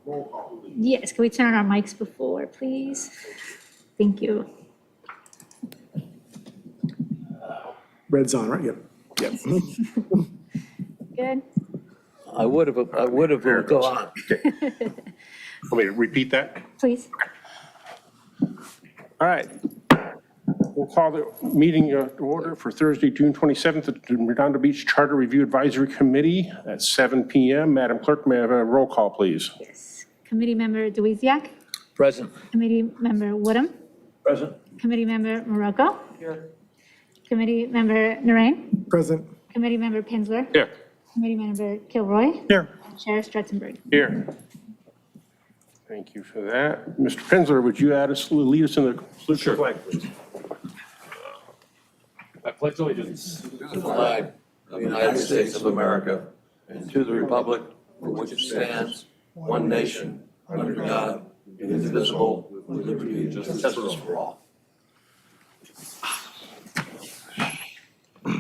Roll call, please. Yes, can we turn on our mics before, please? Thank you. Red's on, right? Yep. Yep. Good? I would have, go on. Want me to repeat that? Please. All right. We'll call the meeting to order for Thursday, June 27th at the Redondo Beach Charter Review Advisory Committee at 7 p.m. Madam Clerk, may I have a roll call, please? Yes. Committee Member Duiziak. Present. Committee Member Woodham. Present. Committee Member Morocco. Here. Committee Member Narain. Present. Committee Member Pinsler. Here. Committee Member Kilroy. Here. Chair Strutzenberg. Here. Thank you for that. Mr. Pinsler, would you lead us in the salute to the flag, please? I pledge allegiance To the flag of the United States of America and to the republic for which it stands, one nation, under God, indivisible, with liberty and justice for all.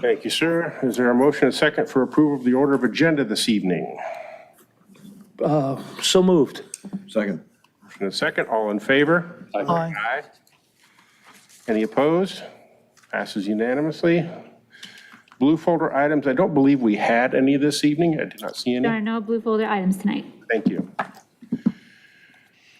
Thank you, sir. Is there a motion and a second for approval of the order of agenda this evening? So moved. Second. Motion and a second. All in favor? Aye. Aye. Any opposed? Passes unanimously. Blue folder items, I don't believe we had any this evening. I did not see There any. are no blue folder items tonight. Thank you.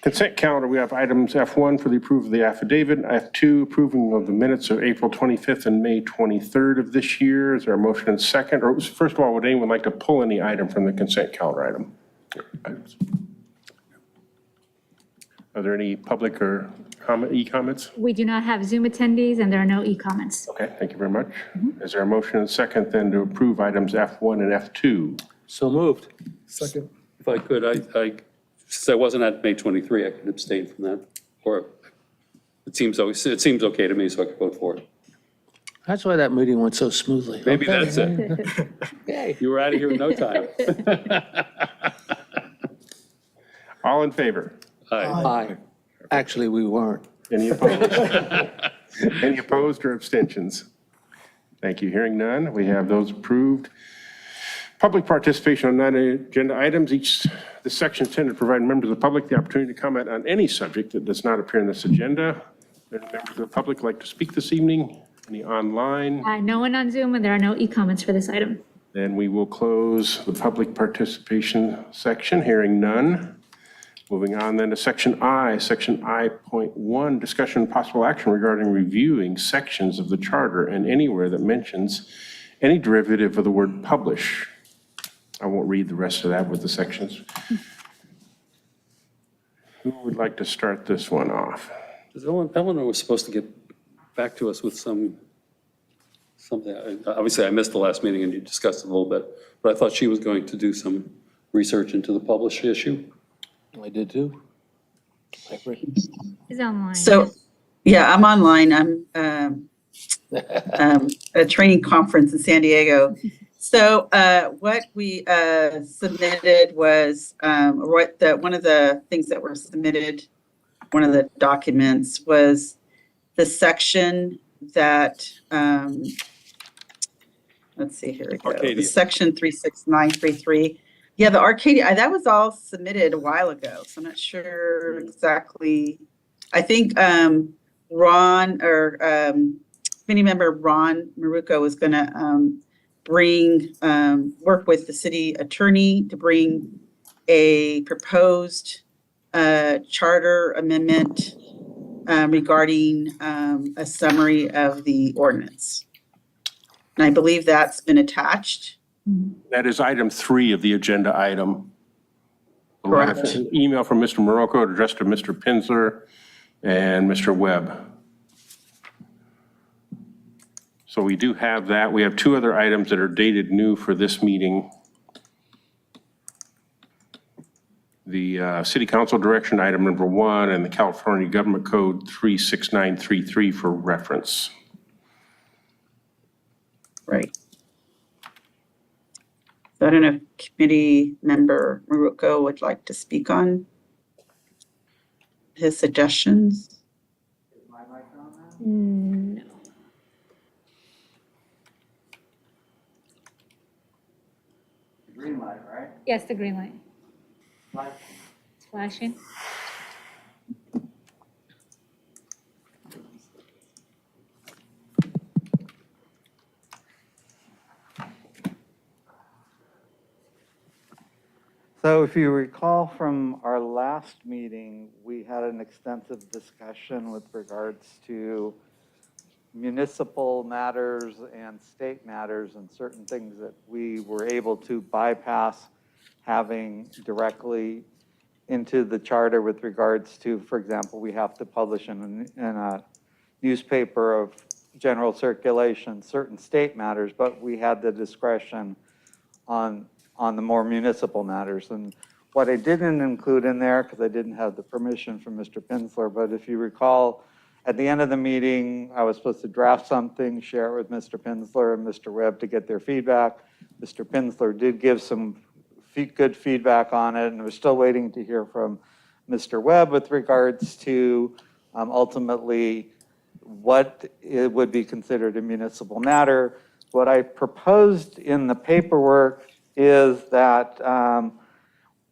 Consent calendar, we have items F1 for the approval of the affidavit, F2 approving of the minutes of April 25th and May 23rd of this year. Is there a motion and second? Or first of all, would anyone like to pull any item from the consent calendar item? Are there any public or e-comments? We do not have Zoom attendees and there are no e-comments. Okay, thank you very much. Is there a motion and second then to approve items F1 and F2? So moved. Second. If I could, since I wasn't at May 23, I could abstain from that. Or it seems okay to me, so I could vote for it. That's why that meeting went so smoothly. Maybe Okay. that's it. Okay. You were out of here in no time. All in favor? Aye. Aye. Actually, we weren't. Any opposed? Any opposed or abstentions? Thank you. Hearing none, we have those approved. Public participation on non-agenda items. This section is intended to provide members of the public the opportunity to comment on any subject that does not appear in this agenda. Any members of the public like to speak this evening? Any online? No one on Zoom and there are no e-comments for this item. Then we will close the public participation section, hearing none. Moving on then to section I, section I.1, discussion and possible action regarding reviewing sections of the charter and anywhere that mentions any derivative of the word publish. I won't read the rest of that with the sections. Who would like to start this one off? Eleanor was supposed to get back to us with something. Obviously, I missed the last meeting and you discussed it a little bit, but I thought she was going to do some research into the publish issue. I did too. Is online. So, yeah, I'm online. I'm a training conference in San Diego. So what we submitted was one of the things that were submitted, one of the documents was the section that, let's see, here we go. Arcadia. The section 36933. Yeah, the Arcadia, that was all submitted a while ago, so I'm not sure exactly. I think Ron or committee member Ron Maruco was going to work with the city attorney to bring a proposed charter amendment regarding a summary of the ordinance. And I believe that's been attached. That is item 3 of the agenda item. Correct. An email from Mr. Morocco addressed to Mr. Pinsler and Mr. Webb. So we do have that. We have 2 other items that are dated new for this meeting. The City Council Direction Item number 1 and the California Government Code 36933 for reference. Right. So I don't know if committee member Maruco would like to speak on his suggestions. No. Green light, right? Yes, the green light. It's flashing. So if you recall from our last meeting, we had an extensive discussion with regards to municipal matters and state matters and certain things that we were able to bypass having directly into the charter with regards to, for example, we have to publish in a newspaper of general circulation, certain state matters, but we had the discretion on the more municipal matters. And what I didn't include in there, because I didn't have the permission from Mr. Pinsler, but if you recall, at the end of the meeting, I was supposed to draft something, share it with Mr. Pinsler and Mr. Webb to get their feedback. Mr. Pinsler did give some good feedback on it, and we're still waiting to hear from Mr. Webb with regards to ultimately what it would be considered a municipal matter. What I proposed in the paperwork is that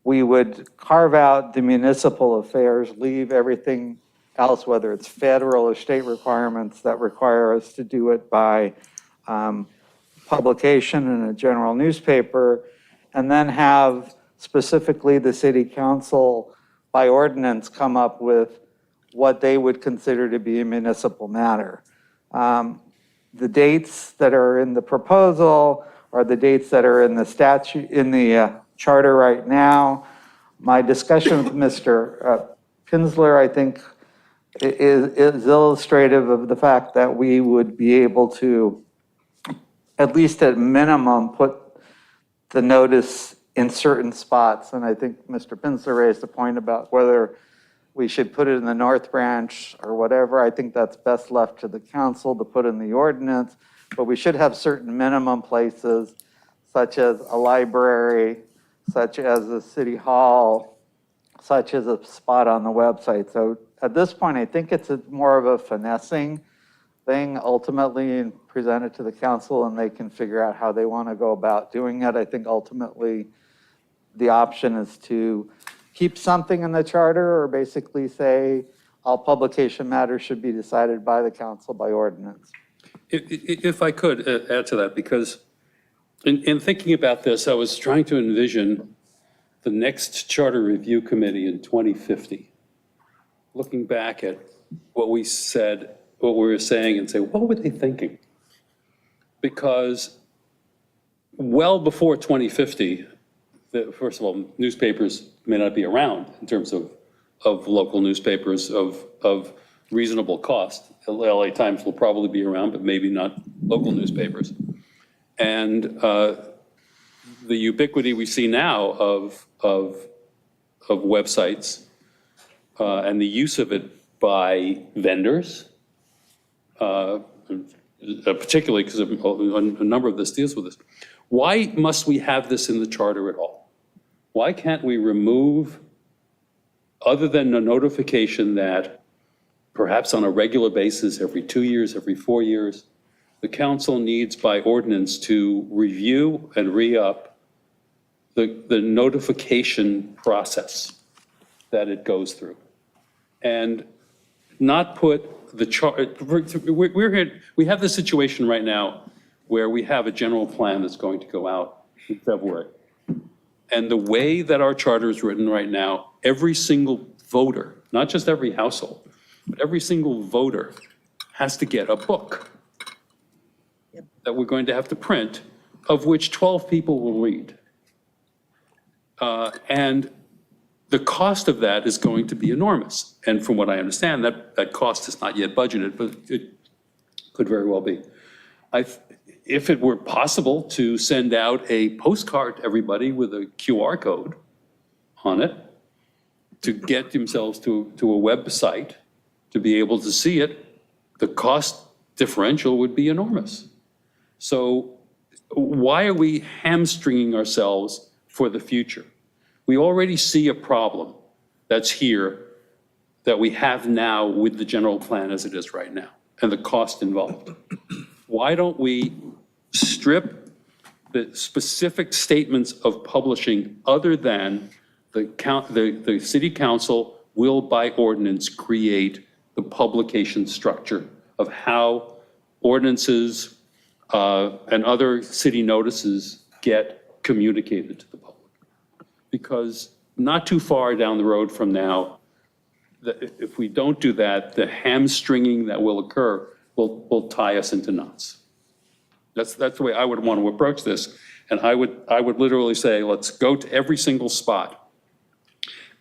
we would carve out the municipal affairs, leave everything else, whether it's federal or state requirements that require us to do it by publication in a general newspaper, and then have specifically the city council by ordinance come up with what they would consider to be a municipal matter. The dates that are in the proposal are the dates that are in the statute, in the charter right now. My discussion with Mr. Pinsler, I think, is illustrative of the fact that we would be able to, at least at minimum, put the notice in certain spots. And I think Mr. Pinsler raised a point about whether we should put it in the North Branch or whatever. I think that's best left to the council to put in the ordinance, but we should have certain minimum places, such as a library, such as a city hall, such as a spot on the website. So at this point, I think it's more of a finessing thing ultimately, and present it to the council and they can figure out how they want to go about doing it. I think ultimately the option is to keep something in the charter or basically say all publication matters should be decided by the council by ordinance. If I could add to that, because in thinking about this, I was trying to envision the next charter review committee in 2050, looking back at what we said, what we were saying, and say, what were they thinking? Because well before 2050, first of all, newspapers may not be around in terms of local newspapers of reasonable cost. The LA Times will probably be around, but maybe not local newspapers. And the ubiquity we see now of websites and the use of it by vendors, particularly because a number of this deals with this. Why must we have this in the charter at all? Why can't we remove, other than a notification that perhaps on a regular basis, every 2 years, every 4 years, the council needs by ordinance to review and re-up the notification process that it goes through? And not put the chart, we have this situation right now where we have a general plan that's going to go out in February. And the way that our charter is written right now, every single voter, not just every household, but every single voter has to get a book that we're going to have to print, of which 12 people will read. And the cost of that is going to be enormous. And from what I understand, that cost is not yet budgeted, but it could very well be. If it were possible to send out a postcard to everybody with a QR code on it to get themselves to a website to be able to see it, the cost differential would be enormous. So why are we hamstringing ourselves for the future? We already see a problem that's here that we have now with the general plan as it is right now and the cost involved. Why don't we strip the specific statements of publishing other than the city council will by ordinance create the publication structure of how ordinances and other city notices get communicated to the public. Because not too far down the road from now, if we don't do that, the hamstringing that will occur will tie us into knots. That's the way I would want to approach this. And I would literally say, let's go to every single spot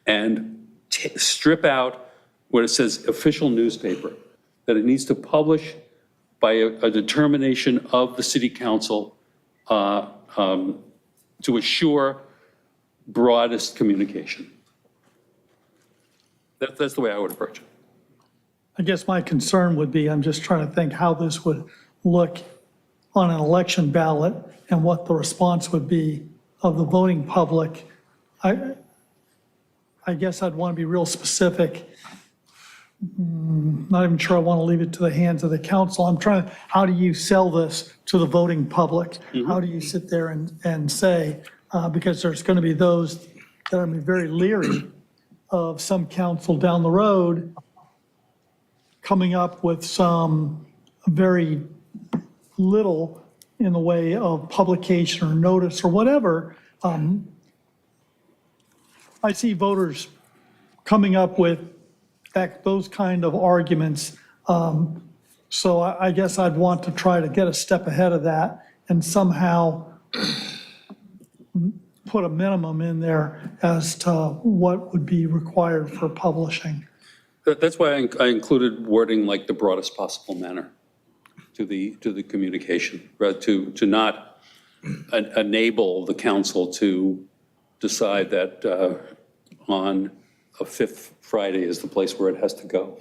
and strip out where it says official newspaper, that it needs to publish by a determination of the city council to assure broadest communication. That's the way I would approach it. I guess my concern would be, I'm just trying to think how this would look on an election ballot and what the response would be of the voting public. I guess I'd want to be real specific. Not even sure I want to leave it to the hands of the council. I'm trying, how do you sell this to the voting public? How do you sit there and say, because there's going to be those that are very leery of some council down the road coming up with some very little in the way of publication or notice or whatever. I see voters coming up with those kind of arguments. So I guess I'd want to try to get a step ahead of that and somehow put a minimum in there as to what would be required for publishing. That's why I included wording like the broadest possible manner to the communication, rather to not enable the council to decide that on a fifth Friday is the place where it has to go.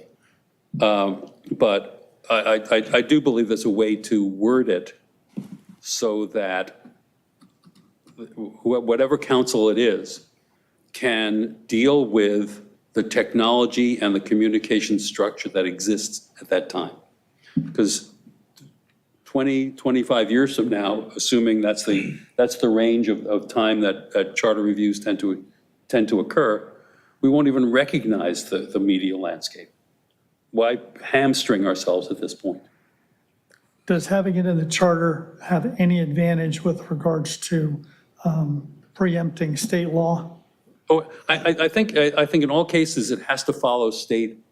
But I do believe there's a way to word it so that whatever council it is can deal with the technology and the communication structure that exists at that time. Because 20, 25 years from now, assuming that's the range of time that charter reviews tend to occur, we won't even recognize the media landscape. Why hamstring ourselves at this point? Does having it in the charter have any advantage with regards to preempting state law? Oh, I think in all cases, it has to follow state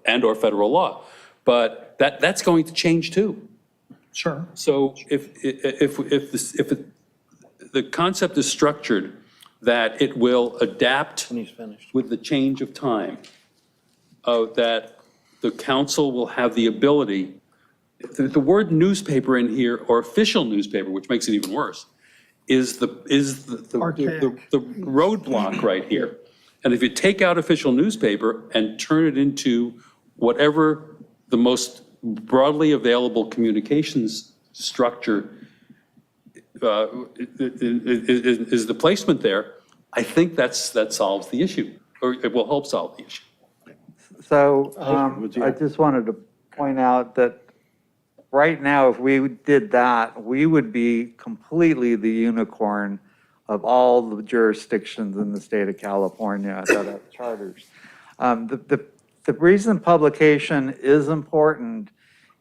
and or federal law, but that's going to change too. Sure. So if the concept is structured that it will adapt with the change of time, that the council will have the ability, the word newspaper in here, or official newspaper, which makes it even worse, is the roadblock right here. And if you take out official newspaper and turn it into whatever the most broadly available communications structure is the placement there, I think that solves the issue, or it will help solve the issue. So I just wanted to point out that right now, if we did that, we would be completely the unicorn of all the jurisdictions in the state of California that have charters. The reason publication is important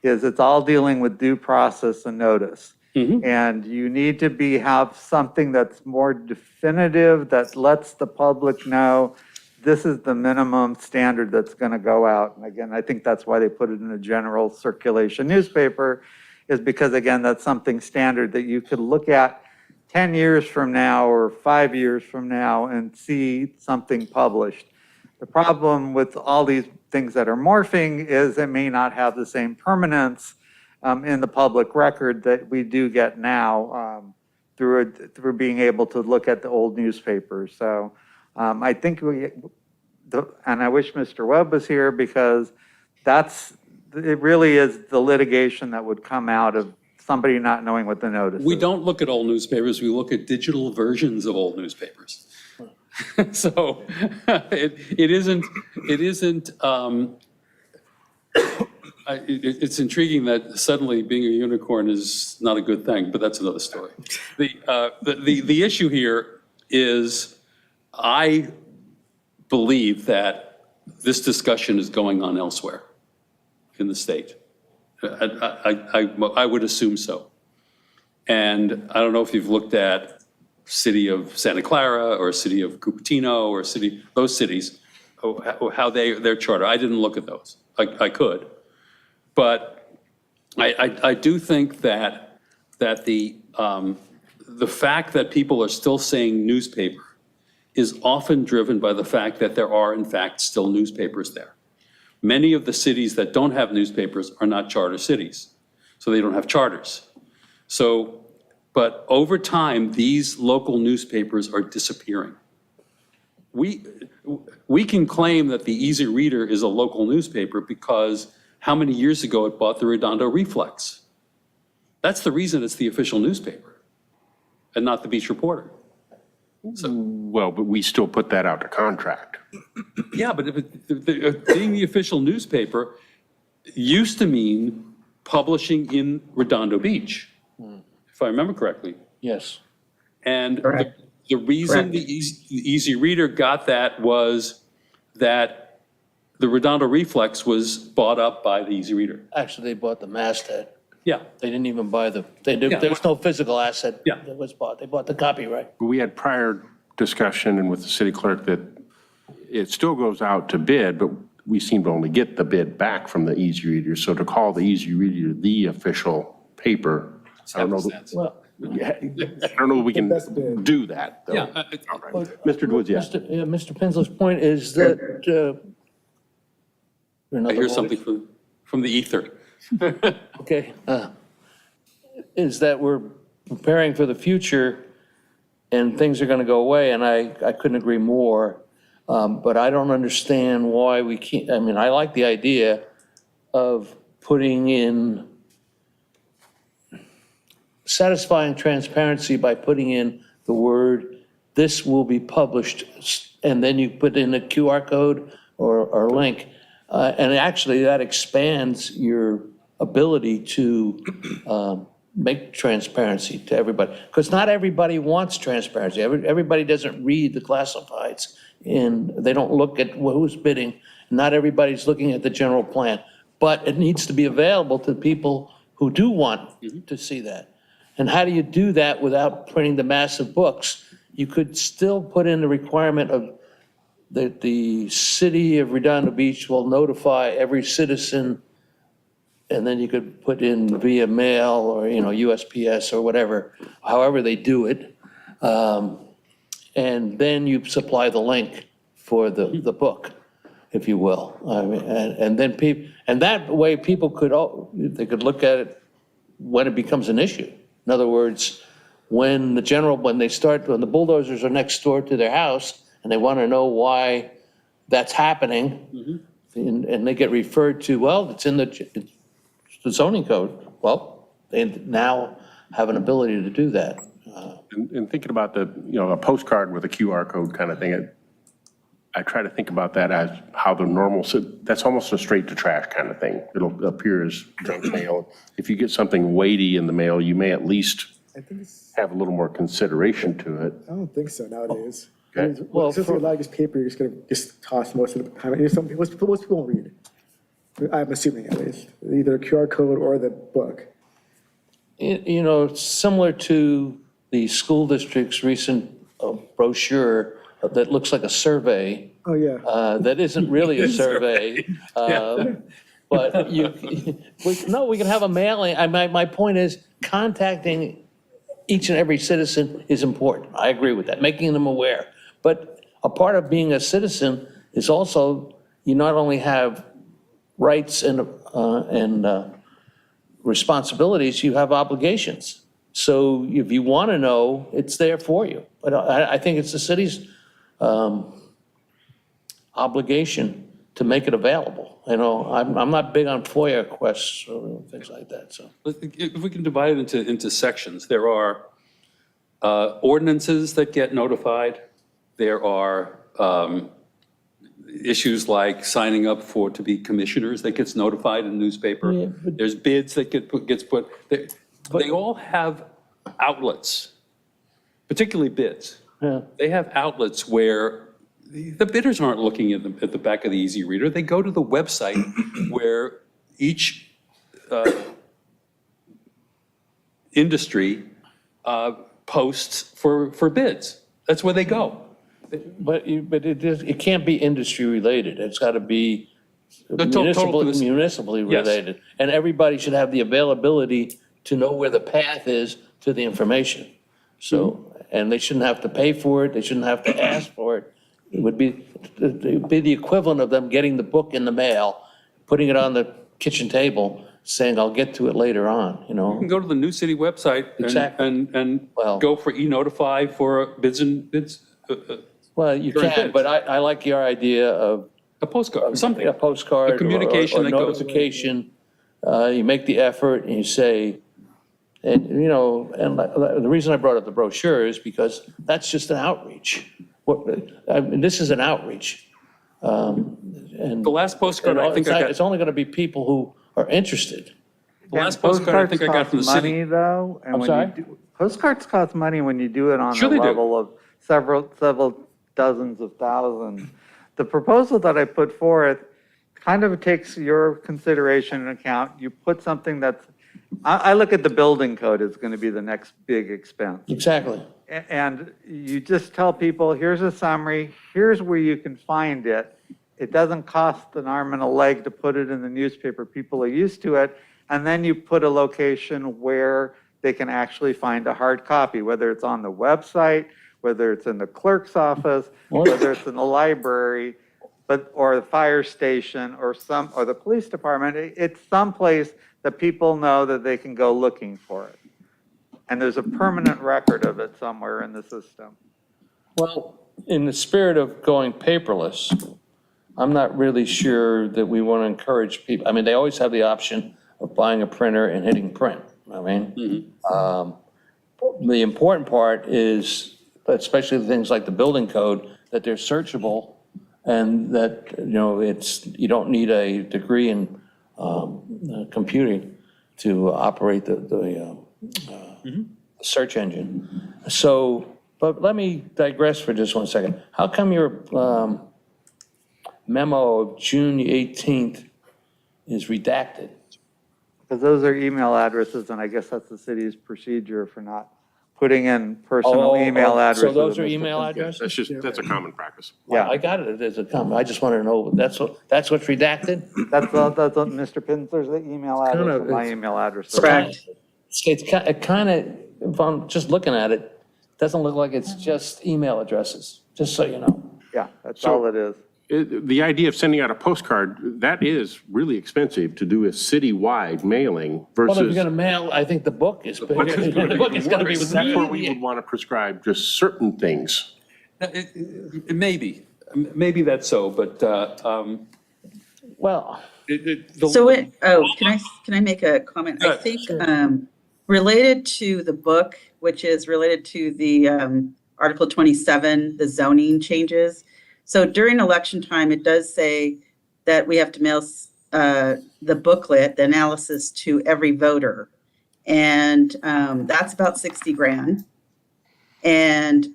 is it's all dealing with due process and notice. And you need to have something that's more definitive, that lets the public know this is the minimum standard that's going to go out. And again, I think that's why they put it in a general circulation newspaper, is because, again, that's something standard that you could look at 10 years from now or 5 years from now and see something published. The problem with all these things that are morphing is it may not have the same permanence in the public record that we do get now through being able to look at the old newspapers. So I think and I wish Mr. Webb was here, because it really is the litigation that would come out of somebody not knowing what the notice is. We don't look at old newspapers, we look at digital versions of old newspapers. So it isn't, it's intriguing that suddenly being a unicorn is not a good thing, but that's another story. The issue here is I believe that this discussion is going on elsewhere in the state. I would assume so. And I don't know if you've looked at city of Santa Clara or city of Cupertino or those cities, how their charter. I didn't look at those. I could. But I do think that the fact that people are still saying newspaper is often driven by the fact that there are, in fact, still newspapers there. Many of the cities that don't have newspapers are not charter cities, so they don't have charters. So, but over time, these local newspapers are disappearing. We can claim that the Easy Reader is a local newspaper because how many years ago it bought the Redondo Reflex? That's the reason it's the official newspaper and not the Beach Reporter. Well, but we still put that out to contract. Yeah, but being the official newspaper used to mean publishing in Redondo Beach, if I remember correctly. Yes. And Correct. the reason Correct. the Easy Reader got that was that the Redondo Reflex was bought up by the Easy Reader. Actually, they bought the masthead. Yeah, They didn't even buy there Yeah. was no physical asset Yeah. that was bought. They bought the copyright. We had prior discussion and with the city clerk that it still goes out to bid, but we seem to only get the bid back from the Easy Reader. So to call the Easy Reader the official paper, I don't know. Well, I don't know if we can do that, though. yeah. Mr. Woods, yeah. Mr. Pinslow's point is that, I hear something from the ether. Okay, is that we're preparing for the future and things are going to go away, and I couldn't agree more. But I don't understand why we can't, I mean, I like the idea of putting in, satisfying transparency by putting in the word, this will be published, and then you put in a QR code or link. And actually, that expands your ability to make transparency to everybody. Because not everybody wants transparency. Everybody doesn't read the classifieds, and they don't look at who's bidding. Not everybody's looking at the general plan. But it needs to be available to people who do want to see that. And how do you do that without printing the massive books? You could still put in the requirement of that the city of Redondo Beach will notify every citizen, and then you could put in via mail or, USPS or whatever, however they do it. And then you supply the link for the book, if you will. I mean, and then and that way people they could look at it when it becomes an issue. In other words, when the bulldozers are next door to their house and they want to know why that's happening, and they get referred to, well, it's in the zoning code. Well, they now have an ability to do that. And thinking about a postcard with a QR code kind of thing, I try to think about that as how the normal, that's almost a straight to trash kind of thing. It'll appear as junk mail. If you get something weighty in the mail, you may at least have a little more consideration to it. I don't think so nowadays. Okay. Well, since a lot of this paper, you're just gonna toss most of the time. Most people won't read it. I'm assuming at least, either a QR code or the book. Similar to the school district's recent brochure that looks like a survey. Oh, yeah. That isn't really a survey. But we can have a mailing. My point is contacting each and every citizen is important. I agree with that, making them aware. But a part of being a citizen is also, you not only have rights and responsibilities, you have obligations. So if you want to know, it's there for you. But I think it's the city's obligation to make it available. I'm not big on FOIA requests or things like that, so. If we can divide it into sections, there are ordinances that get notified. There are issues like signing up to be commissioners that gets notified in the newspaper. Yeah, but- There's bids that gets put. They all have outlets, particularly bids. Yeah. They have outlets where the bidders aren't looking at the back of the Easy Reader. They go to the website where each industry posts for bids. That's where they go. But it can't be industry related. It's got to be total- municipally Yes. related. And everybody should have the availability to know where the path is to the information. So, and they shouldn't have to pay for it. They shouldn't have to ask for it. It would be the equivalent of them getting the book in the mail, putting it on the kitchen table, saying, I'll get to it later on, you You know? can go to the New City website Exactly. and Well- go for e-notify for bids and bids, Well, you During can, bids. but I like your idea of a postcard, something. a postcard. A communication or that goes- notification. You make the effort and you say, and, you know, and the reason I brought up the brochure is because that's just an outreach. I mean, this is an outreach. And The last postcard I think I it's got, only going to be people who are interested. the last postcard I think I got from the Postcards cost city. money, though. And I'm when sorry? you do- Postcards cost money when you do it on Sure a they do. level of several dozens of thousands. The proposal that I put forth kind of takes your consideration into account. You put something that's, I look at the building code as going to be the next big expense. Exactly. And you just tell people, here's a summary, here's where you can find it. It doesn't cost an arm and a leg to put it in the newspaper. People are used to it. And then you put a location where they can actually find a hard copy, whether it's on the website, whether it's in the clerk's office, whether it's in the library, or the fire station, or the police department. It's someplace that people know that they can go looking for it. And there's a permanent record of it somewhere in the system. Well, in the spirit of going paperless, I'm not really sure that we want to encourage people. I mean, they always have the option of buying a printer and hitting print. I mean, the important part is, especially things like the building code, that they're searchable and that, you know, you don't need a degree in computing to operate the search engine. So, but let me digress for just 1 second. How come your memo of June 18th is redacted? Because those are email addresses, and I guess that's the city's procedure for not putting in personal email addresses. So those are in Mr. email Pinsky. addresses? That's a common practice. Yeah, I got it as a comment. I just wanted to know, that's what's redacted? that's what Mr. Pinsler's email address, and my email address. Correct. It kind of, if I'm just looking at it, doesn't look like it's just email addresses, just so you know. Yeah, that's So- all it is. The idea of sending out a postcard, that is really expensive to do a citywide mailing Well, if you're versus. going to mail, I think the book is going to be That's where we would want to prescribe just certain things. Maybe that's so, but, Well, So can I make a comment? I think, related to the book, which is related to the, Article 27, the zoning changes. So during election time, it does say that we have to mail, the booklet, the analysis to every voter. And, that's about 60 grand. And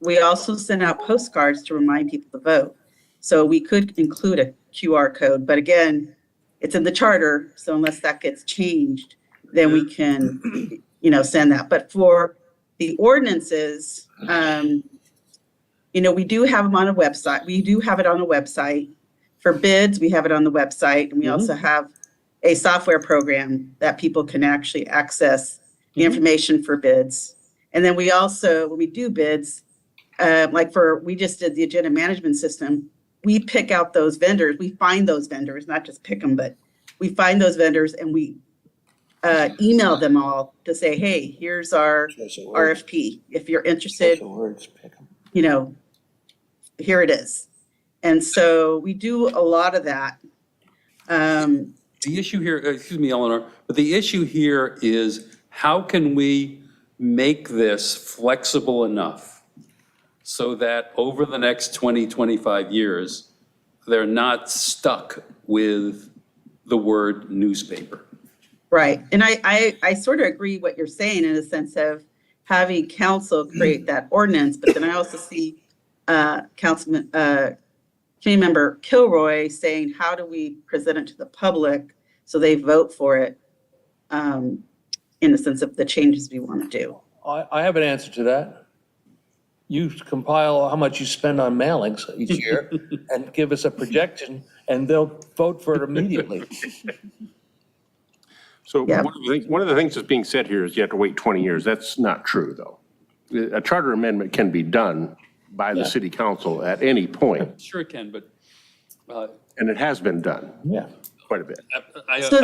we also send out postcards to remind people to vote. So we could include a QR code, but again, it's in the charter, so unless that gets changed, then we can, send that. But for the ordinances, we do have them on a website. We do have it on a website. For bids, we have it on the website, and we also have a software program that people can actually access the information for bids. And then we also, when we do bids, we just did the agenda management system. We pick out those vendors. We find those vendors, not just pick them, but we find those vendors and we email them all to say, hey, here's our RFP. If you're interested, here it is. And so we do a lot of that. the issue here, excuse me, Eleanor, but the issue here is how can we make this flexible enough so that over the next 20, 25 years, they're not stuck with the word newspaper? Right. And I sort of agree what you're saying in a sense of having council create that ordinance, but then I also see Councilman, Committee Member Kilroy saying, how do we present it to the public so they vote for it, in the sense of the changes we want to do? I have an answer to that. You compile how much you spend on mailings each year and give us a projection, and they'll vote for it immediately. So Yeah. one of the things that's being said here is you have to wait 20 years. That's not true, though. A charter amendment can be done by the city council at any point, Sure it can, but and it has been done Yeah. quite a bit. So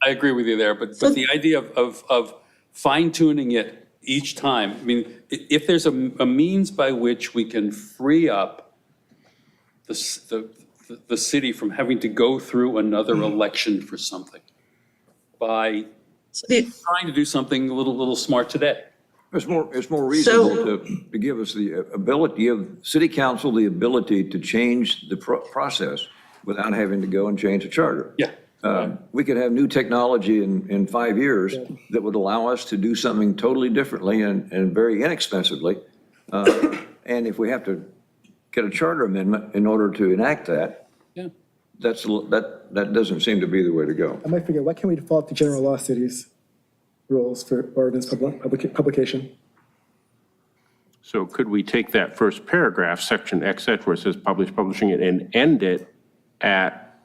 I agree with you there, but the idea of fine tuning it each time, I mean, if there's a means by which we can free up the city from having to go through another election for something by trying to do something a little smart today. It's more reasonable to give us the ability, give city council the ability to change the process without having to go and change the charter. Yeah. We could have new technology in 5 years that would allow us to do something totally differently and very inexpensively. And if we have to get a charter amendment in order to enact that, Yeah. that doesn't seem to be the way to go. I might forget, why can't we default to general law cities rules for ordinance publication? So could we take that first paragraph, section XX, where it says publishing it, and end it at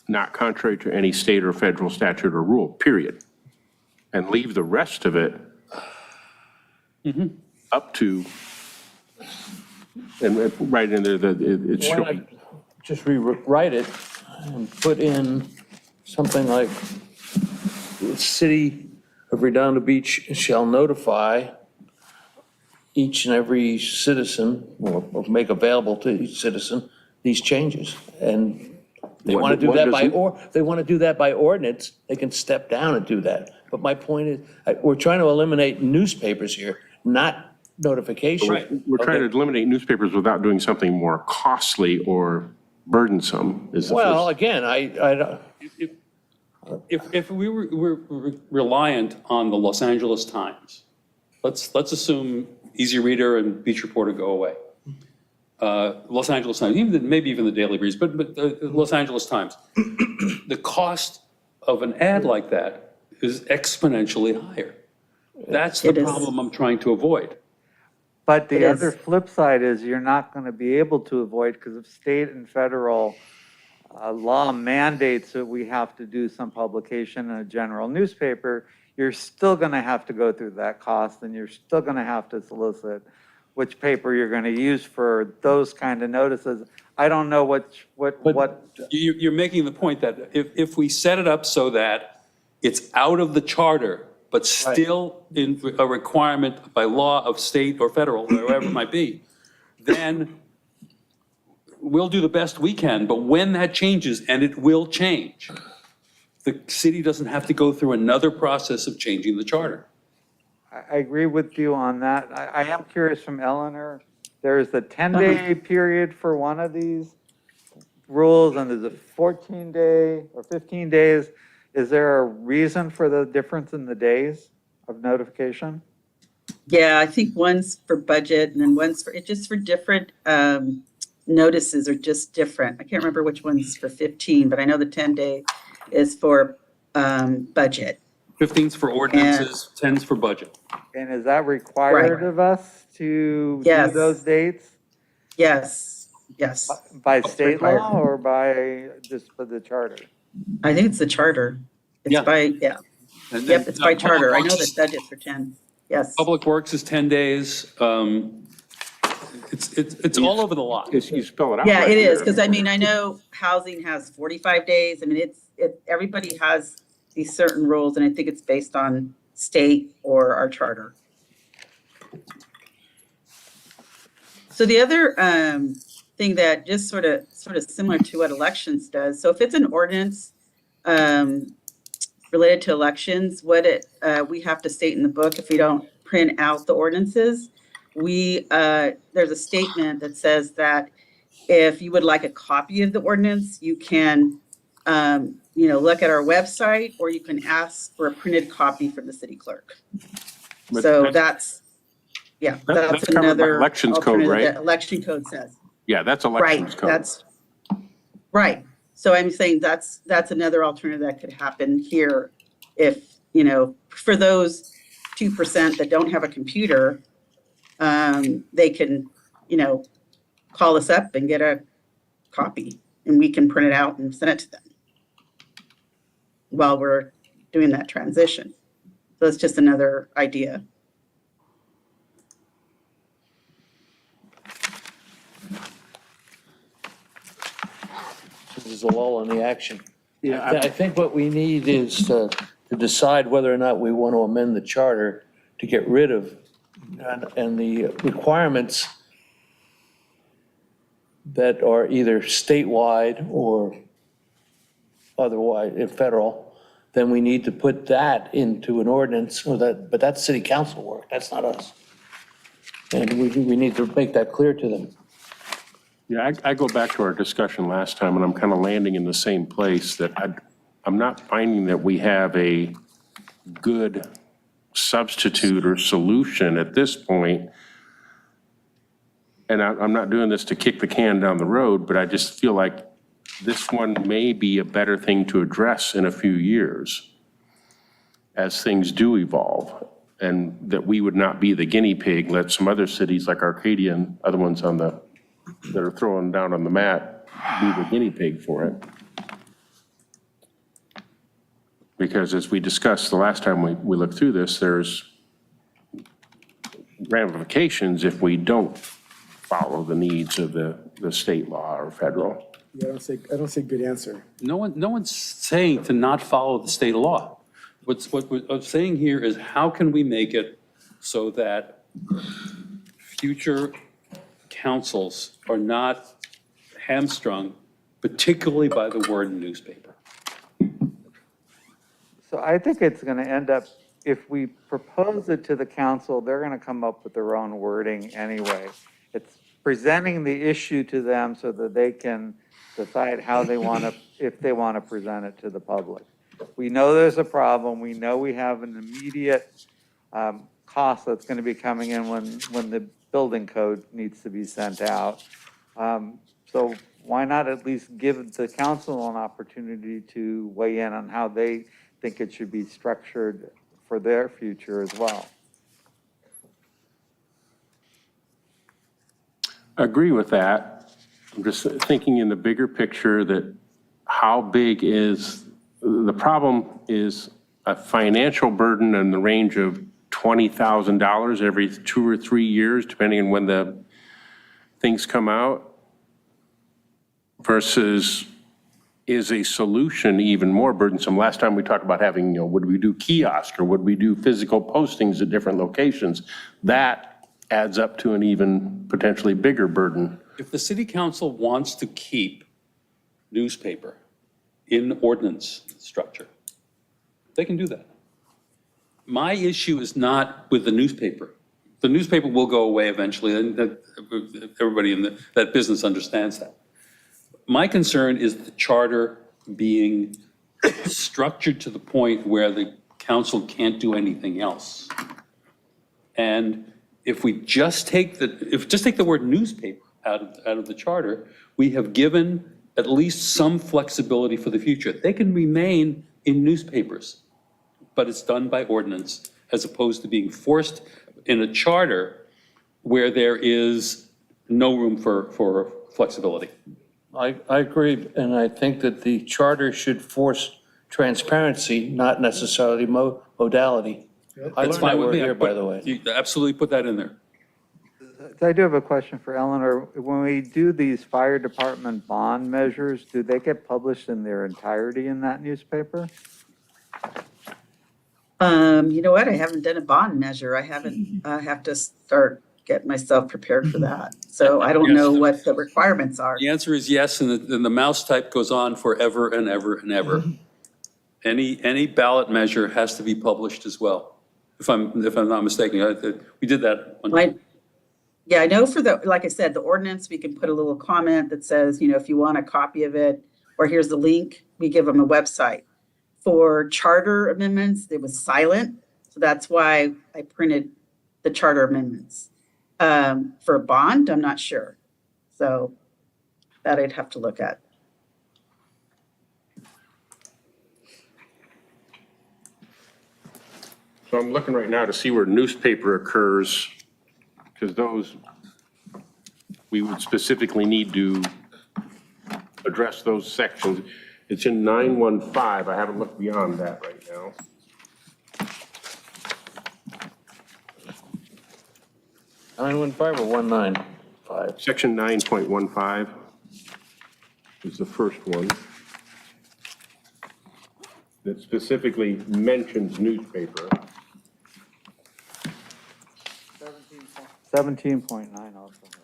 not contrary to any state or federal statute or rule, period? And leave the rest of it up to, and right in there, it's Why showing. not just rewrite it and put in something like, the city of Redondo Beach shall notify each and every citizen, or make available to each citizen, these changes. And they want to do that they want to do that by ordinance, they can step down and do that. But my point is, we're trying to eliminate newspapers here, not notification. We're trying to eliminate newspapers without doing something more costly or burdensome, is the Well, first. again, I If we were reliant on the Los Angeles Times, let's assume Easy Reader and Beach Reporter go away. Los Angeles Times, maybe even the Daily Breeze, but the Los Angeles Times, the cost of an ad like that is exponentially higher. That's the It is. problem I'm trying to avoid. But the It other is. flip side is you're not going to be able to avoid, because of state and federal law mandates that we have to do some publication in a general newspaper, you're still going to have to go through that cost, and you're still going to have to solicit which paper you're going to use for those kind of notices. I don't know what. You're making the point that if we set it up so that it's out of the charter, but still in a requirement by law of state or federal, wherever it might be, then we'll do the best we can. But when that changes, and it will change, the city doesn't have to go through another process of changing the charter. I agree with you on that. I am curious from Eleanor, there's a 10-day period for one of these rules, and there's a 14-day or 15 days. Is there a reason for the difference in the days of notification? Yeah, I think one's for budget and then one's for, just for different, notices are just different. I can't remember which one's for 15, but I know the 10-day is for, budget. 15's for ordinances, 10's for budget. And is that required of us to do Yes. those dates Yes, yes. by state Required. law or by just for the charter? I think it's the charter. It's Yeah. by, yeah. And Yep, then, it's by charter. I know Public that budget's for 10. Yes. Public Works is 10 days. It's all over the lot. You spell it out. Yeah, right it is, there. because I mean, I know housing has 45 days. I mean, everybody has these certain rules, and I think it's based on state or our charter. So the other thing that just sort of similar to what elections does, so if it's an ordinance related to elections, we have to state in the book, if we don't print out the ordinances, there's a statement that says that if you would like a copy of the ordinance, you can, look at our website, or you can ask for a printed copy from the city clerk. But So that's Yeah, That's that's covered by another. elections code, alternative right? that Election code says. Yeah, that's Right, elections code. that's, right. So I'm saying that's another alternative that could happen here if, for those 2% that don't have a computer, they can, call us up and get a copy and we can print it out and send it to them while we're doing that transition. So it's just another idea. There's a lull in the action. Yeah, I think what we need is to decide whether or not we want to amend the charter to get rid of, and the requirements that are either statewide or otherwise, if federal, then we need to put that into an ordinance, but that's city council work, that's not us. And we need to make that clear to them. Yeah, I go back to our discussion last time, and I'm kind of landing in the same place, that I'm not finding that we have a good substitute or solution at this point. And I'm not doing this to kick the can down the road, but I just feel like this one may be a better thing to address in a few years as things do evolve, and that we would not be the guinea pig, let some other cities like Arcadia and other ones that are throwing down on the mat be the guinea pig for it. Because as we discussed the last time we looked through this, there's ramifications if we don't follow the needs of the state law or federal. Yeah, I don't see a good answer. No one's saying to not follow the state law. What I'm saying here is, how can we make it so that future councils are not hamstrung, particularly by the word newspaper? So I think it's going to end up, if we propose it to the council, they're going to come up with their own wording anyway. It's presenting the issue to them so that they can decide how they want to, if they want to present it to the public. We know there's a problem. We know we have an immediate cost that's going to be coming in when the building code needs to be sent out. So why not at least give the council an opportunity to weigh in on how they think it should be structured for their future as well? I agree with that. I'm just thinking in the bigger picture that how big is, the problem is a financial burden in the range of $20,000 every 2 or 3 years, depending on when the things come out, versus is a solution even more burdensome. Last time we talked about having, would we do kiosk or would we do physical postings at different locations? That adds up to an even potentially bigger burden. If the city council wants to keep newspaper in ordinance structure, they can do that. My issue is not with the newspaper. The newspaper will go away eventually, and everybody in that business understands that. My concern is the charter being structured to the point where the council can't do anything else. And if we just take the word newspaper out of the charter, we have given at least some flexibility for the future. They can remain in newspapers, but it's done by ordinance, as opposed to being forced in a charter where there is no room for flexibility. I agree, and I think that the charter should force transparency, not necessarily modality. I That's learned fine that with word me. here, by the way. You absolutely put that in there. So I do have a question for Eleanor. When we do these fire department bond measures, do they get published in their entirety in that newspaper? You know what? I haven't done a bond measure. I have to start getting myself prepared for that. So I don't know what the requirements are. The answer is yes, and the mouse type goes on forever and ever and ever. Any ballot measure has to be published as well, if I'm not mistaken. We did that one. Yeah, I know like I said, the ordinance, we can put a little comment that says, if you want a copy of it, or here's the link, we give them a website. For charter amendments, it was silent. So that's why I printed the charter amendments. For a bond, I'm not sure. So that I'd have to look at. So I'm looking right now to see where newspaper occurs, because those, we would specifically need to address those sections. It's in 915. I haven't looked beyond that right now. 915 or 195? Section 9.15 is the first one that specifically mentions newspaper. 17.9 also has it.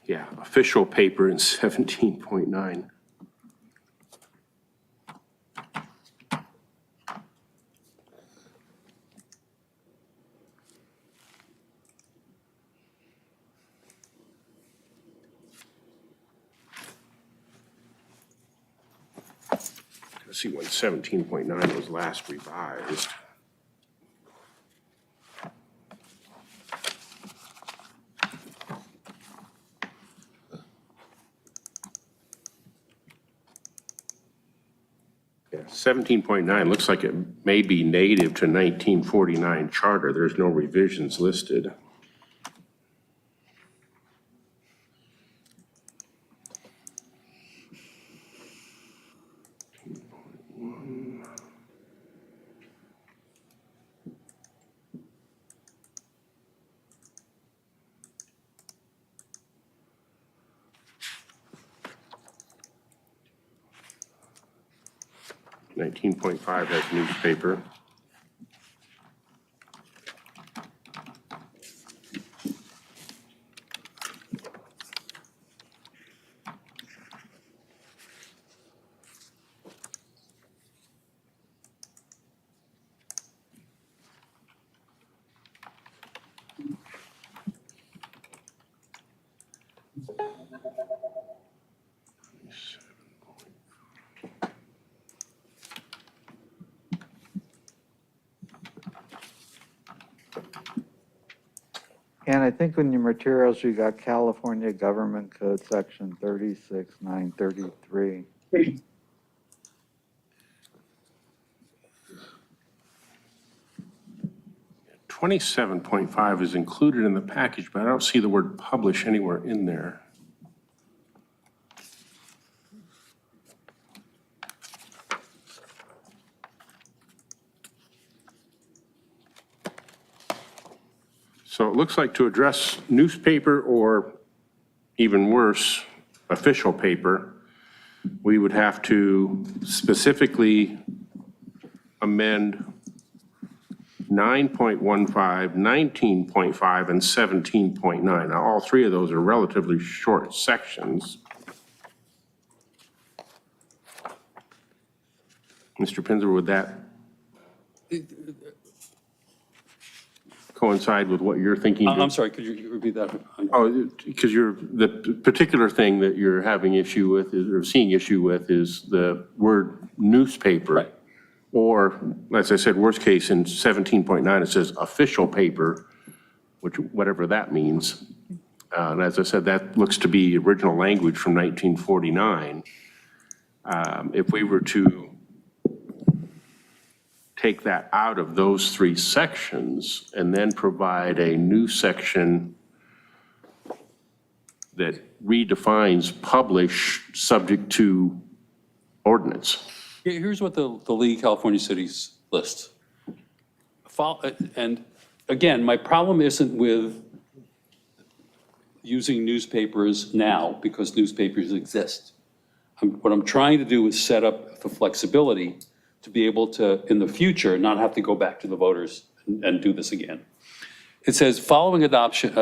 Yeah, official paper in 17.9. Let's see when 17.9 was last revised. Yeah, 17.9 looks like it may be native to 1949 charter. There's no revisions listed. Nineteen point five has newspaper. And I think in your materials, you got California Government Code Section 36933. 27.5 is included in the package, but I don't see the word publish anywhere in there. So it looks like to address newspaper or even worse, official paper, we would have to specifically amend 9.15, 19.5, and 17.9. Now, all three of those are relatively short sections. Mr. Pinzer, would that coincide with what you're thinking? I'm sorry, could you repeat that? Oh, because the particular thing that you're having issue with is, or seeing issue with, is the word newspaper. Right. Or, as I said, worst case in 17.9, it says official paper, which, whatever that means. And as I said, that looks to be original language from 1949. If we were to take that out of those three sections and then provide a new section that redefines publish subject to ordinance. Here's what the League of California Cities lists. And again, my problem isn't with using newspapers now because newspapers exist. What I'm trying to do is set up the flexibility to be able to, in the future, not have to go back to the voters and do this again. It says, following adoption,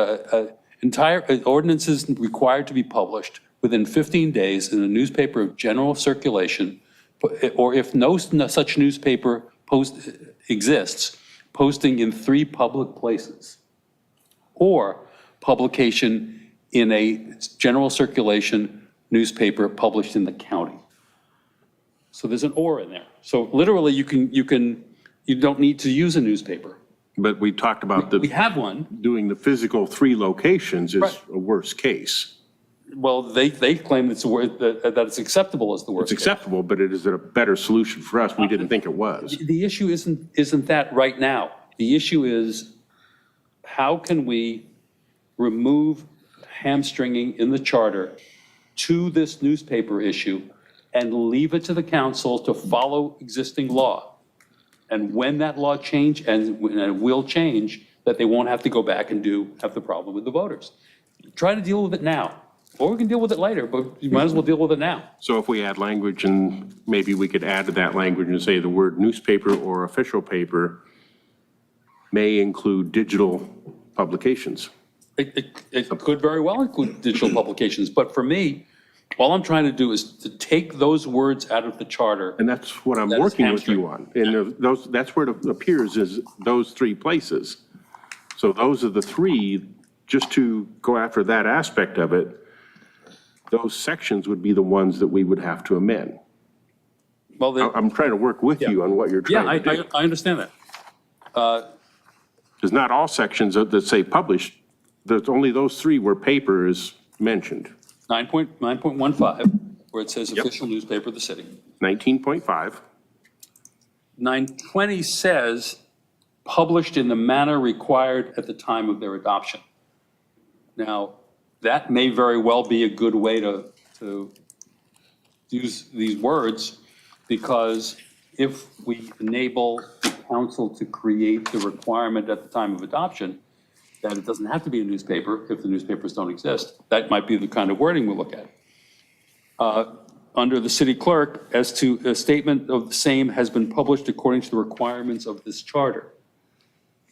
entire ordinances required to be published within 15 days in a newspaper of general circulation, or if no such newspaper exists, posting in 3 public places, or publication in a general circulation newspaper published in the county. So there's an or in there. So literally, you don't need to use a newspaper. But we talked about We have one. doing the physical 3 locations is Right. a worst case. Well, they claim it's that it's acceptable as the worst It's case. acceptable, but it is a better solution for us. We didn't think it was. The issue isn't that right now. The issue is, how can we remove hamstringing in the charter to this newspaper issue and leave it to the council to follow existing law? And when that law change, and it will change, that they won't have to go back and have the problem with the voters. Try to deal with it now, or we can deal with it later, but you might as well deal with it now. So if we add language, and maybe we could add to that language and say the word newspaper or official paper may include digital publications. It could very well include digital publications, but for me, all I'm trying to do is to take those words out of the charter. And that's what I'm That is working with you hamstring. on. And that's where it appears, is those 3 places. So those are the 3, just to go after that aspect of it, those sections would be the ones that we would have to amend. Well, I'm trying to work with you on what you're yeah, trying to do. I understand that. Because not all sections that say published, there's only those 3 where paper is mentioned. 9.15, where it says Yep. official newspaper of the city. 19.5, 920 says published in the manner required at the time of their adoption. Now, that may very well be a good way to use these words, because if we enable the council to create the requirement at the time of adoption, that it doesn't have to be a newspaper if the newspapers don't exist, that might be the kind of wording we'll look at. Under the city clerk, as to a statement of the same has been published according to the requirements of this charter.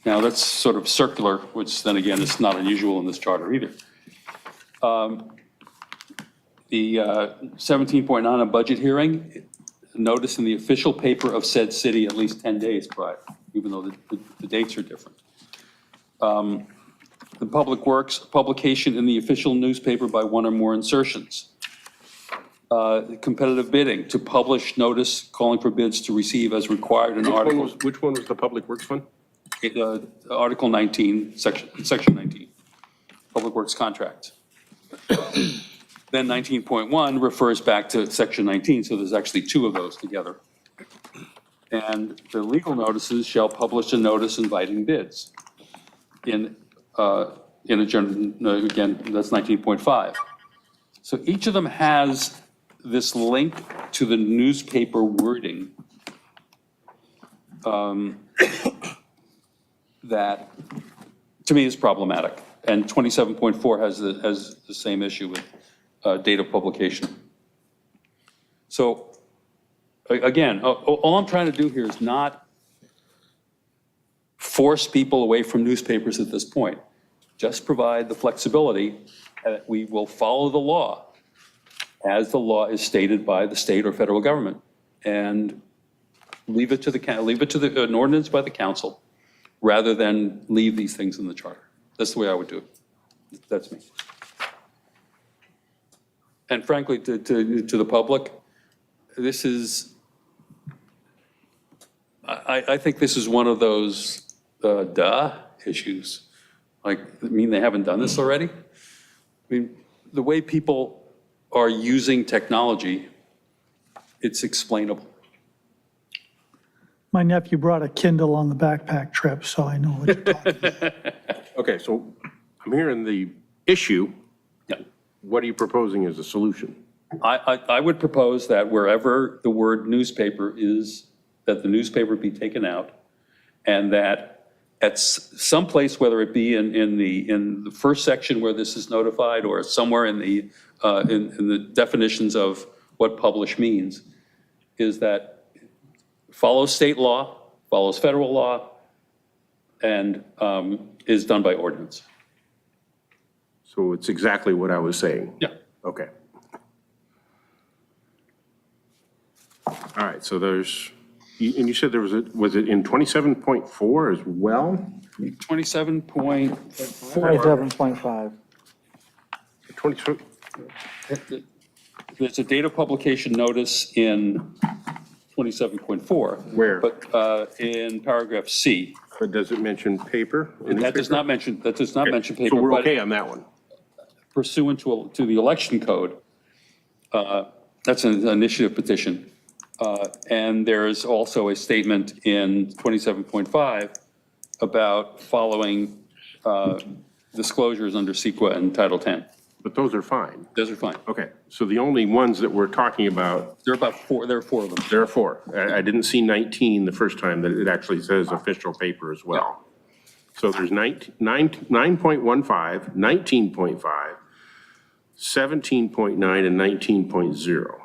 Now, that's sort of circular, which then again is not unusual in this charter either. The 17.9 on budget hearing, notice in the official paper of said city at least 10 days prior, even though the dates are different. The Public Works, publication in the official newspaper by 1 or more insertions. Competitive bidding, to publish notice calling for bids to receive as required in Article which one was the Public Works one? Article 19, Section 19, Public Works Contract. Then 19.1 refers back to Section 19, so there's actually 2 of those together. And the legal notices shall publish a notice inviting bids in a general, again, that's 19.5. So each of them has this link to the newspaper wording that, to me, is problematic. And 27.4 has the same issue with date of publication. So, again, all I'm trying to do here is not force people away from newspapers at this point. Just provide the flexibility that we will follow the law as the law is stated by the state or federal government, and leave it to an ordinance by the council, rather than leave these things in the charter. That's the way I would do it. That's me. And frankly, to the public, this is, I think this is one of those issues. Like, I mean, they haven't done this already? I mean, the way people are using technology, it's explainable. My nephew brought a Kindle on the backpack trip, so I know what you're talking about. Okay, so I'm hearing the issue. Yeah. What are you proposing as a solution? I would propose that wherever the word newspaper is, that the newspaper be taken out, and that at some place, whether it be in the first section where this is notified, or somewhere in the definitions of what publish means, is that follows state law, follows federal law, and is done by ordinance. So it's exactly what I was saying? Yeah. Okay. All right, so there's, and you said there was it in 27.4 as well? 27.4, 27.5. 20, there's a date of publication notice in 27.4. Where? But in paragraph C. but does it mention paper? That does not mention paper. So we're but okay on that one? Pursuant to the election code, that's an initiative petition. And there's also a statement in 27.5 about following disclosures under CEQA and Title 10. But those are fine. Those are fine. Okay, so the only ones that we're talking about, There are four of them. there are four. I didn't see 19 the first time that it actually says official paper as well. So there's 9.15, 19.5, 17.9, and 19.0.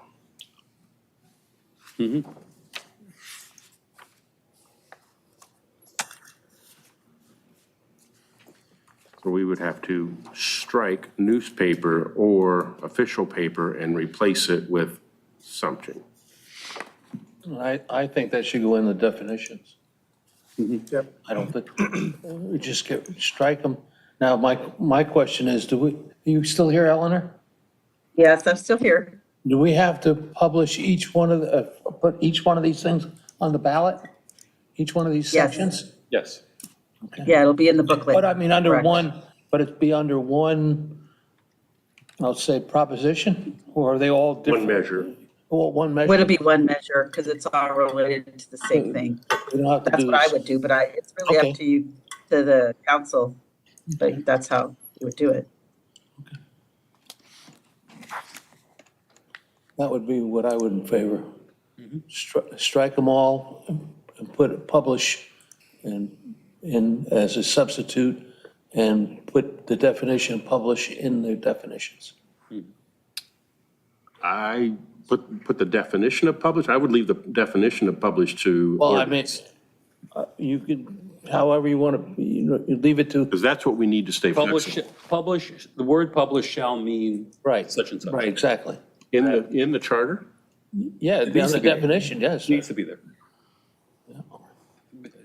So we would have to strike newspaper or official paper and replace it with something. I think that should go in the definitions. Yep. I don't think, we just strike them. Now, my question is, are you still here, Eleanor? Yes, I'm still here. Do we have to publish each one of put each one of these things on the ballot? Each one of these Yes. sections? Yes. Yeah, it'll be in the booklet. But I mean, under Correct. one, but it'd be under one, I'll say proposition, or are they all different? One measure. Well, one measure. Would it be one measure, because it's all related to the same thing? We don't have to That's do what I this. would do, but it's really Okay. up to you, to the council. But that's how you would do it. That would be what I would in favor. Strike them all and put publish in as a substitute and put the definition publish in the definitions. I put the definition of publish, I would leave the definition of publish to Well, I mean, ordinance. you could, however you want to, you leave it to, Because that's what we need to stay flexible. Publish, the word publish shall mean right. such and such. Right, exactly. In the charter? Yeah, it'd be on needs the to be. definition, yes. Needs to be there.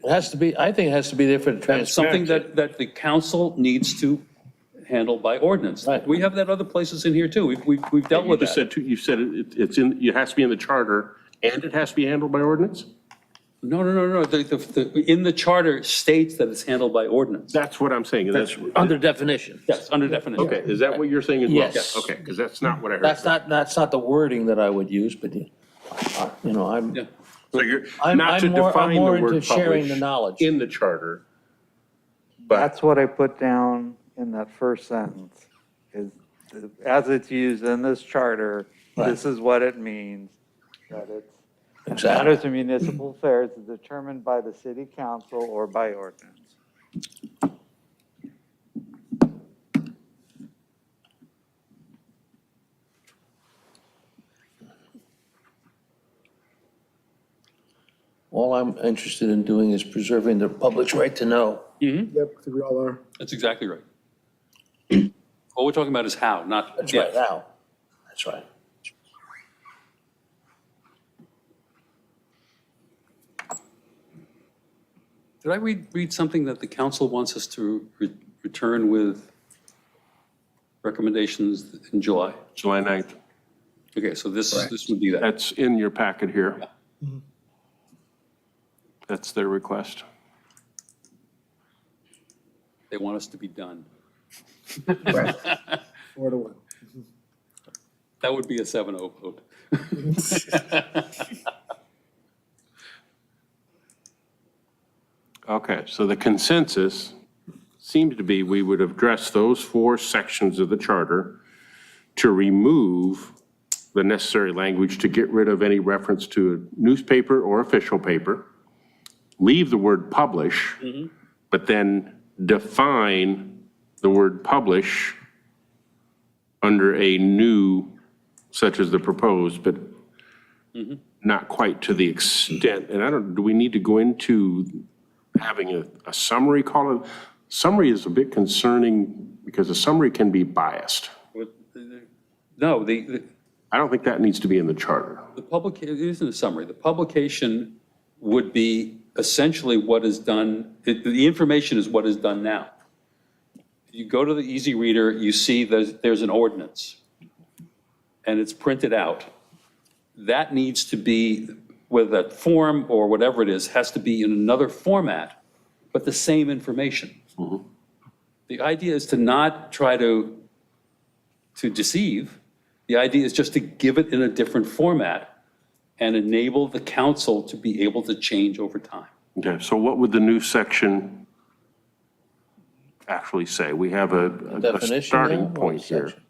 It has to be, I think it has to be there for the It's something transparency. that the council needs to handle by ordinance. Right. We have that other places in here too. We've dealt You with just that. said, you said it's in, it has to be in the charter and it has to be handled by ordinance? No. In the charter states that it's handled by ordinance. That's what I'm saying. That's, Under definition. Yes, under definition. okay, is that what you're saying as well? Yes. Okay, because that's not what I heard. That's not the wording that I would use, but, I'm, Yeah. So you're I'm not to more define the into word sharing the publish knowledge. in the charter, but That's what I put down in that first sentence, is as it's used in this charter, this is what it means, that it's Exactly. matters of municipal affairs is determined by the city council or by ordinance. All I'm interested in doing is preserving the public's right to know. Yep, I think we all are. That's exactly right. What we're talking about is how, not That's if. right now. That's right. Did I read something that the council wants us to return with recommendations in July? July 9th. Okay, so this would be that. That's in your packet here. That's their request. They want us to be done. 4-1. That would be a 7-0 vote. Okay, so the consensus seems to be we would address those four sections of the charter to remove the necessary language to get rid of any reference to a newspaper or official paper, leave the word publish, but then define the word publish under a new, such as the proposed, but not quite to the extent, and I don't, do we need to go into having a summary call it? Summary is a bit concerning because a summary can be biased. No, I don't think that needs to be in the charter. the public, it isn't a summary. The publication would be essentially what is done, the information is what is done now. You go to the Easy Reader, you see there's an ordinance, and it's printed out. That needs to be, whether that form or whatever it is, has to be in another format, but the same information. The idea is to not try to deceive. The idea is just to give it in a different format and enable the council to be able to change over time. Okay, so what would the new section actually say? We have a Definition starting now, or point here. section?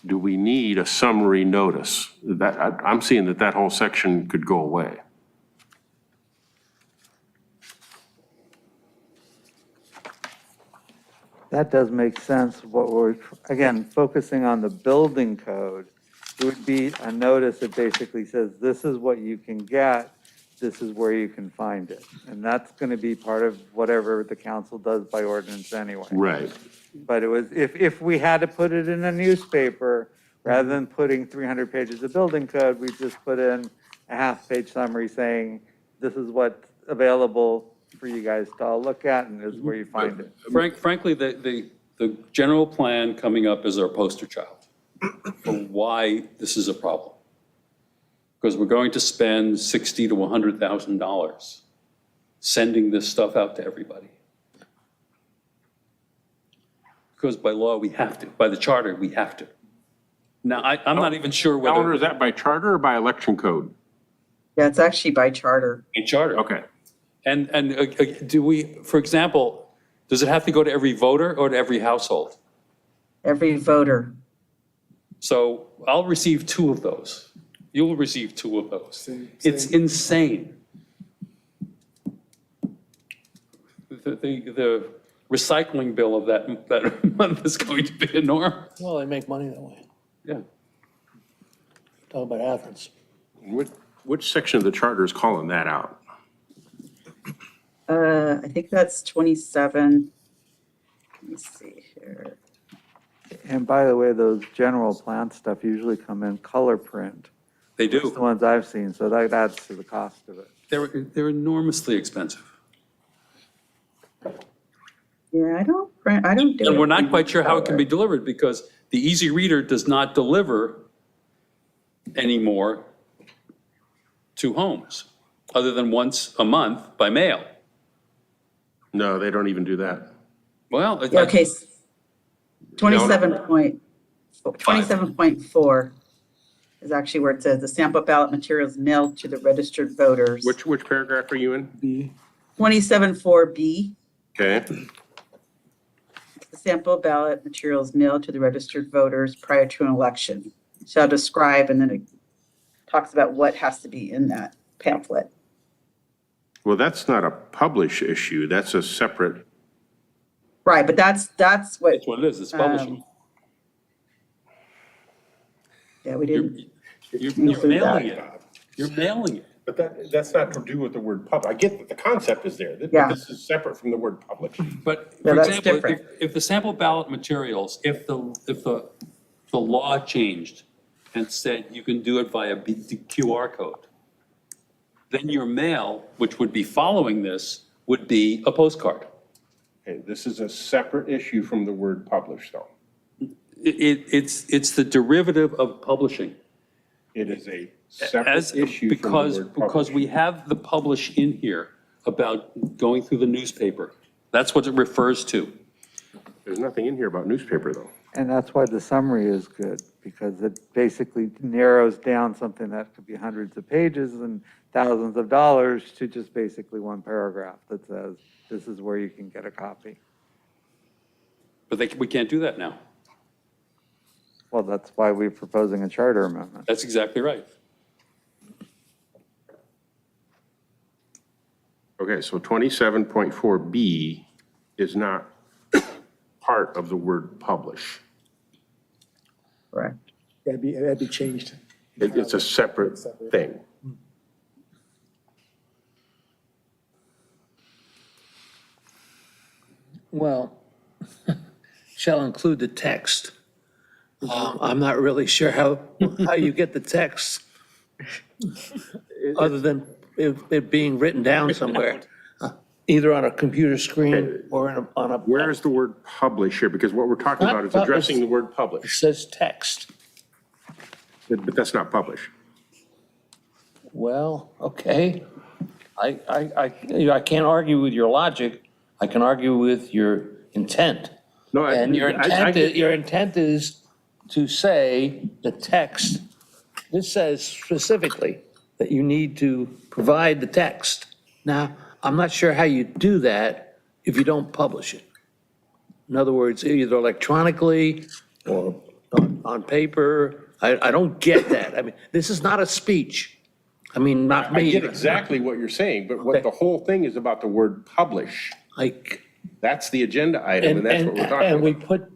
Do we need a summary notice? I'm seeing that whole section could go away. That does make sense. What we're, again, focusing on the building code, it would be a notice that basically says, this is what you can get, this is where you can find it. And that's going to be part of whatever the council does by ordinance anyway. Right. But it was, if we had to put it in a newspaper, rather than putting 300 pages of building code, we just put in a half-page summary saying, this is what's available for you guys to all look at, and this is where you find it. Frankly, the general plan coming up is our poster child for why this is a problem. Because we're going to spend $60,000 to $100,000 sending this stuff out to everybody. Because by law, we have to. By the charter, we have to. Now, I'm not even sure Calendar, whether. is that by charter or by election code? Yeah, it's actually by charter. In charter. Okay. And do we, for example, does it have to go to every voter or to every household? Every voter. So I'll receive 2 of those. You'll receive 2 of those. It's insane. The recycling bill of that month is going to be enormous. Well, they make money that way. Yeah. Talk about average. Which section of the charter is calling that out? I think that's 27. Let me see here. And by the way, those general plan stuff usually come in color print. They It's the do. ones I've seen, so that adds to the cost of it. They're enormously expensive. Yeah, I don't do it. And we're not quite sure how it can be delivered because the Easy Reader does not deliver anymore to homes, other than once a month by mail. No, they don't even do that. Well, Yeah, okay. 27.4 is actually where it says the sample ballot materials mailed to the registered voters. Which paragraph are you in? 27.4B, Okay. the sample ballot materials mailed to the registered voters prior to an election. Shall describe, and then it talks about what has to be in that pamphlet. Well, that's not a publish issue. That's a separate, Right, but that's what, that's what it is, it's publishing. yeah, we didn't. You're include mailing that. it. You're mailing it. but that's not to do with the word public. I get that the concept is there. Yeah. This is separate from the word publish. But Yeah, for that's example, different. if the sample ballot materials, if the law changed and said you can do it via the QR code, then your mail, which would be following this, would be a postcard. Okay, this is a separate issue from the word publish, though. It's the derivative of publishing. It is a As, separate issue from the because word publish. we have the publish in here about going through the newspaper. That's what it refers to. There's nothing in here about newspaper, though. And that's why the summary is good, because it basically narrows down something that could be hundreds of pages and thousands of dollars to just basically one paragraph that says, this is where you can get a copy. But we can't do that now. Well, that's why we're proposing a charter amendment. That's exactly right. Okay, so 27.4B is not part of the word publish. Correct. That'd be changed. It's a separate thing. Well, shall include the text. I'm not really sure how you get the text, other than it being written down somewhere, either on a computer screen or on a. Where is the word publish here? Because what we're talking about is addressing the word It publish, says text. but that's not publish. Well, okay. I can't argue with your logic. I can argue with your intent. No, And your intent is to say the text, this says specifically that you need to provide the text. Now, I'm not sure how you do that if you don't publish it. In other words, either electronically or on paper. I don't get that. I mean, this is not a speech. I mean, not I me. get exactly what you're saying, but what the whole thing is about the word publish. Like, That's the agenda item, and that's what we're talking and we about. put,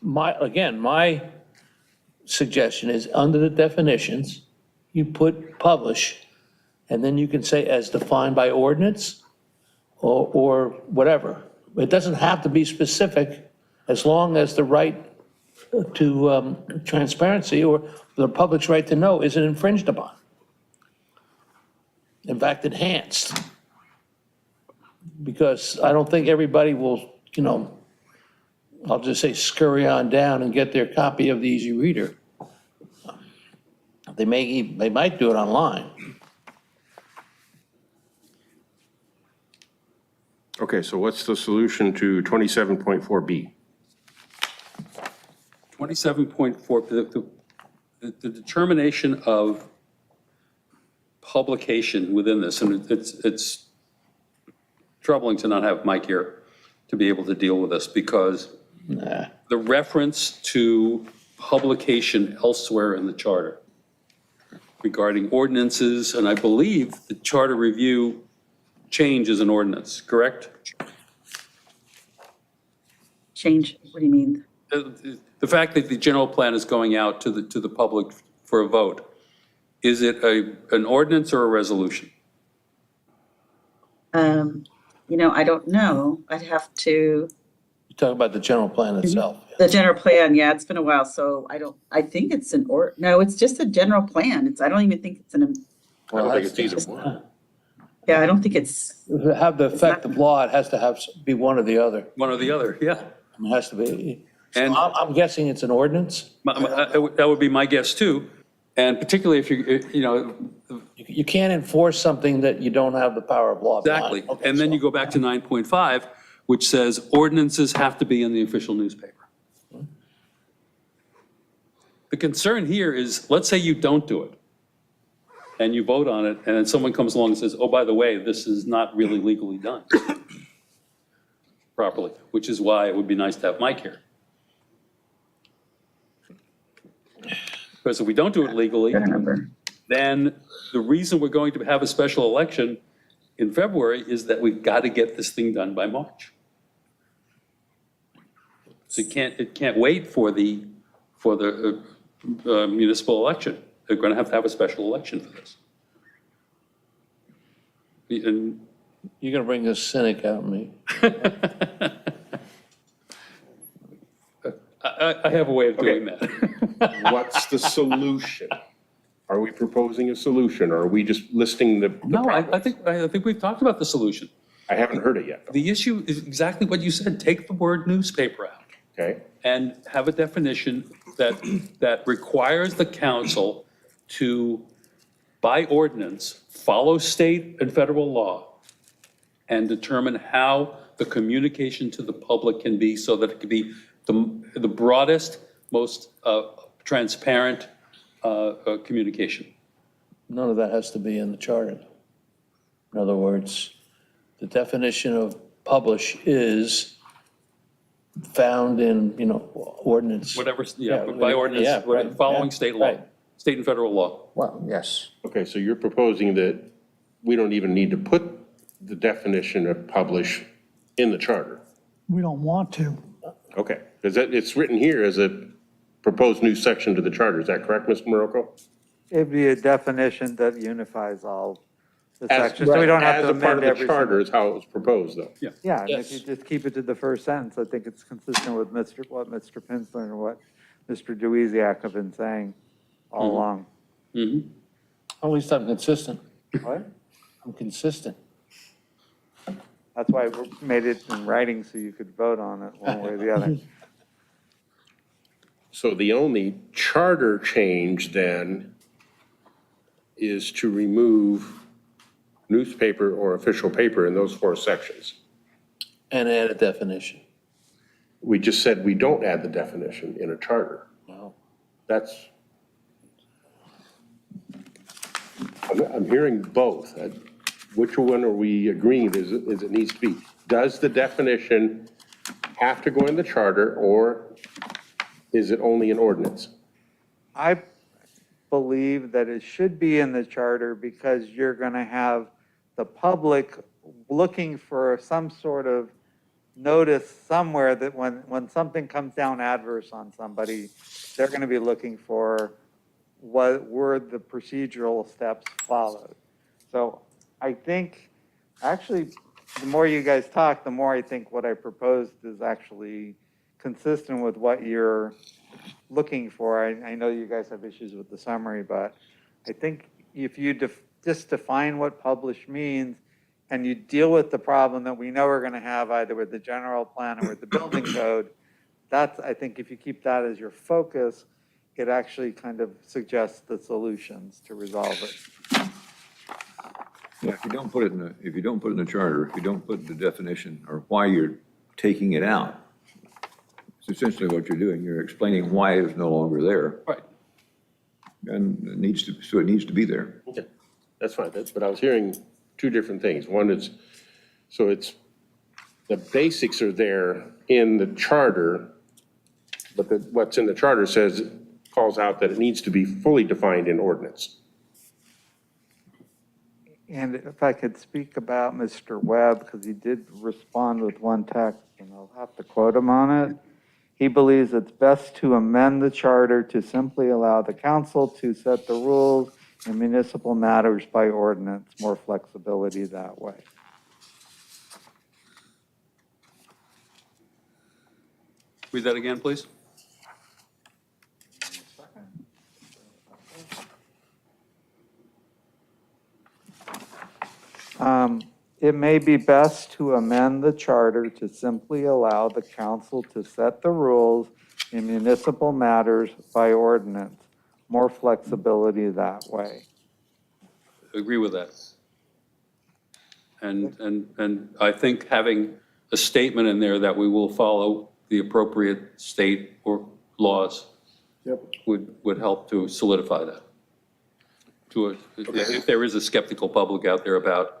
my suggestion is, under the definitions, you put publish, and then you can say as defined by ordinance, or whatever. It doesn't have to be specific, as long as the right to transparency or the public's right to know isn't infringed upon. In fact, enhanced. Because I don't think everybody will, I'll just say scurry on down and get their copy of the Easy Reader. They might do it online. Okay, so what's the solution to 27.4B? 27.4, the determination of publication within this, and it's troubling to not have Mike here to be able to deal with this, because the reference to publication elsewhere in the charter regarding ordinances, and I believe the charter review change is an ordinance, correct? Change, what do you mean? The fact that the general plan is going out to the public for a vote, is it an ordinance or a resolution? I don't know. I'd have to, You talk about the general plan itself. the general plan, yeah, it's been a while, so I think it's no, it's just a general plan. I don't even think it's I don't think it's either one. yeah, I don't think it's, To have the effect of law, it has to be one or the other. One or the other, yeah. It has to be. So And- I'm guessing it's an ordinance. That would be my guess too. And particularly if You can't enforce something that you don't have the power of law behind. exactly. Okay, And then so- you go back to 9.5, which says ordinances have to be in the official newspaper. The concern here is, let's say you don't do it, and you vote on it, and then someone comes along and says, oh, by the way, this is not really legally done properly, which is why it would be nice to have Mike here. Because if we don't do it legally, I don't remember. then the reason we're going to have a special election in February is that we've got to get this thing done by March. So it can't wait for the municipal election. They're going to have a special election for this. And You're going to bring this cynic out in me. I have a way of doing that. What's the solution? Are we proposing a solution, or are we just listing the No, I problems? think we've talked about the solution. I haven't heard it yet, though. The issue is exactly what you said. Take the word newspaper out. Okay? And have a definition that requires the council to, by ordinance, follow state and federal law and determine how the communication to the public can be so that it can be the broadest, most transparent communication. None of that has to be in the charter. In other words, the definition of publish is found in, ordinance. Whatever, Yeah, by ordinance, yeah, right, following yeah, state law, right. state and federal law. Well, yes. Okay, so you're proposing that we don't even need to put the definition of publish in the charter? We don't want to. Okay, because it's written here as a proposed new section to the charter, is that correct, Mr. Morocco? It'd be a definition that unifies all the As- sections, so we don't have As to a part amend of the every charter single. is how it was proposed, though. Yeah, and if Yes. you just keep it to the first sentence, I think it's consistent with what Mr. Pinsler and what Mr. Duiziak have been saying all along. At least I'm consistent. What? I'm consistent. That's why we made it in writing so you could vote on it one way or the other. So the only charter change then is to remove newspaper or official paper in those 4 sections. And add a definition. We just said we don't add the definition in a charter. Well, That's, I'm hearing both. Which one are we agreeing is it needs to be? Does the definition have to go in the charter, or is it only an ordinance? I believe that it should be in the charter because you're going to have the public looking for some sort of notice somewhere that when something comes down adverse on somebody, they're going to be looking for what were the procedural steps followed. So I think, actually, the more you guys talk, the more I think what I proposed is actually consistent with what you're looking for. I know you guys have issues with the summary, but I think if you just define what publish means and you deal with the problem that we know we're going to have either with the general plan or with the building code, that's, I think if you keep that as your focus, it actually kind of suggests the solutions to resolve it. Yeah, if you don't put it in the charter, if you don't put the definition or why you're taking it out, it's essentially what you're doing. You're explaining why it's no longer there. Right. And it needs to be there. Okay, that's fine. But I was hearing 2 different things. One is, so it's, the basics are there in the charter, but what's in the charter calls out that it needs to be fully defined in ordinance. And if I could speak about Mr. Webb, because he did respond with one text, and I'll have to quote him on it. He believes it's best to amend the charter to simply allow the council to set the rules in municipal matters by ordinance, more flexibility that way. Read that again, please. It may be best to amend the charter to simply allow the council to set the rules in municipal matters by ordinance, more flexibility that way. Agree with that. And I think having a statement in there that we will follow the appropriate state or laws would help to solidify that. If there is a skeptical public out there about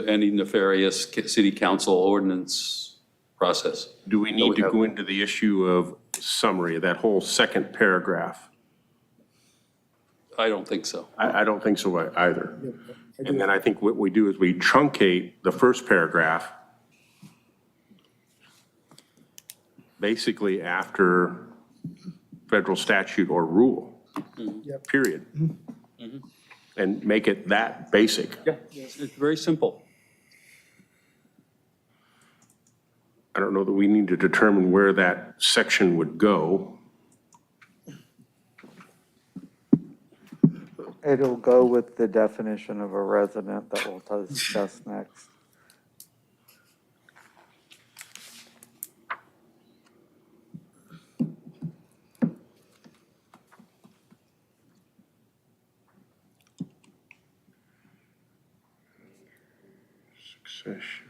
any nefarious city council ordinance process. Do we need to go into the issue of summary, that whole second paragraph? I don't think so. I don't think so either. And then I think what we do is we truncate the first paragraph basically after federal statute or rule, period. And make it that basic. Yeah, it's very simple. I don't know that we need to determine where that section would go. It'll go with the definition of a resident that we'll discuss next. Succession.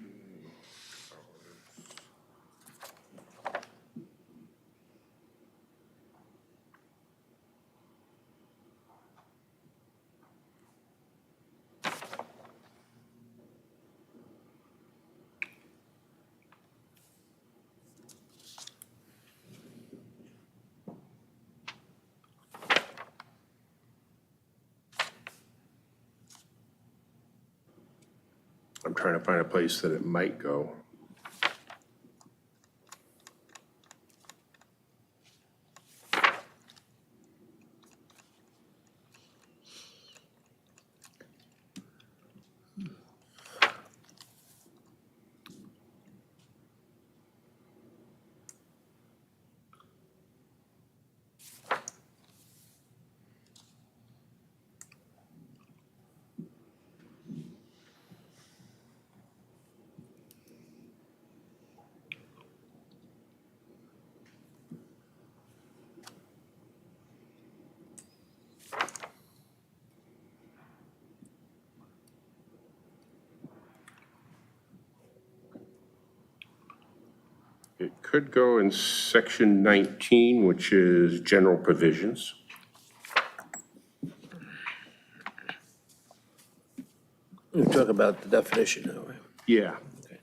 I'm trying to find a place that it might go. It could go in section 19, which is general provisions. You talk about the definition now, right? Yeah. Okay.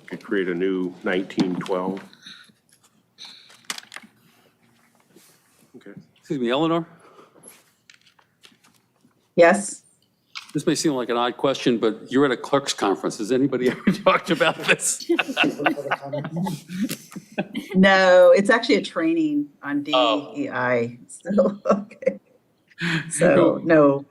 Could create a new 1912. Okay. Excuse me, Eleanor? Yes? This may seem like an odd question, but you're at a clerk's conference. Has anybody ever talked about this? No, it's actually a training on Oh. DEI, so, okay. So, no.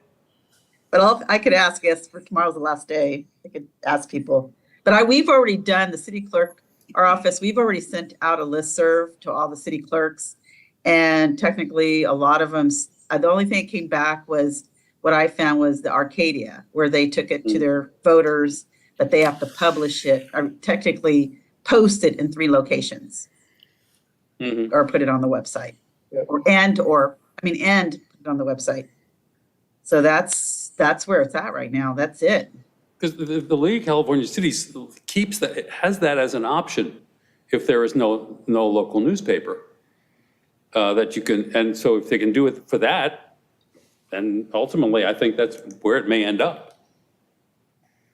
But I could ask, yes, for tomorrow's the last day, I could ask people. But we've already done, the city clerk, our office, we've already sent out a listserv to all the city clerks. And technically, a lot of them, the only thing that came back was, what I found was the Arcadia, where they took it to their voters, but they have to publish it, or technically post it in 3 locations. Mhm. Or put it on the website, or put it on the website. So that's where it's at right now. That's it. Because the League of California Cities keeps that, it has that as an option if there is no local newspaper that you can, and so if they can do it for that, then ultimately I think that's where it may end up.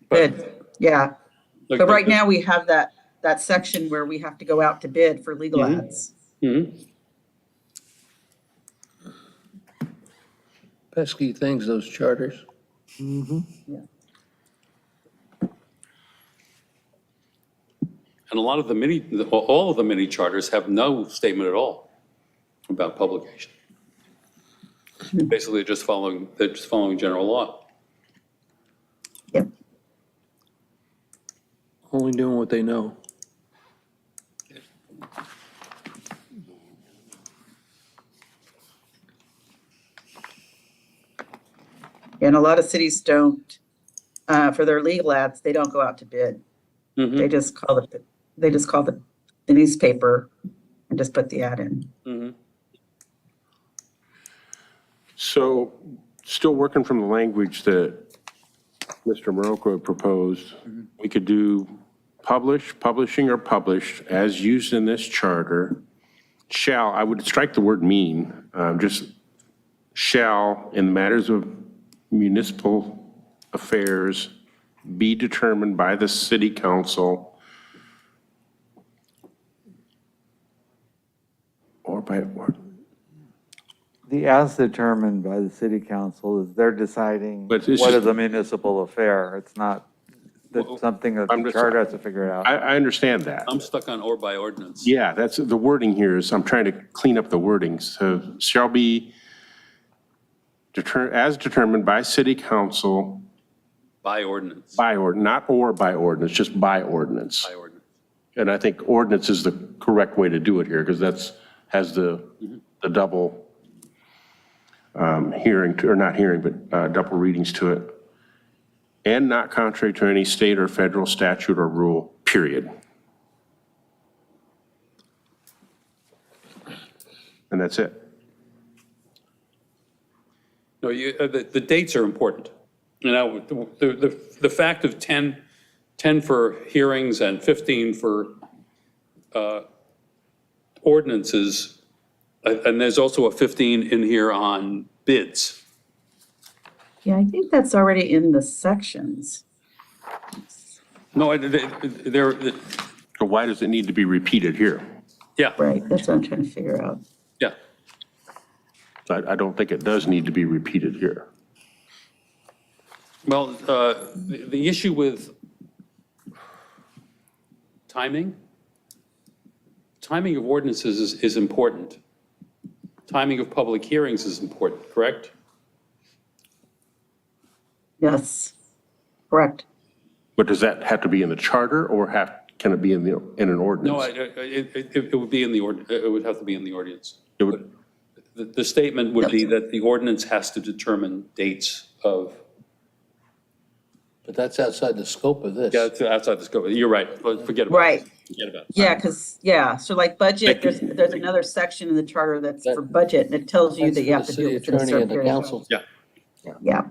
But- Good, yeah. But right now we have that section where we have to go out to bid for legal Mhm. ads. Mhm. Pesky things, those charters. Yeah. And a lot of all of the mini charters have no statement at all about publication. Basically, they're just following general law. Yep. Only doing what they know. And a lot of cities don't, for their legal ads, they don't go out to bid. Mhm. They just call the newspaper and just put the ad in. Mhm. So still working from the language that Mr. Morocco had proposed, we could do publishing or published as used in this charter. Shall, I would strike the word mean, just shall in matters of municipal affairs be determined by the city council or by, The as determined by the city council is they're deciding But what it's is just- a municipal affair. It's not, that's something that I'm the just- charter has to figure out. I understand that. I'm stuck on or by ordinance. Yeah, that's, the wording here is, I'm trying to clean up the wording. So shall be as determined by city council By ordinance. not or by ordinance, just by ordinance. By ordinance. And I think ordinance is the correct way to do it here, because has the double hearing, or not hearing, but double readings to it. And not contrary to any state or federal statute or rule, period. And that's it. No, the dates are important. Now, the fact of 10 for hearings and 15 for ordinances, and there's also a 15 in here on bids. Yeah, I think that's already in the sections. No, they're, So why does it need to be repeated here? yeah, Right, that's what I'm trying to figure out. yeah. I don't think it does need to be repeated here. Well, the issue with timing of ordinances is important. Timing of public hearings is important, correct? Yes, correct. But does that have to be in the charter or can it be in an ordinance? No, it would be in the it would have to be in the ordinance. It would, The statement would be that the ordinance has to determine dates of, But that's outside the scope of this. yeah, it's outside the scope. You're right. Forget about it. Right. Forget about it. Yeah, because, so like budget, there's another section in the charter that's for budget, and it tells you That's that you for have the to do city it within a attorney certain and the period. council. Yeah,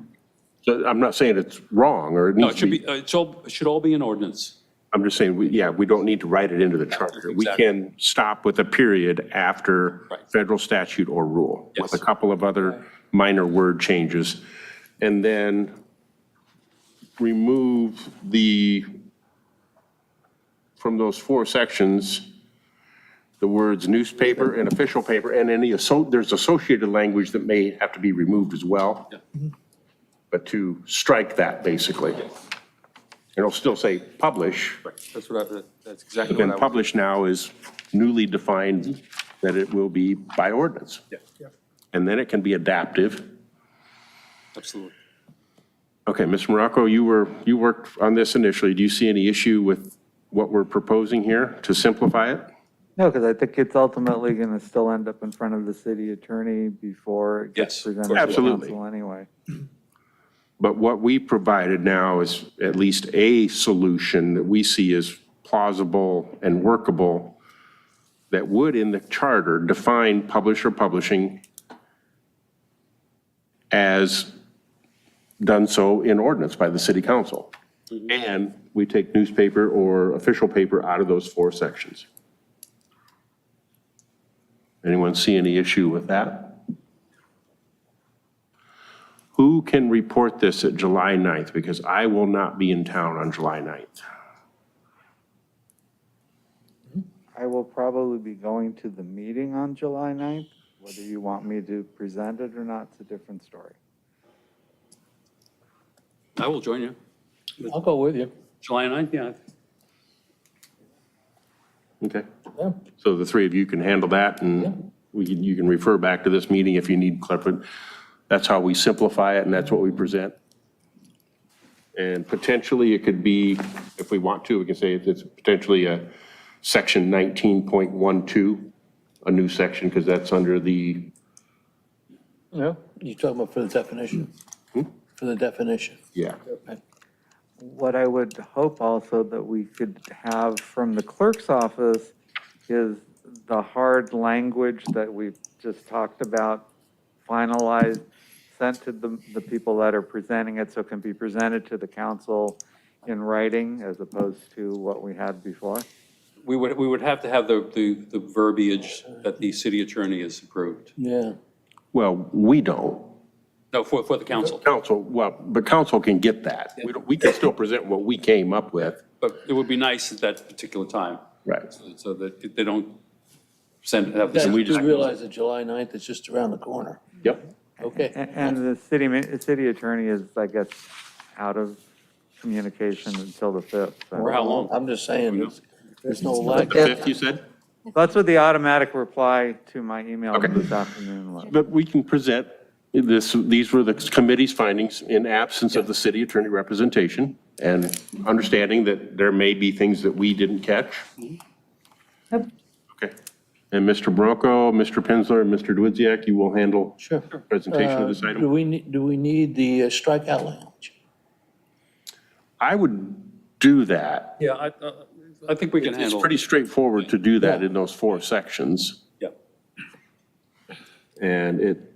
so I'm not saying it's wrong or it No, needs it to should be, it should all be an ordinance. I'm just saying, we don't need to write it into the charter. We Exactly. can stop with a period after Right. federal statute or rule with a Yes. couple of other minor word changes. And then remove from those 4 sections, the words newspaper and official paper, and there's associated language that may have to be removed as well. Yeah. But to strike that, basically. It'll still say publish, Right. That's exactly but then what I was. publish now is newly defined that it will be by ordinance. Yeah, And then it can be adaptive. absolutely. Okay, Ms. Morocco, you worked on this initially. Do you see any issue with what we're proposing here to simplify it? No, because I think it's ultimately going to still end up in front of the city attorney before it gets Yes, presented to the absolutely. council anyway. But what we provided now is at least a solution that we see as plausible and workable that would, in the charter, define publish or publishing as done so in ordinance by the city council. And we take newspaper or official paper out of those 4 sections. Anyone see any issue with that? Who can report this at July 9th? Because I will not be in town on July 9th. I will probably be going to the meeting on July 9th. Whether you want me to present it or not, it's a different story. I will join you. I'll go with you. July 9th, yeah. Okay? Yeah. So the 3 of you can handle that, and you can refer back to this meeting if you need clarification. That's how we simplify it, and that's what we present. And potentially, it could be, if we want to, we can say it's potentially a section 19.12, a new section, because that's under the, Yeah. You're talking about for the definition? For the definition. yeah. What I would hope also that we could have from the clerk's office is the hard language that we've just talked about finalized, sent to the people that are presenting it, so it can be presented to the council in writing as opposed to what we had before. We would have to have the verbiage that the city attorney has approved. Yeah. Well, we don't. No, for the council. Council, well, but council can get that. We can still present what we came up with. But it would be nice at that particular time. Right. So that they don't have Guys, this. we just realize that July 9th is just around the corner. Yep. Okay. And the city attorney is, I guess, out of communication until the 5th. so. For how long? I'm just saying, there's no lack. The 5th, you said? That's what the automatic reply to my email Okay. this afternoon was. But we can present these were the committee's findings in absence of the city attorney representation and understanding that there may be things that we didn't catch. Yep. Okay. And Mr. Bronco, Mr. Penzler, and Mr. Dwidziak, you will handle Sure. presentation of this Do item? we need the strikeout language? I would do that. Yeah, I think we can It's handle. pretty straightforward to do that in those 4 sections. Yeah. And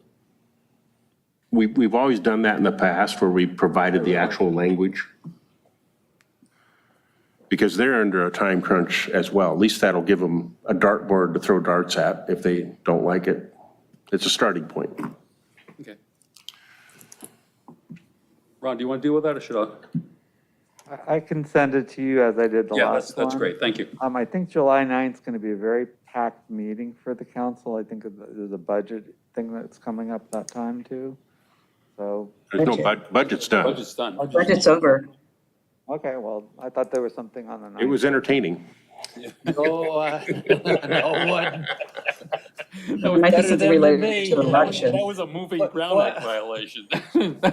we've always done that in the past where we provided the actual language. Because they're under a time crunch as well. At least that'll give them a dartboard to throw darts at if they don't like it. It's a starting point. Okay. Ron, do you want to deal with that or should I? I can send it to you as I did the Yeah, last that's one. great. Thank you. I think July 9th is going to be a very packed meeting for the council. I think there's a budget thing that's coming up that time too. So, There's no budget's done. Budget's done. Budget's over. okay, well, I thought there was something on the 9th. It was entertaining. No, no one. It might be something related to the election. That was a moving Brown Act violation.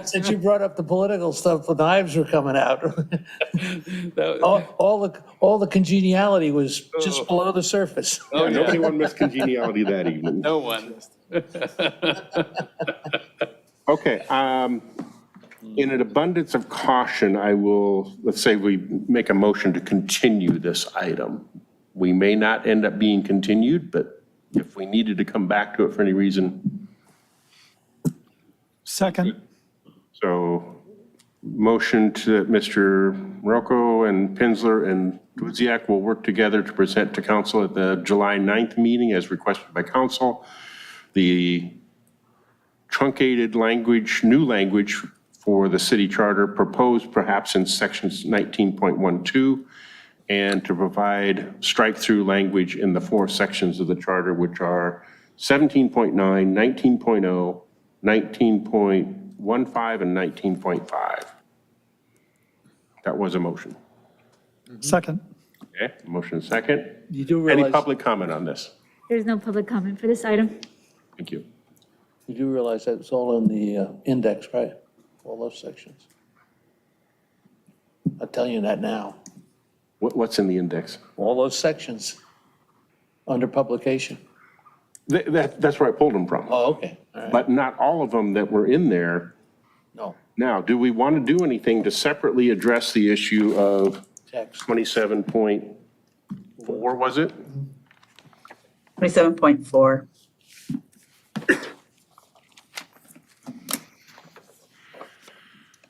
Since you brought up the political stuff, the knives were coming out. All the congeniality was just below the surface. Oh, yeah. Nobody wanted Miss Congeniality that evening. No one. Okay, in an abundance of caution, I will, let's say we make a motion to continue this item. We may not end up being continued, but if we needed to come back to it for any reason, Second, so motion to Mr. Rocco and Pinsler and Dudziak will work together to present to council at the July 9th meeting as requested by council. The truncated language, new language for the city charter proposed perhaps in sections 19.12 and to provide strike-through language in the 4 sections of the charter, which are 17.9, 19.0, 19.15, and 19.5. That was a motion. second. Okay, motion second. You do Any realize, public comment on this? There's no public comment for this item. Thank you. you do realize that it's all in the index, right? All those sections. I'll tell you that now. What's in the index? All those sections under publication. That's where I pulled them from. Oh, okay, all right. But not all of them that were in there. No, Now, do we want to do anything to separately address the issue of text. 27.4, was it? 27.4.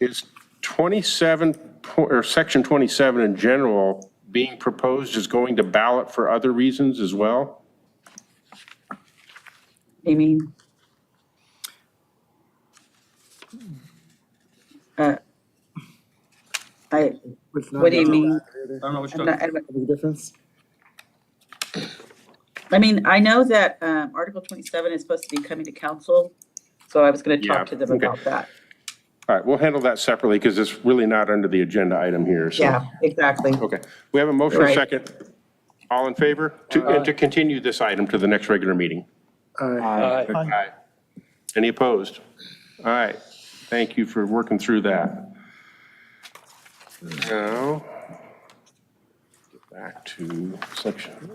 Is 27, or section 27 in general being proposed as going to ballot for other reasons as well? You mean? What do you mean? I don't know what you're I'm not- talking I'm not- Any difference? I mean, I know that Article 27 is supposed to be coming to council, so I was going to Yeah, talk to them okay. about that. All right, we'll handle that separately because it's really not under the agenda item here, so. Yeah, exactly. Okay, we have a motion Right. second. All in favor? And to continue this item to the next regular meeting? Aye. Aye. Any opposed? All right, thank you for working through that. Now, get back to section,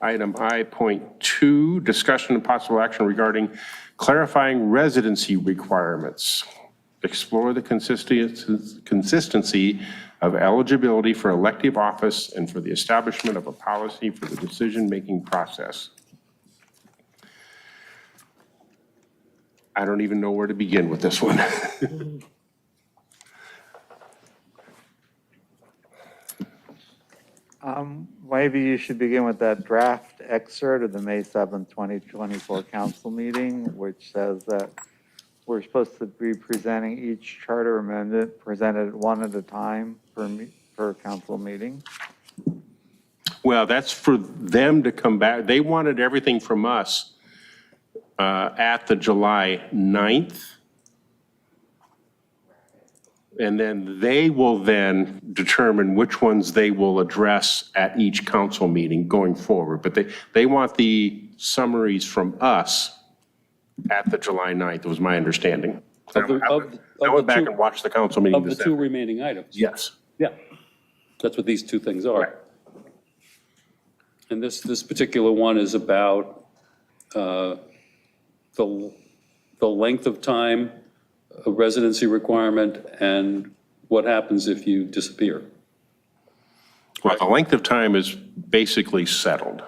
item I.2, discussion and possible action regarding clarifying residency requirements. Explore the consistency of eligibility for elective office and for the establishment of a policy for the decision-making process. I don't even know where to begin with this one. Maybe you should begin with that draft excerpt of the May 7th, 2024 council meeting, which says that we're supposed to be presenting each charter amendment, presented one at a time per council meeting. Well, that's for them to come back. They wanted everything from us at the July 9th. And then they will then determine which ones they will address at each council meeting going forward. But they want the summaries from us at the July 9th, was my understanding. Of the- of- I of went the back two- and watched the council meeting Of the this two afternoon. remaining items. Yes. Yeah, that's what these two things are. And this particular one is about the length of time, a residency requirement, and what happens if you disappear. Well, the length of time is basically settled.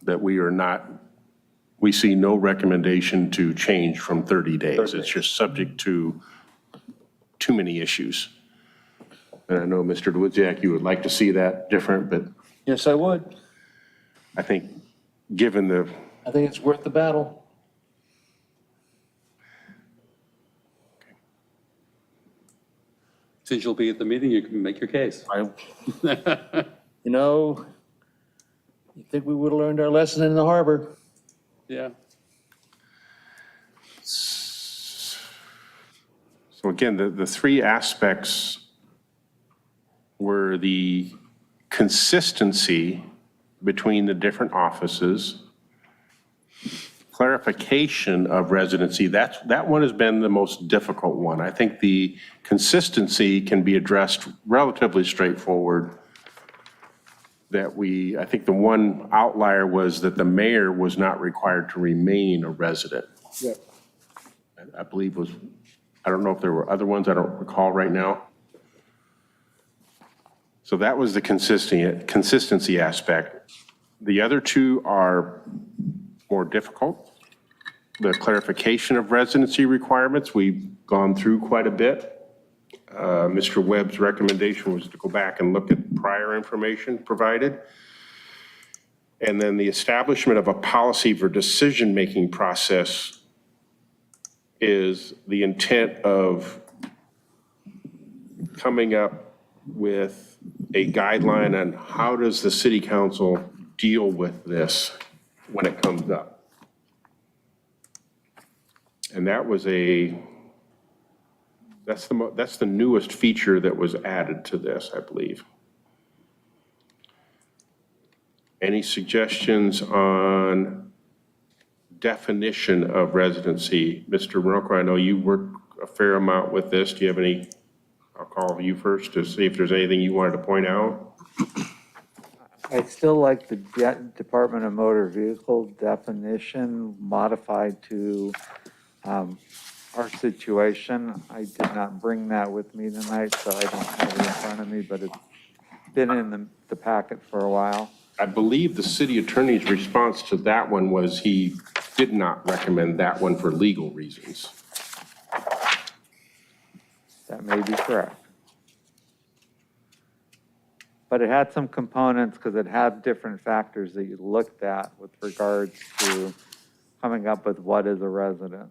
That we are not, we see no recommendation to change from 30 days. It's just subject to too many issues. And I know, Mr. Dudziak, you would like to see that different, but Yes, I would. I think, given the, I think it's worth the battle. Since you'll be at the meeting, you can make your case. You know, you think we would have learned our lesson in the harbor? Yeah. So again, the three aspects were the consistency between the different offices, clarification of residency. That one has been the most difficult one. I think the consistency can be addressed relatively straightforward. I think the one outlier was that the mayor was not required to remain a resident. Yep. I believe I don't know if there were other ones, I don't recall right now. So that was the consistency aspect. The other two are more difficult. The clarification of residency requirements, we've gone through quite a bit. Mr. Webb's recommendation was to go back and look at prior information provided. And then the establishment of a policy for decision-making process is the intent of coming up with a guideline on how does the city council deal with this when it comes up. And that was that's the newest feature that was added to this, I believe. Any suggestions on definition of residency? Mr. Morocco, I know you work a fair amount with this. Do you have any, I'll call you first to see if there's anything you wanted to point out. I still like the Department of Motor Vehicle definition modified to our situation. I did not bring that with me tonight, so I don't have it in front of me, but it's been in the packet for a while. I believe the city attorney's response to that one was he did not recommend that one for legal reasons. That may be correct. But it had some components because it had different factors that you looked at with regards to coming up with what is a resident.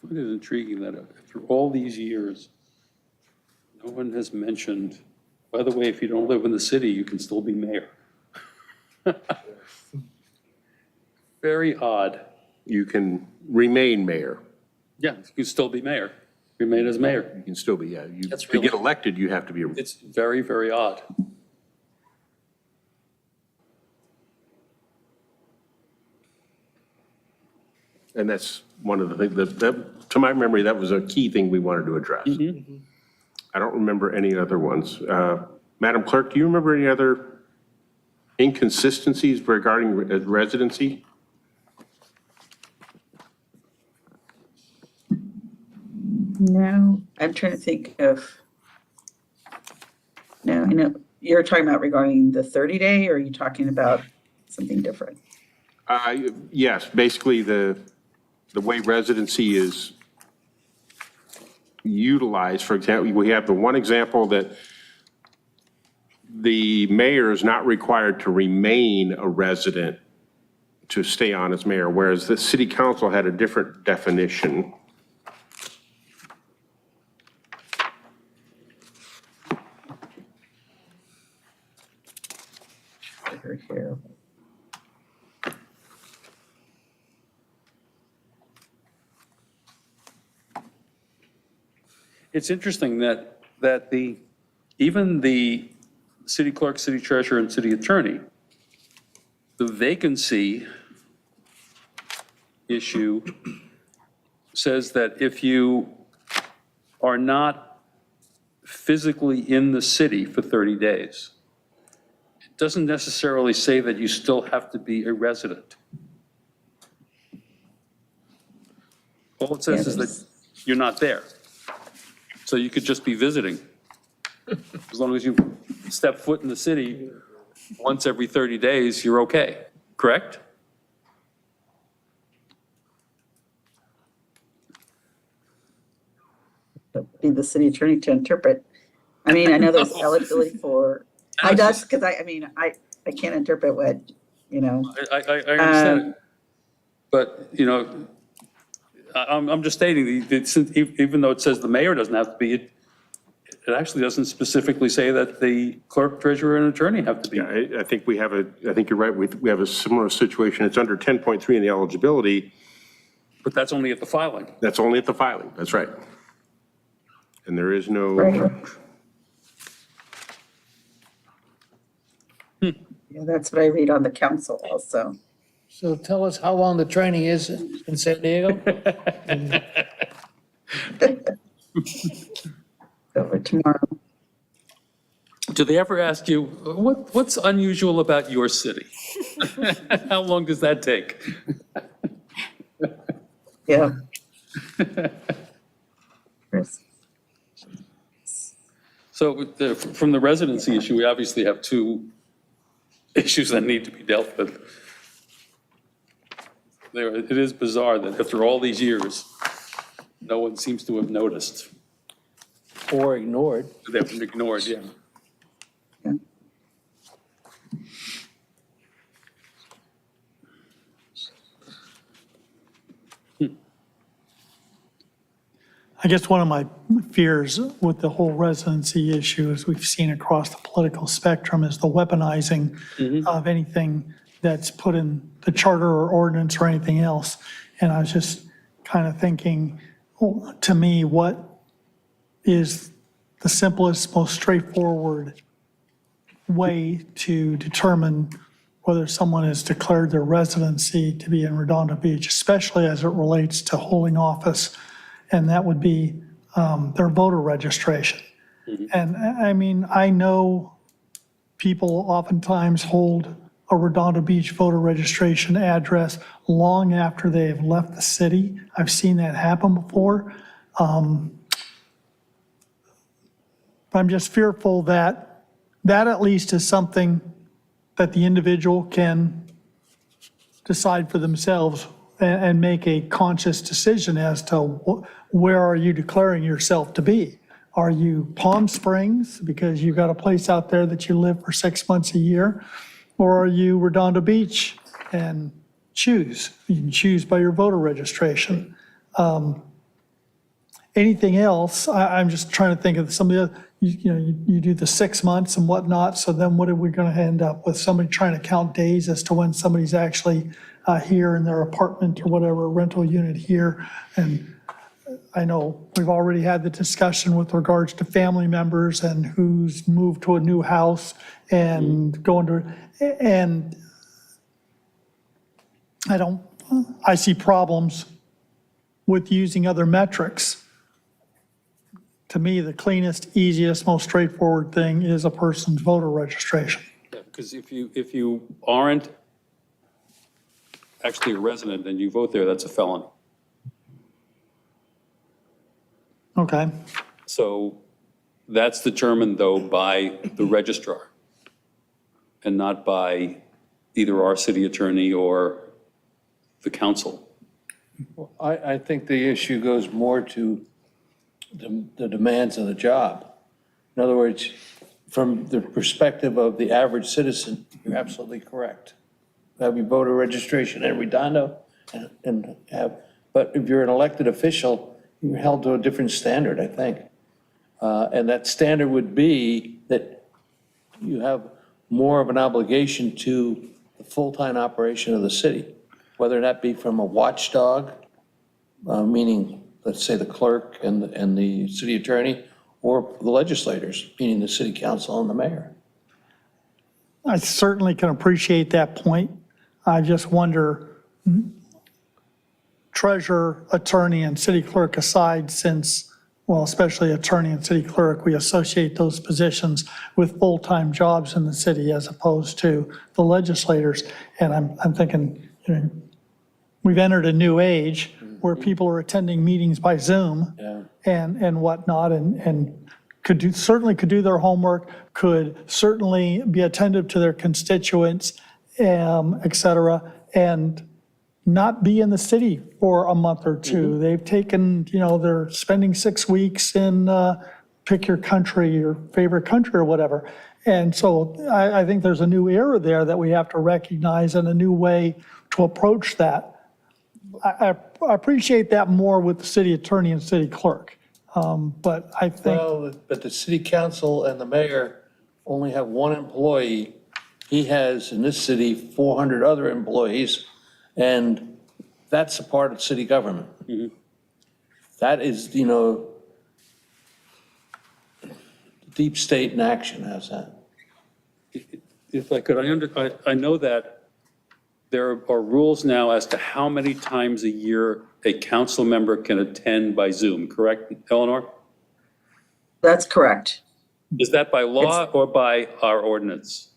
It is intriguing that after all these years, no one has mentioned, by the way, if you don't live in the city, you can still be mayor. Very odd. You can remain mayor. Yeah, you can still be mayor, remain as mayor. You can still be, yeah. That's To get really- elected, you have to be. It's very, very odd. And that's one of the things that, to my memory, that was a key thing we wanted to address. I don't remember any other ones. Madam Clerk, do you remember any other inconsistencies regarding residency? No, I'm trying to think of, no, I know, you're talking about regarding the 30-day, or are you talking about something different? Yes, basically the way residency is utilized. For example, we have the one example that the mayor is not required to remain a resident to stay on as mayor, whereas the city council had a different definition. Here. It's interesting that even the city clerk, city treasurer, and city attorney, the vacancy issue says that if you are not physically in the city for 30 days, doesn't necessarily say that you still have to be a resident. All it says is that you're not there. So you could just be visiting. As long as you step foot in the city once every 30 days, you're okay, correct? Be the city attorney to interpret. I mean, I know there's eligibility for, I does, because I can't interpret what, you know. I understand it. But, you know, I'm just stating, even though it says the mayor doesn't have to be, it actually doesn't specifically say that the clerk, treasurer, and attorney have to be. Yeah, I think I think you're right. We have a similar situation. It's under 10.3 in the eligibility. But that's only at the filing. That's only at the filing. That's right. And there is no. Right. Yeah, that's what I read on the council also. So tell us how long the training is in San Diego? Over tomorrow. Do they ever ask you, what's unusual about your city? How long does that take? Yeah. Chris. So from the residency issue, we obviously have two issues that need to be dealt with. It is bizarre that after all these years, no one seems to have noticed. Or ignored? They've been ignored, yeah. Yeah. I guess one of my fears with the whole residency issue, as we've seen across the political spectrum, is the weaponizing of anything that's put in the charter or ordinance or anything else. And I was just kind of thinking, well, to me, what is the simplest, most straightforward way to determine whether someone has declared their residency to be in Redondo Beach, especially as it relates to holding office, and that would be their voter registration. And I mean, I know people oftentimes hold a Redondo Beach voter registration address long after they have left the city. I've seen that happen before. I'm just fearful that that at least is something that the individual can decide for themselves and make a conscious decision as to where are you declaring yourself to be? Are you Palm Springs because you've got a place out there that you live for 6 months a year? Or are you Redondo Beach and choose? You can choose by your voter registration. Anything else, I'm just trying to think of some of the, you do the 6 months and whatnot, so then what are we going to end up with? Somebody trying to count days as to when somebody's actually here in their apartment or whatever, rental unit here. And I know we've already had the discussion with regards to family members and who's moved to a new house and going to, and I see problems with using other metrics. To me, the cleanest, easiest, most straightforward thing is a person's voter registration. Yeah, because if you aren't actually a resident and you vote there, that's a felon. Okay. So that's determined, though, by the registrar and not by either our city attorney or the council. I think the issue goes more to the demands of the job. In other words, from the perspective of the average citizen, you're absolutely correct. Have your voter registration in Redondo and have, but if you're an elected official, you're held to a different standard, I think. And that standard would be that you have more of an obligation to the full-time operation of the city, whether that be from a watchdog, meaning, let's say, the clerk and the city attorney, or the legislators, meaning the city council and the mayor. I certainly can appreciate that point. I just wonder, treasurer, attorney, and city clerk aside, since well, especially attorney and city clerk, we associate those positions with full-time jobs in the city as opposed to the legislators. And I'm thinking, you know, we've entered a new age where people are attending meetings by Zoom Yeah. and whatnot, and certainly could do their homework, could certainly be attentive to their constituents, et cetera, and not be in the city for a month or two. They've taken, you know, they're spending 6 weeks in, pick your country, your favorite country or whatever. And so I think there's a new era there that we have to recognize and a new way to approach that. I appreciate that more with the city attorney and city clerk. But I think, Well, but the city council and the mayor only have one employee. He has, in this city, 400 other employees, and that's a part of city government. That is, you know, deep state in action has that. If I could, I know that there are rules now as to how many times a year a council member can attend by Zoom, correct, Eleanor? That's correct. Is that by law or by our ordinance?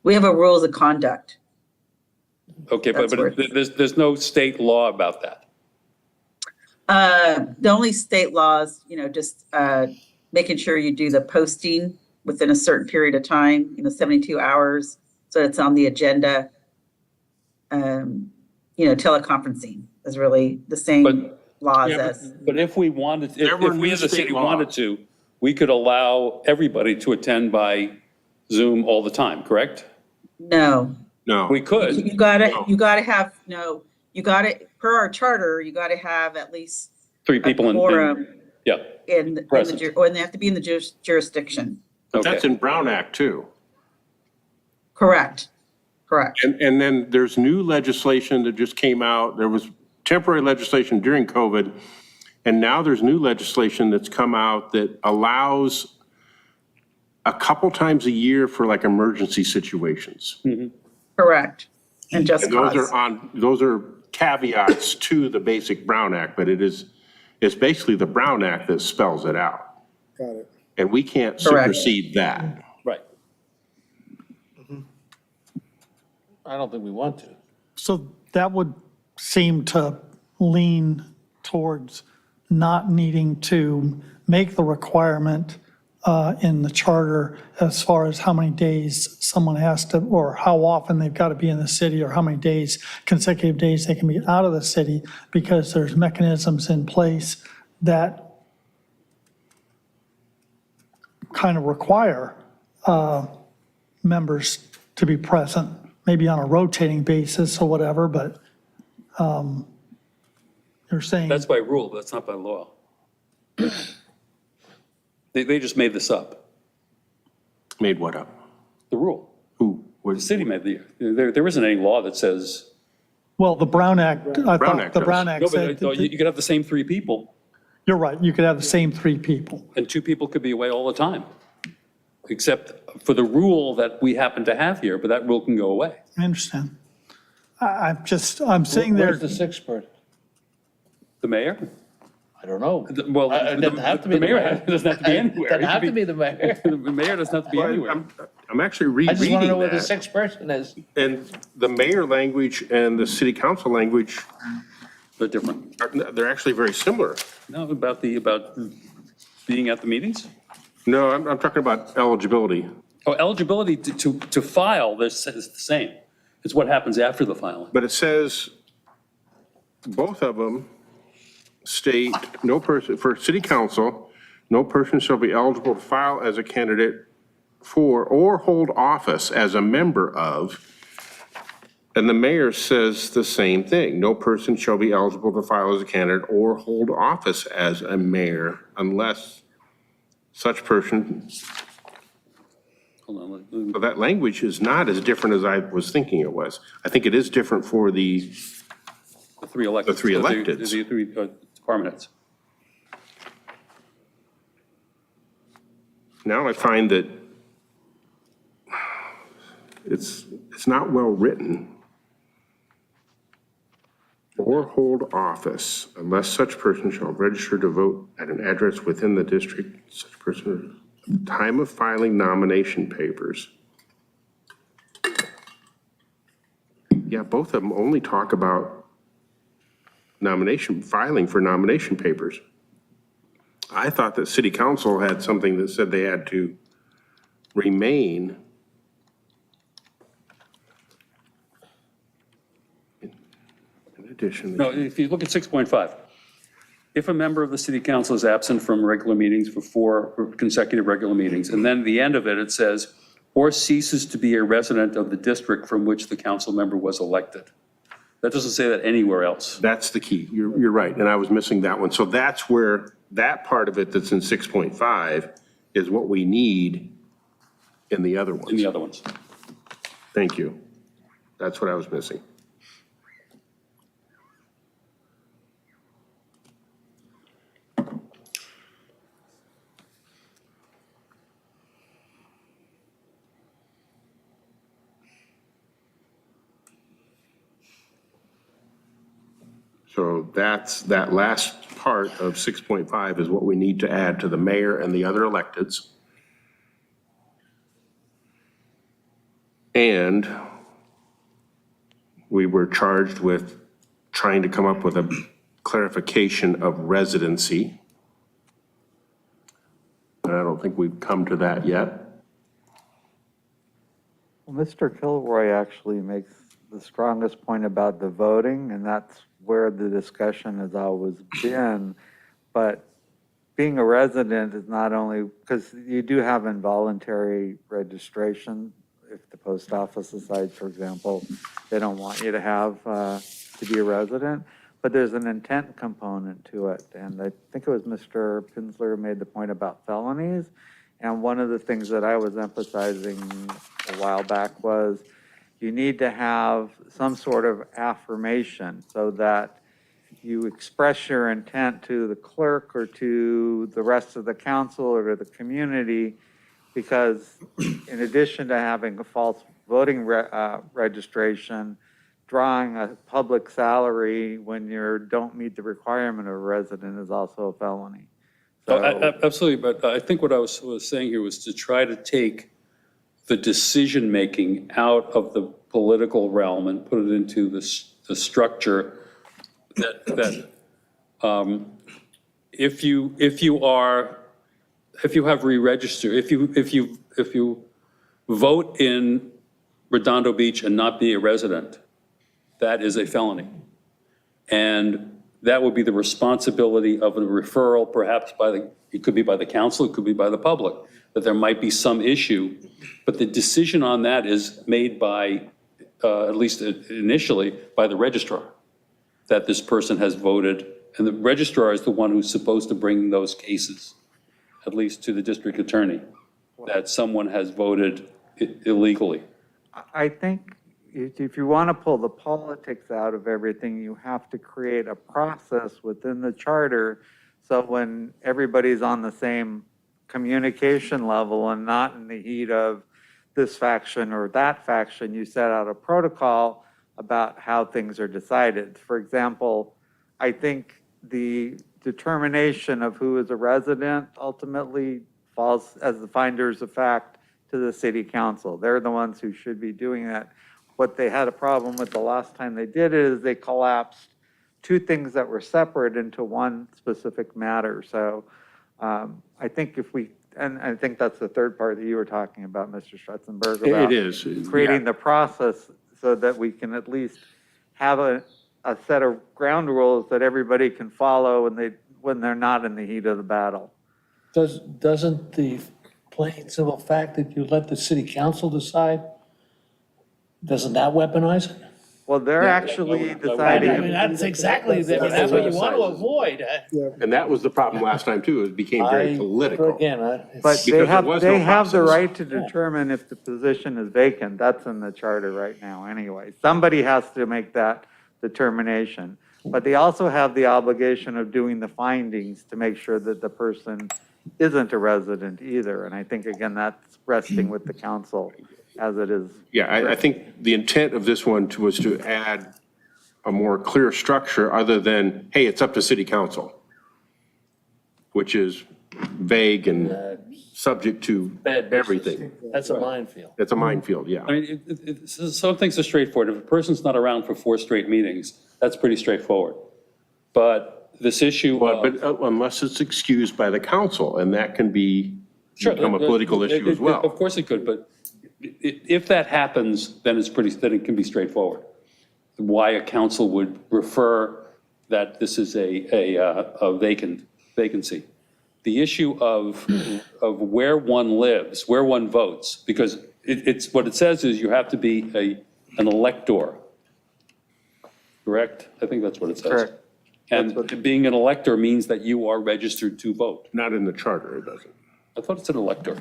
We have a rules of conduct. Okay, but That's where- there's no state law about that. The only state laws, you know, just making sure you do the posting within a certain period of time, you know, 72 hours, so it's on the agenda. You know, teleconferencing is really the same But- laws Yeah, as, but if we wanted, There were if we as a new state city wanted laws. to, we could allow everybody to attend by Zoom all the time, correct? no. No. We could. You gotta have, no, you gotta, per our charter, you gotta have at least 3 a people in, quorum yeah, in the, Present. or they have to be in the jurisdiction. But that's okay. in Brown Act too. Correct, correct. And then there's new legislation that just came out. There was temporary legislation during COVID, and now there's new legislation that's come out that allows a couple times a year for like emergency situations. Correct. And just And those cause. those are caveats to the basic Brown Act, but it's basically the Brown Act that spells it out. Got it. And we can't Correct. supersede that. Right. I don't think we want to. so that would seem to lean towards not needing to make the requirement in the charter as far as how many days someone has to, or how often they've got to be in the city, or how many days, consecutive days they can be out of the city, because there's mechanisms in place that kind of require members to be present, maybe on a rotating basis or whatever, but you're saying. That's by rule, but that's not by law. They just made this up, Made what up? the rule. Who? The city made there isn't any law that says, Well, the Brown Act, I Brown thought Act the does. Brown no, Act but said, you could have the same 3 people, you're right, you could have the same 3 people. and 2 people could be away all the time. Except for the rule that we happen to have here, but that rule can go away. I understand. I'm sitting there, Where's the 6th person? The mayor? I don't know. Well, It doesn't have to be the mayor doesn't have to be anywhere. Doesn't He have could to be the mayor. The mayor doesn't have to be anywhere. I'm actually I just want to know rereading where the that. 6th person is. And the mayor language and the city council language, They're different. they're actually very similar. No, about being at the meetings? No, I'm talking about eligibility. Oh, eligibility to file, this is the same. It's what happens after the filing. But it says, both of them state, no person, for city council, no person shall be eligible to file as a candidate for or hold office as a member of, and the mayor says the same thing. No person shall be eligible to file as a candidate or hold office as a mayor unless such person, Hold on, let me- so that language is not as different as I was thinking it was. I think it is different for the, the 3 electeds. The 3 electeds. The 3 department heads. now I find that it's not well written. or hold office unless such person shall register to vote at an address within the district, such person, at the time of filing nomination papers. Yeah, both of them only talk about filing for nomination papers. I thought that city council had something that said they had to remain in addition. No, if you look at 6.5, if a member of the city council is absent from regular meetings for 4 consecutive regular meetings, and then at the end of it, it says, or ceases to be a resident of the district from which the council member was elected. That doesn't say that anywhere else. That's the key. You're right. And I was missing that one. So that's where that part of it that's in 6.5 is what we need in the other ones. In the other ones. Thank you. That's what I was missing. So that last part of 6.5 is what we need to add to the mayor and the other electeds. And we were charged with trying to come up with a clarification of residency. And I don't think we've come to that yet. Well, Mr. Kilroy actually makes the strongest point about the voting, and that's where the discussion has always been. But being a resident is not only, because you do have involuntary registration. If the post office decides, for example, they don't want you to have to be a resident, but there's an intent component to it. And I think it was Mr. Pinsler who made the point about felonies. And one of the things that I was emphasizing a while back was you need to have some sort of affirmation so that you express your intent to the clerk or to the rest of the council or to the community, because in addition to having a false voting registration, drawing a public salary when you don't meet the requirement of a resident is also a felony. So, Absolutely, but I think what I was saying here was to try to take the decision-making out of the political realm and put it into the structure that if you have re-registered, if you vote in Redondo Beach and not be a resident, that is a felony. And that would be the responsibility of a referral, perhaps it could be by the council, it could be by the public, that there might be some issue. But the decision on that is made by, at least initially, by the registrar, that this person has voted. And the registrar is the one who's supposed to bring those cases, at least to the district attorney, that someone has voted illegally. I think if you want to pull the politics out of everything, you have to create a process within the charter. So when everybody's on the same communication level and not in the heat of this faction or that faction, you set out a protocol about how things are decided. For example, I think the determination of who is a resident ultimately falls as the finders of fact to the city council. They're the ones who should be doing that. What they had a problem with the last time they did it is they collapsed two things that were separate into one specific matter. So I think and I think that's the third part that you were talking about, Mr. Stretzenberg, about It is. creating Yeah. the process so that we can at least have a set of ground rules that everybody can follow when they're not in the heat of the battle. Doesn't the plain simple fact that you let the city council decide, doesn't that weaponize it? Well, they're actually I deciding. mean, that's exactly, that's what you want to avoid. And that was the problem last time too, it became very political. Again, But Because they there have, was no they have the process. right to determine if the position is vacant. That's in the charter right now anyway. Somebody has to make that determination. But they also have the obligation of doing the findings to make sure that the person isn't a resident either. And I think, again, that's resting with the council as it is. Yeah, I think the intent of this one was to add a more clear structure other than, hey, it's up to city council, which is vague and subject to Bad business. everything. That's a minefield. It's a minefield, yeah. I mean, some things are straightforward. If a person's not around for 4 straight meetings, that's pretty straightforward. But this issue But of. unless it's excused by the council, and that can Sure, become a political issue as well. Of course it could, but if that happens, then then it can be straightforward. Why a council would refer that this is a vacancy. The issue of where one lives, where one votes, because it's, what it says is you have to be an elector. Correct? I think that's what it says. Correct. And being an elector means that you are registered to vote. Not in the charter, it doesn't. I thought it said elector.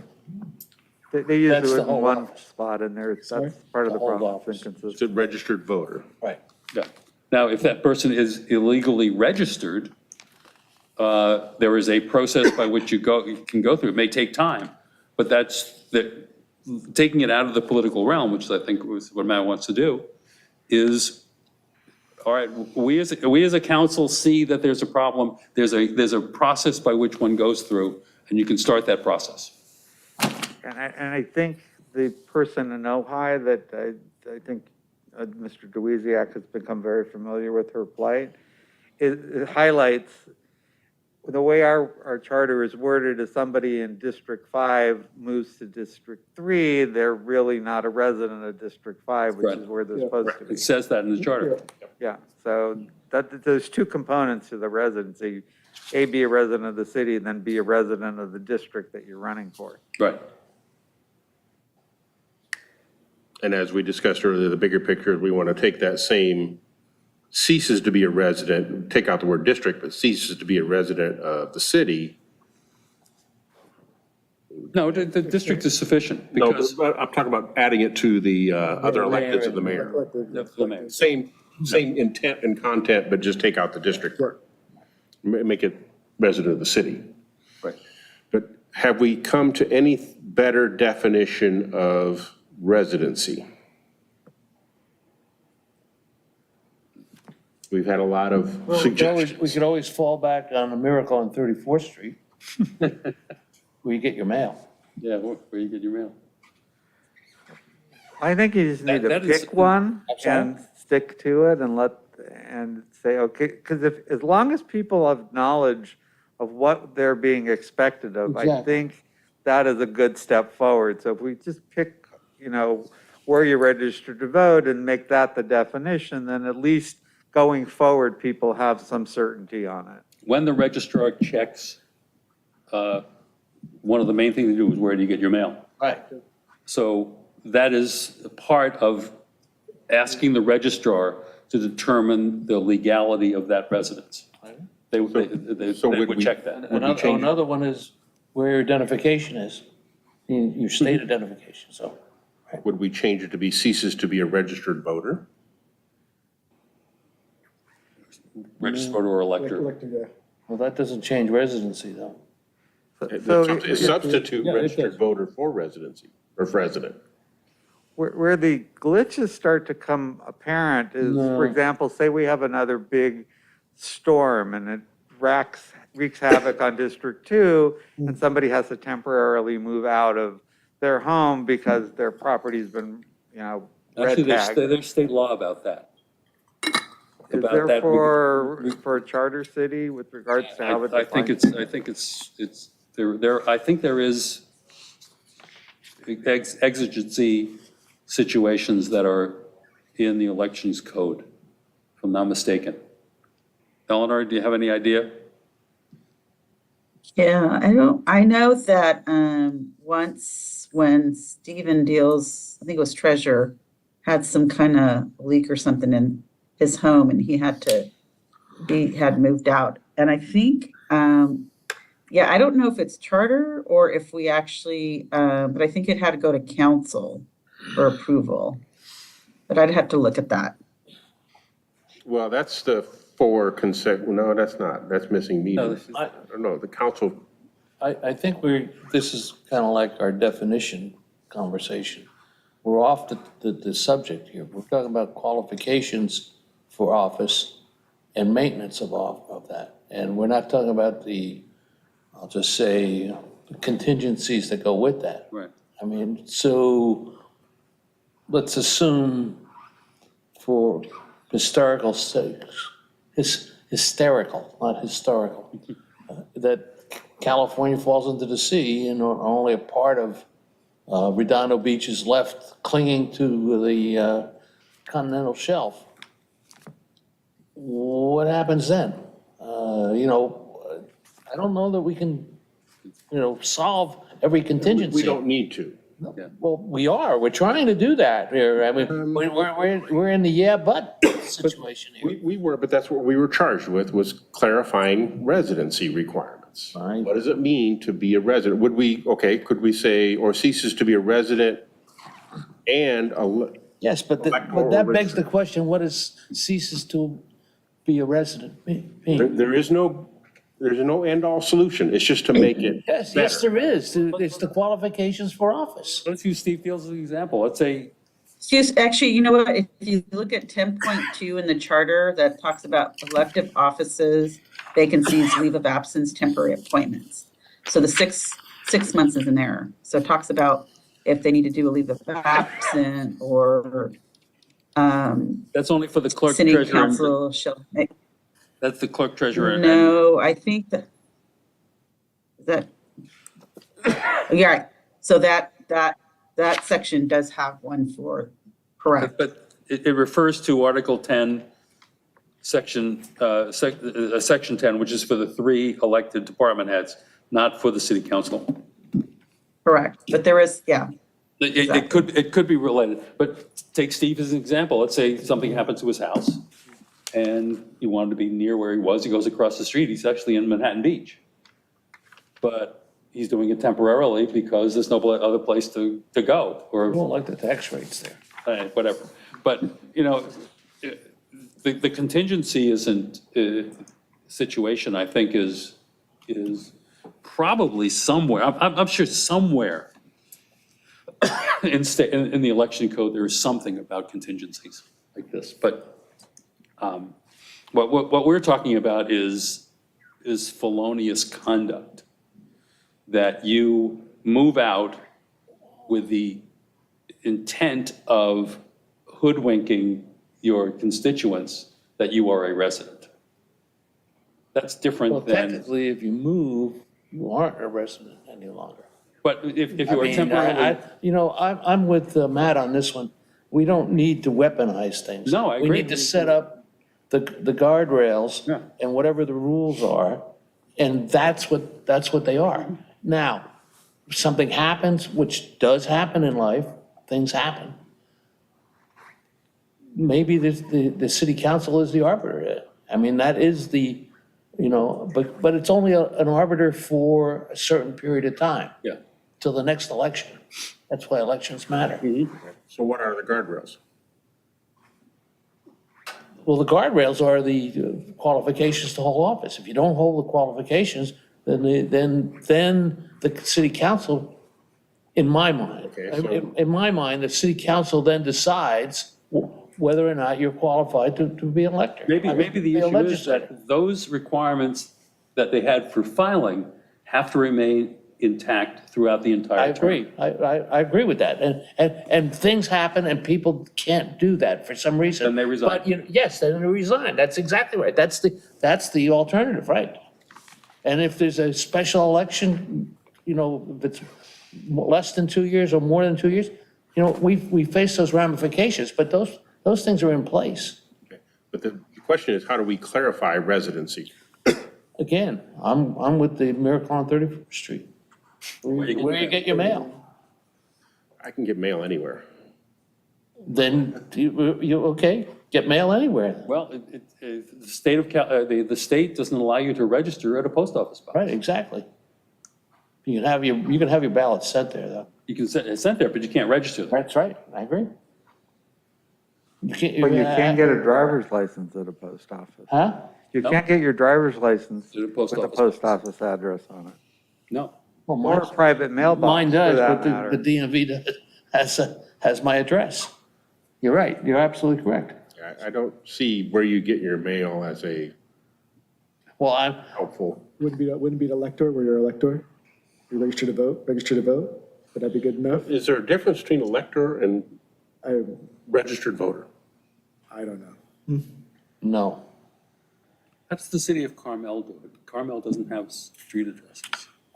They use That's it the in whole one office. spot in there. That's part of the The whole problem. office. It's It's a registered voter. Right. Yeah. Now, if that person is illegally registered, there is a process by which you can go through. It may take time, but taking it out of the political realm, which I think was what Matt wants to do, is, all right, we as a council see that there's a problem. There's a process by which one goes through, and you can start that process. And I think the person in Ojai that I think Mr. Deweziak has become very familiar with her plight, it highlights the way our charter is worded. As somebody in District 5 moves to District 3, they're really not a resident of District 5, which Right. is where they're supposed to be. It says that in the charter. Yeah, so there's two components to the residency. A, be a resident of the city, and then be a resident of the district that you're running for. Right. And as we discussed earlier, the bigger picture, we want to take that same ceases to be a resident, take out the word district, but ceases to be a resident of the city. No, the district is sufficient No, because. but I'm talking about adding it to the other electeds of the mayor. The mayor. Same intent and content, but just take out the district part. Make it resident of the city. Right. But have we come to any better definition of residency? We've had a lot of suggestions. We could always fall back on a miracle on 34th Street, where you get your mail. Yeah, where you get your mail. I think you just need to That is- pick one I'm sorry? and stick to it and say, okay, because as long as people have knowledge of what they're being expected of, I Exactly. think that is a good step forward. So if we just pick, where you're registered to vote and make that the definition, then at least going forward, people have some certainty on it. When the registrar checks, one of the main things they do is where do you get your mail? Right. So that is a part of asking the registrar to determine the legality of that residence. They So would would we- check that. Another one is where your identification is, your state identification, so. Would we change it to be ceases to be a registered voter? Registered voter or elector. Well, that doesn't change residency, though. To substitute registered voter for residency, or for resident. Where the glitches start to come apparent is, for example, say we have another big storm and it wreaks havoc on District 2, and somebody has to temporarily move out of their home because their property's been, red Actually, tagged. there's state law about that. Is about there that. for a charter city with regards to how it I think defines? it's, I think there is exigency situations that are in the elections code, if I'm not mistaken. Eleanor, do you have any idea? Yeah, I know that once when Stephen Deals, I think it was treasurer, had some kind of leak or something in his home and he had moved out. And I think, I don't know if it's charter or if we actually, but I think it had to go to council for approval. But I'd have to look at that. Well, that's the no, that's not, that's missing meetings. I- No, the council, I think this is kind of like our definition conversation. We're off the subject here. We're talking about qualifications for office and maintenance of that. And we're not talking about I'll just say, contingencies that go with that. Right. I mean, so let's assume for historical sakes, hysterical, not historical, that California falls into the sea and only a part of Redondo Beach is left clinging to the continental shelf. What happens then? I don't know that we can, solve every contingency. We don't need to. Well, we're trying to do that here. I mean, we're in the yeah, but situation here. We were, but that's what we were charged with, was clarifying residency requirements. Fine. What does it mean to be a resident? Could we say, or ceases to be a resident and Yes, but that begs the question, what does ceases to be a resident mean? there's no end-all solution. It's just to make it Yes, better. there is. It's the qualifications for office. Let's use Steve Fields as an example. Let's say, Actually, you know what, if you look at 10.2 in the charter that talks about elective offices, vacancies, leave of absence, temporary appointments. So the six months is in there. So it talks about if they need to do a leave of absence or that's only for the clerk, city treasurer. council shall make. That's the clerk, treasurer. and- No, I think that, yeah, right. So that section does have one for, correct. But it refers to Article 10, Section 10, which is for the 3 elected department heads, not for the city council. Correct, but there is, yeah. It could be related, but take Steve as an example. Let's say something happened to his house and he wanted to be near where he was. He goes across the street. He's actually in Manhattan Beach. But he's doing it temporarily because there's no other place to go, I or don't like the tax rates there. whatever. But, the contingency situation, I think, is probably somewhere, I'm sure somewhere in the election code, there is something about contingencies like this. But what we're talking about is felonious conduct, that you move out with the intent of hoodwinking your constituents that you are a resident. That's Well, different than, technically, if you move, you aren't a resident any longer. but if I you are mean, temporarily. I'm with Matt on this one. We don't need to weaponize things. No, I We agree. need to set up the guardrails Yeah. and whatever the rules are, and that's what they are. Now, if something happens, which does happen in life, things happen. Maybe the city council is the arbiter. I mean, that is but it's only an arbiter for a certain period of time. Yeah. Till the next election. That's why elections matter. So what are the guardrails? Well, the guardrails are the qualifications to hold office. If you don't hold the qualifications, then the city council, in my mind, Okay, so- in my mind, the city council then decides whether or not you're qualified to be elected. Maybe the Be a issue is legislator. that those requirements that they had for filing have to remain intact throughout the entire I term. agree. I agree with that. And things happen and people can't do that for some reason. Then they resign. But, yes, then they resign. That's exactly right. That's the alternative, right? And if there's a special election, if it's less than 2 years or more than 2 years, we face those ramifications, but those things are in place. Okay. But the question is, how do we clarify residency? Again, I'm with the Miracle on 31st Street. Where you get your mail. I can get mail anywhere. Then you okay, get mail anywhere. Well, the state of the state doesn't allow you to register at a post office box. Right, exactly. You can have your ballot sent there, though. You can send it sent there, but you can't register there. That's right, I agree. But you can't get a driver's license at a post office. Huh? You can't get your driver's license To the with post a office. post office address on it. No. Well, Or a private mailbox, mine for does, that but matter. the DMV has my address. You're right, you're absolutely correct. I don't see where you get your mail as a Well, I'm, helpful. Wouldn't be the elector, where you're elector? You register to vote, Would that be good enough? Is there a difference between elector and I, registered voter? I don't know. no. How does the city of Carmel do it? Carmel doesn't have street addresses.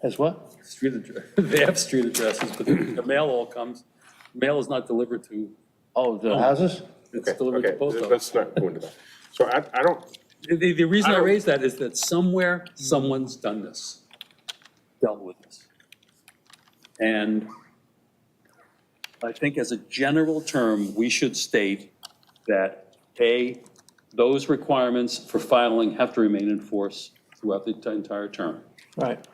As what? Street address, they have street addresses, but the mail all comes, mail is not delivered to, Oh, the houses? it's delivered to Okay, post office. let's not go into that. So I don't, The reason I I don't- raise that is that somewhere, someone's done this, dealt with this. And I think as a general term, we should state that, A, those requirements for filing have to remain in force throughout the entire term. Right.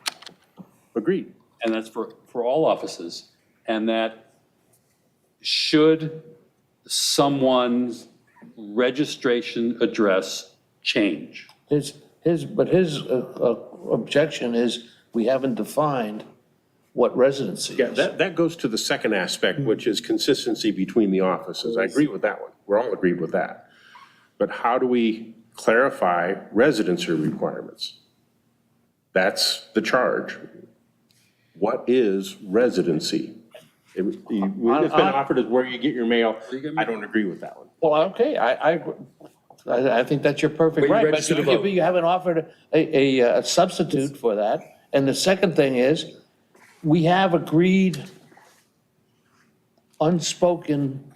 agreed. And that's for all offices. And that should someone's registration address change. His objection is we haven't defined what residency Yeah, is. that goes to the second aspect, which is consistency between the offices. I agree with that one. We're all agreed with that. But how do we clarify residency requirements? That's the charge. What is residency? We've been offered as where you get your mail. I don't agree with that one. Well, okay, I think that's your perfect Where you right, register to but vote. you haven't offered a substitute for that. And the second thing is, we have agreed unspoken,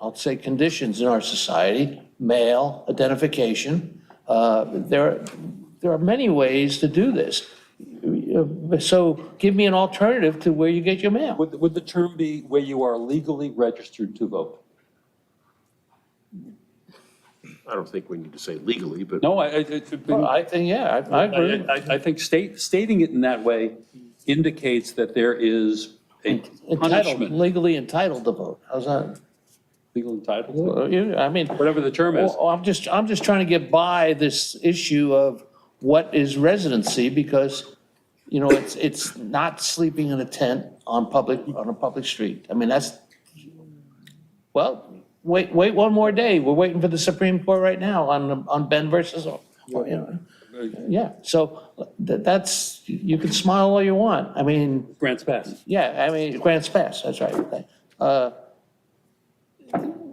I'll say, conditions in our society, mail, identification. There are many ways to do this. So give me an alternative to where you get your mail. Would the term be where you are legally registered to vote? I don't think we need to say legally, but. No, Well, I think, yeah, I agree. I think stating it in that way indicates that there is a Entitled, punishment, legally entitled to vote. How's that? legal entitlement, Well, I mean, whatever the term is. well, I'm just trying to get by this issue of what is residency, because, you know, it's not sleeping in a tent on a public street. I mean, that's, well, wait one more day. We're waiting for the Supreme Court right now on Ben versus, you know. Yeah, so that's, you can smile all you want. I mean, Grants pass. yeah, I mean, grants pass, that's right.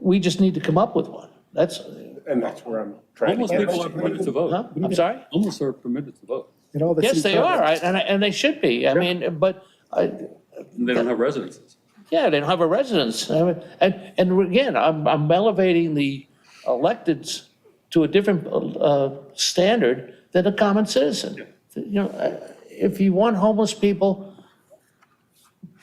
We just need to come up with one. That's, And that's where I'm trying to Homeless get. people are permitted to huh? vote. I'm sorry? Homeless are permitted to vote. In all the Yes, city they are, charters. and they should be. I mean, but, And they don't have residences. yeah, they don't have a residence. I mean, and again, I'm elevating the electeds to a different standard than a common citizen. You know, if you want homeless people,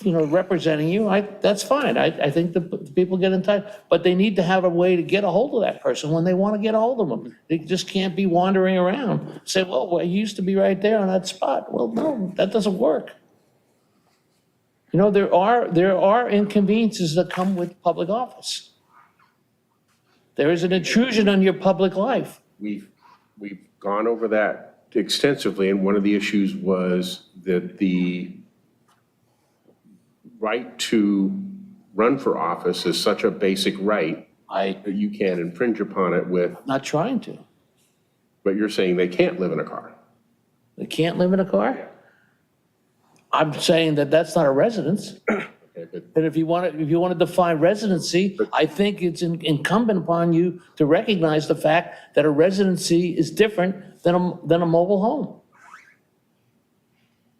you know, representing you, that's fine. I think the people get entitled, but they need to have a way to get a hold of that person when they want to get a hold of them. They just can't be wandering around, say, well, I used to be right there on that spot. Well, no, that doesn't work. You know, there are inconveniences that come with public office. There is an intrusion on your public life. We've gone over that extensively, and one of the issues was that the right to run for office is such a basic right I'm that you can't infringe upon it with, not trying to. but you're saying they can't live in a car. They can't live in a car? I'm saying that that's not a residence. Okay, but And if you want to define residency, I think it's incumbent upon you to recognize the fact that a residency is different than a mobile home.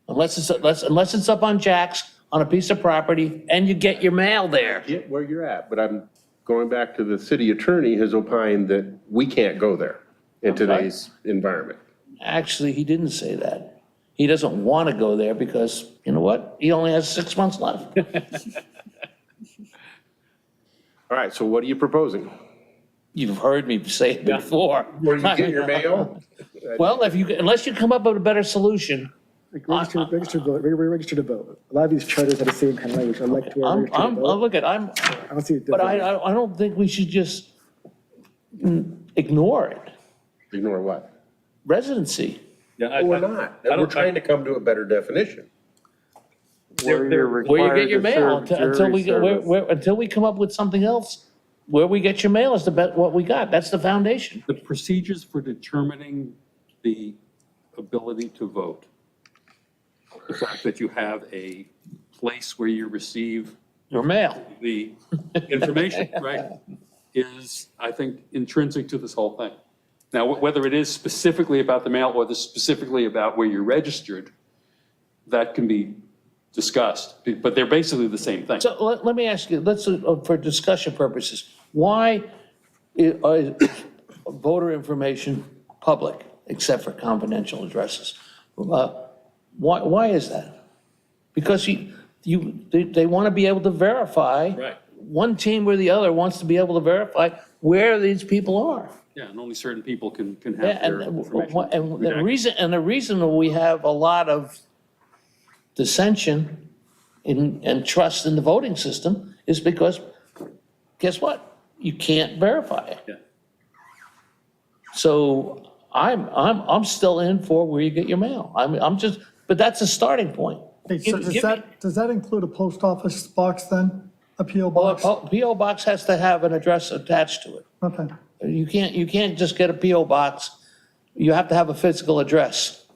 Unless it's up on jacks on a piece of property and you get your mail there. get where you're at, but I'm going back to the city attorney has opined that we can't go there in today's environment. Actually, he didn't say that. He doesn't want to go there because, you know what? He only has 6 months left. All right, so what are you proposing? You've heard me say it before. Where you get your mail? Well, unless you come up with a better solution, Like register to vote. A lot of these charters have the same kind of language, elector, register to vote. look at, I don't see a but difference. I don't think we should just ignore it. Ignore what? Residency. Yeah, We're not. We're trying to come to a better definition. where you're Where you required get your to mail, serve until we, jury service. until we come up with something else, where we get your mail is what we got. That's the foundation. The procedures for determining the ability to vote, the fact that you have a place where you receive Your mail. the information, right, is, I think, intrinsic to this whole thing. Now, whether it is specifically about the mail or this specifically about where you're registered, that can be discussed, but they're basically the same thing. So let me ask you, for discussion purposes, why is voter information public, except for confidential addresses? Why is that? Because they want to be able to verify. Right. One team or the other wants to be able to verify where these people are. Yeah, and only certain people can Yeah, have their and information. the reason that we have a lot of dissension and trust in the voting system is because, guess what? You can't verify it. Yeah. So I'm still in for where you get your mail. But that's a starting point. Hey, so does that include a post office box then? A PO Well, box? a PO box has to have an address attached to it. Okay. You can't just get a PO box. You have to have a physical address.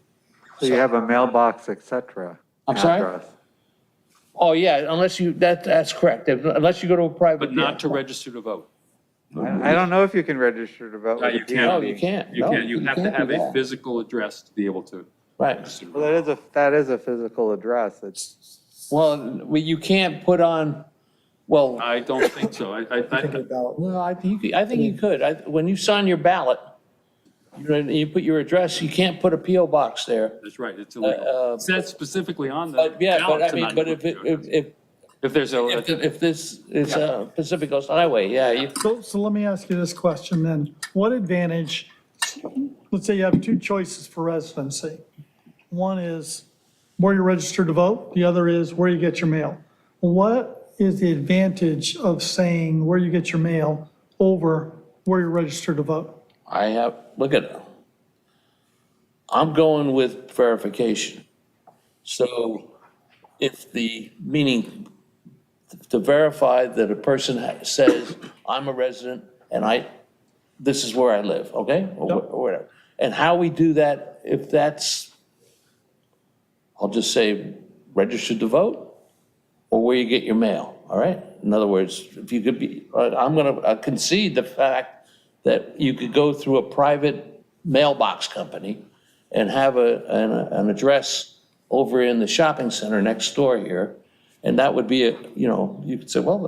So you have a mailbox, et cetera. I'm sorry? address. Oh, yeah, unless that's correct. Unless you go to a private. But not to register to vote. I don't know if you can register to vote. No, with you a can't. No, PO. you can't. You No, can't, you have to can't have do a that. physical address to be able to Right. register to Well, vote. that is a physical address. It's, Well, you can't put on, well, I don't think so. I well, I think you could. When you sign your ballot, you put your address, you can't put a PO box there. that's right, it's illegal. It says specifically on the But yeah, ballot but I to mean, not but put if the address. if If there's a, if this is a Pacific Coast Highway, yeah, So let me ask you this question then. What advantage, let's say you have two choices for residency. One is where you're registered to vote, the other is where you get your mail. What is the advantage of saying where you get your mail over where you're registered to vote? look at it. I'm going with verification. So if meaning to verify that a person says, I'm a resident and this is where I live, okay? Or whatever. And how we do that, if that's, I'll just say registered to vote or where you get your mail, all right? In other words, if you could be, I'm gonna concede the fact that you could go through a private mailbox company and have an address over in the shopping center next door here. And that would be you could say, well,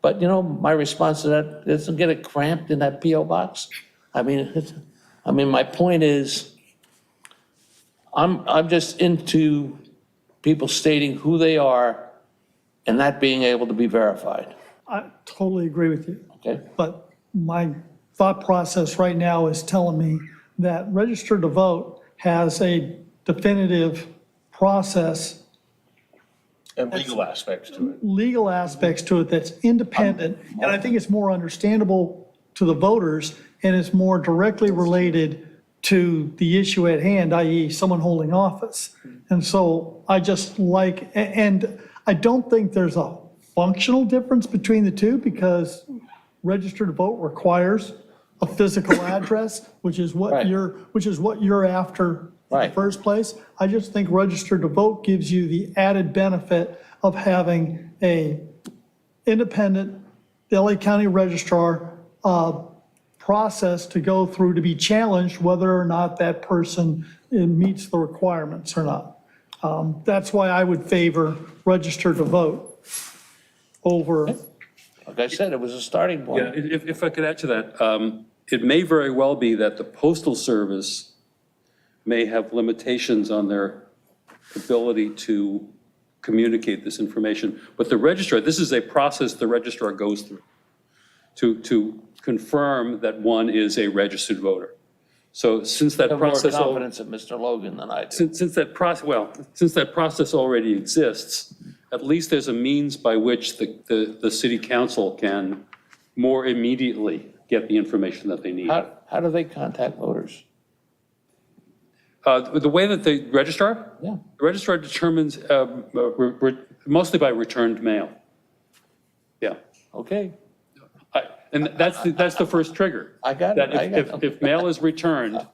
but my response to that, doesn't get it cramped in that PO box. I mean, my point is, I'm just into people stating who they are and that being able to be verified, I totally agree with you. okay? But my thought process right now is telling me that registered to vote has a definitive process, And legal aspects to it. legal aspects to it that's independent, and I think it's more understandable to the voters, and it's more directly related to the issue at hand, i.e. someone holding office. And so I just and I don't think there's a functional difference between the two, because registered to vote requires a physical address, which is what Right. you're after in the Right. first place. I just think registered to vote gives you the added benefit of having a independent LA County registrar process to go through to be challenged whether or not that person meets the requirements or not. That's why I would favor registered to vote over. Like I said, it was a starting yeah, point. if I could add to that, it may very well be that the Postal Service may have limitations on their ability to communicate this information, but the registrar, this is a process the registrar goes through to confirm that one is a registered voter. So since that I have more process. confidence in Mr. Logan than I do. Since that process already exists, at least there's a means by which the city council can more immediately get the information that they need. How do they contact voters? The way that the registrar? Yeah. The registrar determines mostly by returned mail. Yeah. Okay, And that's the first trigger. I got it, That I got it. if mail is returned,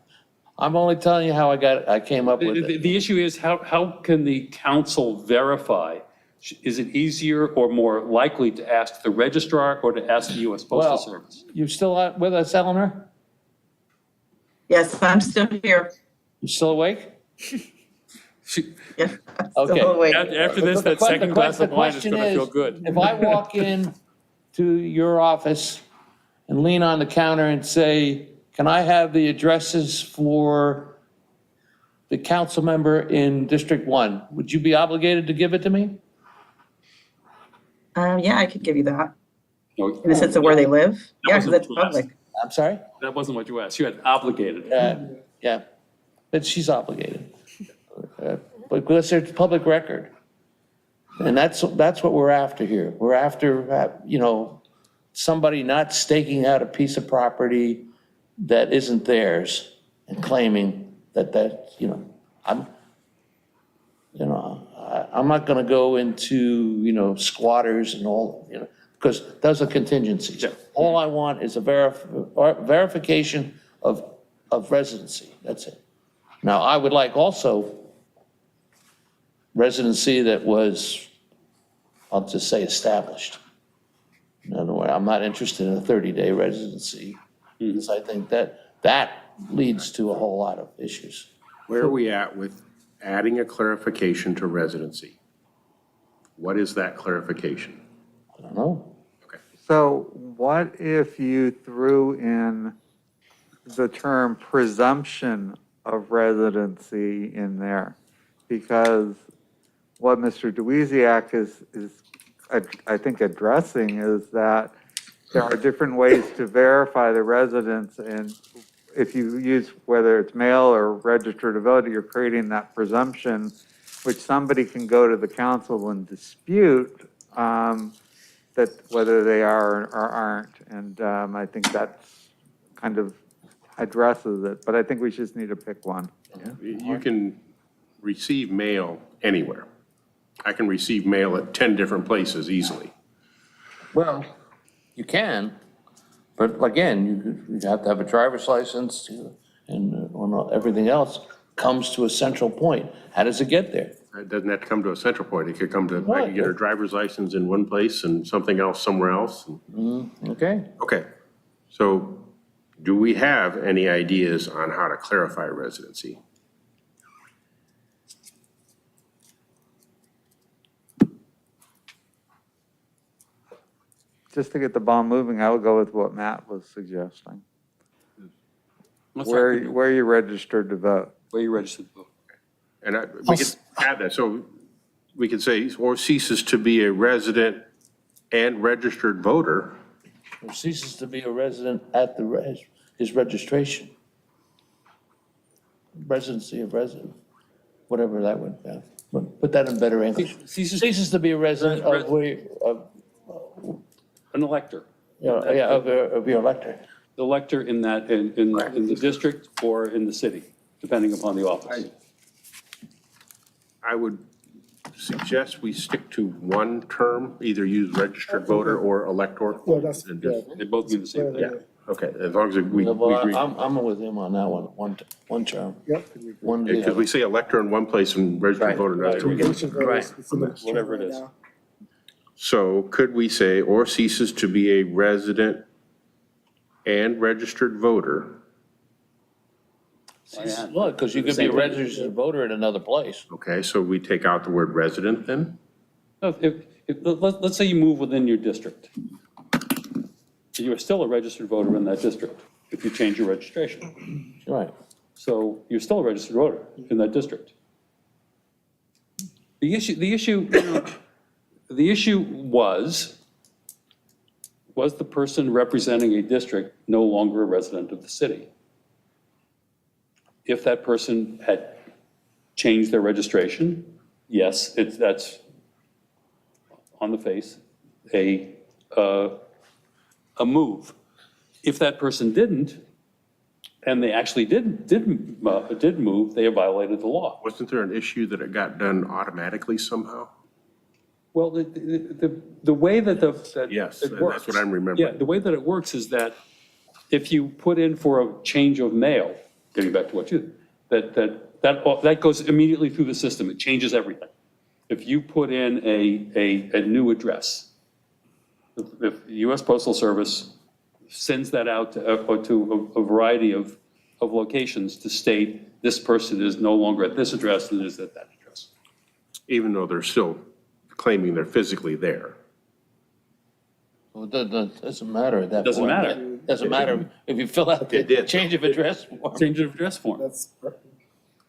I'm only telling you how I came up with it. the issue is how can the council verify? Is it easier or more likely to ask the registrar or to ask the US Postal Well, Service? you still with us, Eleanor? Yes, I'm still here. You still awake? Yeah, I'm Okay. still awake. After this, that second glass of wine is The going to question feel good. If I walk in to your office and lean on the counter and say, can I have the addresses for the council member in District 1? Would you be obligated to give it to me? Yeah, I could give you that, No, in the sense of where they live. Yeah, because wasn't it's what you asked. public. I'm sorry? That wasn't what you asked. You had obligated. Yeah, but she's obligated. Because it's public record. And that's what we're after here. We're after, somebody not staking out a piece of property that isn't theirs and claiming that, I'm not gonna go into, squatters and all, because those are contingencies. Yeah. All I want is a verification of residency, that's it. Now, I would like also residency that was, I'll just say, established. In other words, I'm not interested in a 30-day residency, because I think that leads to a whole lot of issues. Where are we at with adding a clarification to residency? What is that clarification? I don't know. So what if you threw in the term presumption of residency in there? Because what Mr. Duiziak is, I think, addressing is that there are different ways to verify the residence, and if you use, whether it's mail or register to vote, you're creating that presumption, which somebody can go to the council and dispute that whether they are or aren't. And I think that's kind of addresses it, but I think we just need to pick one. You can receive mail anywhere. I can receive mail at 10 different places easily. Well, you can, but again, you have to have a driver's license and everything else comes to a central point. How does it get there? It doesn't have to come to a central point. It could come to, I could get a driver's license in one place and something else somewhere else. Okay. Okay, so do we have any ideas on how to clarify residency? Just to get the ball moving, I would go with what Matt was suggesting. What's Where that? you registered to vote. Where you registered to vote. And we could add that, so we could say, or ceases to be a resident and registered voter. Or ceases to be a resident at his registration. Residency of resident, whatever that would be. Put that in better English. Ceases to be a resident of An elector. of your elector. The elector in that, in the district or in the city, depending upon the office. I would suggest we stick to one term, either use registered voter or elector. Well, that's, And yeah. just- They both mean the same thing. Yeah, okay, as long as we Well, agree. I'm with him on that one term. Yep. One Because we say elector in one place and registered voter in another. Irrigation voters, it's in the Whatever it right is. now. So could we say, or ceases to be a resident and registered voter? Well, because you could be a registered voter in another place. Okay, so we take out the word resident then? No, let's say you move within your district. You are still a registered voter in that district if you change your registration. Right. So you're still a registered voter in that district. The issue was the person representing a district no longer a resident of the city? If that person had changed their registration, yes, that's on the face, a move. If that person didn't, and they actually did move, they violated the law. Wasn't there an issue that it got done automatically somehow? Well, the way that Yes, it that's works. what I'm remembering. Yeah, the way that it works is that if you put in for a change of mail, getting back to what you, that goes immediately through the system. It changes everything. If you put in a new address, if the US Postal Service sends that out to a variety of locations to state this person is no longer at this address and is at that address. Even though they're still claiming they're physically there. Well, it doesn't matter at that point. Doesn't matter. It doesn't matter if you fill out the It did. change of address form. Change of address form. That's,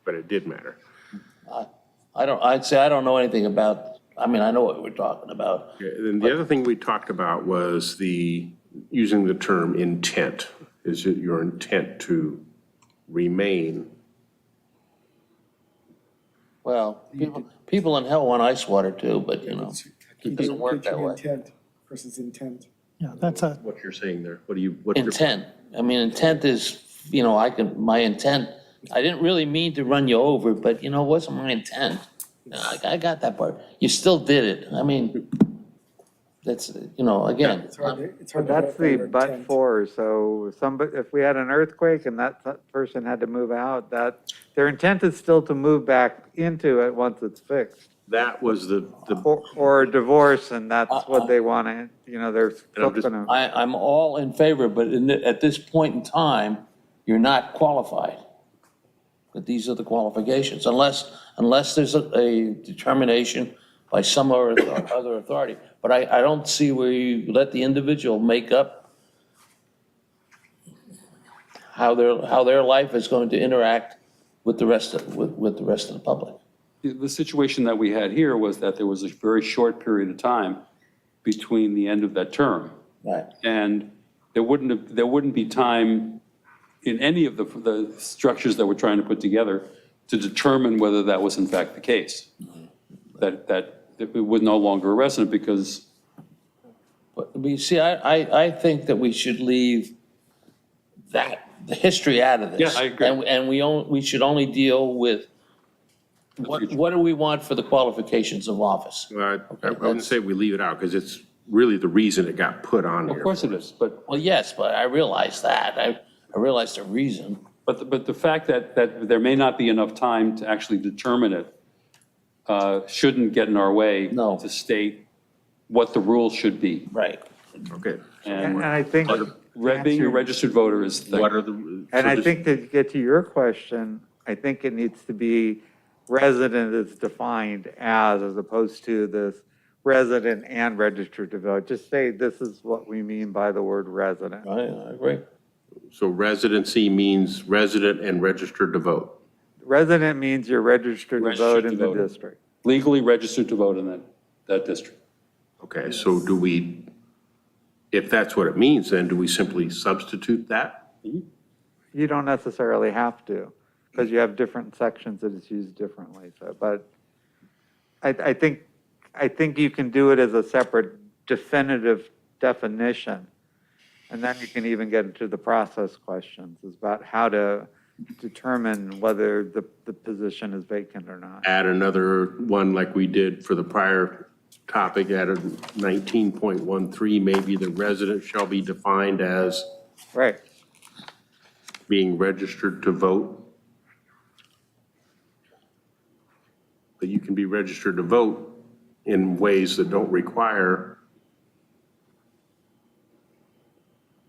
But it did matter. I'd say I don't know anything about, I mean, I know what we're talking about. Okay, then the other thing we talked about was using the term intent. Is it your intent to remain? Well, people in hell want ice water too, but you know, it doesn't work that way. Intent versus intent. Yeah, that's a, What you're saying there? What's your? Intent, I mean, intent is, you know, my intent, I didn't really mean to run you over, but you know, it wasn't my intent. I got that part. You still did it. I mean, that's, you know, again, It's hard But to that's verify the your but intent. for, so if we had an earthquake and that person had to move out, their intent is still to move back into it once it's fixed. That was the, Or a divorce, and that's what they want to, you know, they're still just- gonna. I'm all in favor, but at this point in time, you're not qualified. But these are the qualifications, unless there's a determination by some other authority. But I don't see where you let the individual make up how their life is going to interact with the rest of the public. The situation that we had here was that there was a very short period of time between the end of that term. Right. And there wouldn't be time in any of the structures that we're trying to put together to determine whether that was in fact the case. That it was no longer a resident because. But you see, I think that we should leave the history out of this. Yeah, I agree. And we should only deal with what do we want for the qualifications of office? I wouldn't say we leave it out because it's really the reason it got put on here. Of course it is, but Well, yes, but I realize that. I realize the reason. But the fact that there may not be enough time to actually determine it shouldn't get in our way No. to state what the rules should be. Right. Okay. And And I think. being a registered voter is the. What are the? And so I just- think to get to your question, I think it needs to be resident is defined as opposed to this resident and registered to vote. Just say this is what we mean by the word resident. I agree. So residency means resident and registered to vote. Resident means you're registered to vote Registered in to the vote. district. Legally registered to vote in that district. Okay, so if that's what it means, then do we simply substitute that? You don't necessarily have to, because you have different sections that it's used differently, so, but I think you can do it as a separate definitive definition. And then you can even get into the process questions, is about how to determine whether the position is vacant or not. Add another one like we did for the prior topic, added 19.13, maybe the resident shall be defined as Right, being registered to vote. But you can be registered to vote in ways that don't require,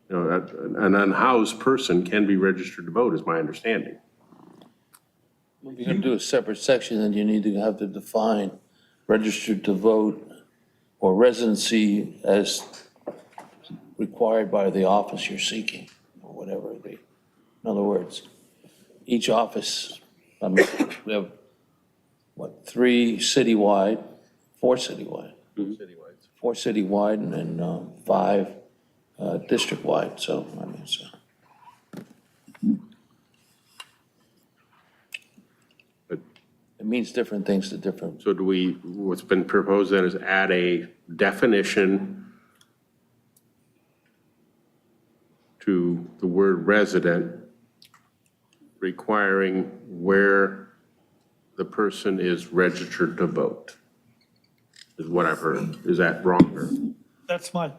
that an unhoused person can be registered to vote, is my understanding. If you're going to do a separate section, then you need to have to define registered to vote or residency as required by the office you're seeking, or whatever it be. In other words, each office, I mean, we have, what, 3 citywide, 4 citywide? Four citywide and then 5 district-wide, so, I mean, so. But- It means different things to different, So what's been proposed then is add a definition to the word resident requiring where the person is registered to vote, is what I've heard. Is that wrong? Or- That's my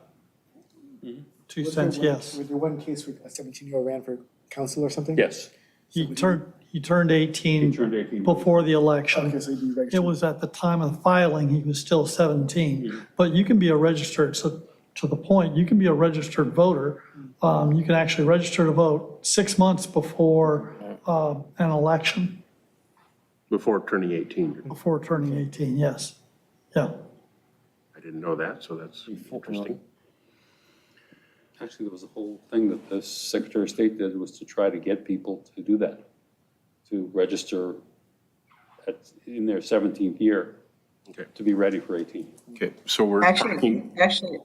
2 cents, yes. With the one case where a 17-year-old ran for council or something? Yes. He turned 18 He turned 18. before the election. Okay, so he'd be It registered. was at the time of filing, he was still 17. But you can be a registered, so to the point, you can be a registered voter. You can actually register to vote 6 months before an election, Before turning 18. before turning 18, yes. Yeah. I didn't know that, so that's interesting. Actually, there was a whole thing that the Secretary of State did was to try to get people to do that, to register in their 17th year Okay. to be ready for 18. Okay, so we're talking, Actually,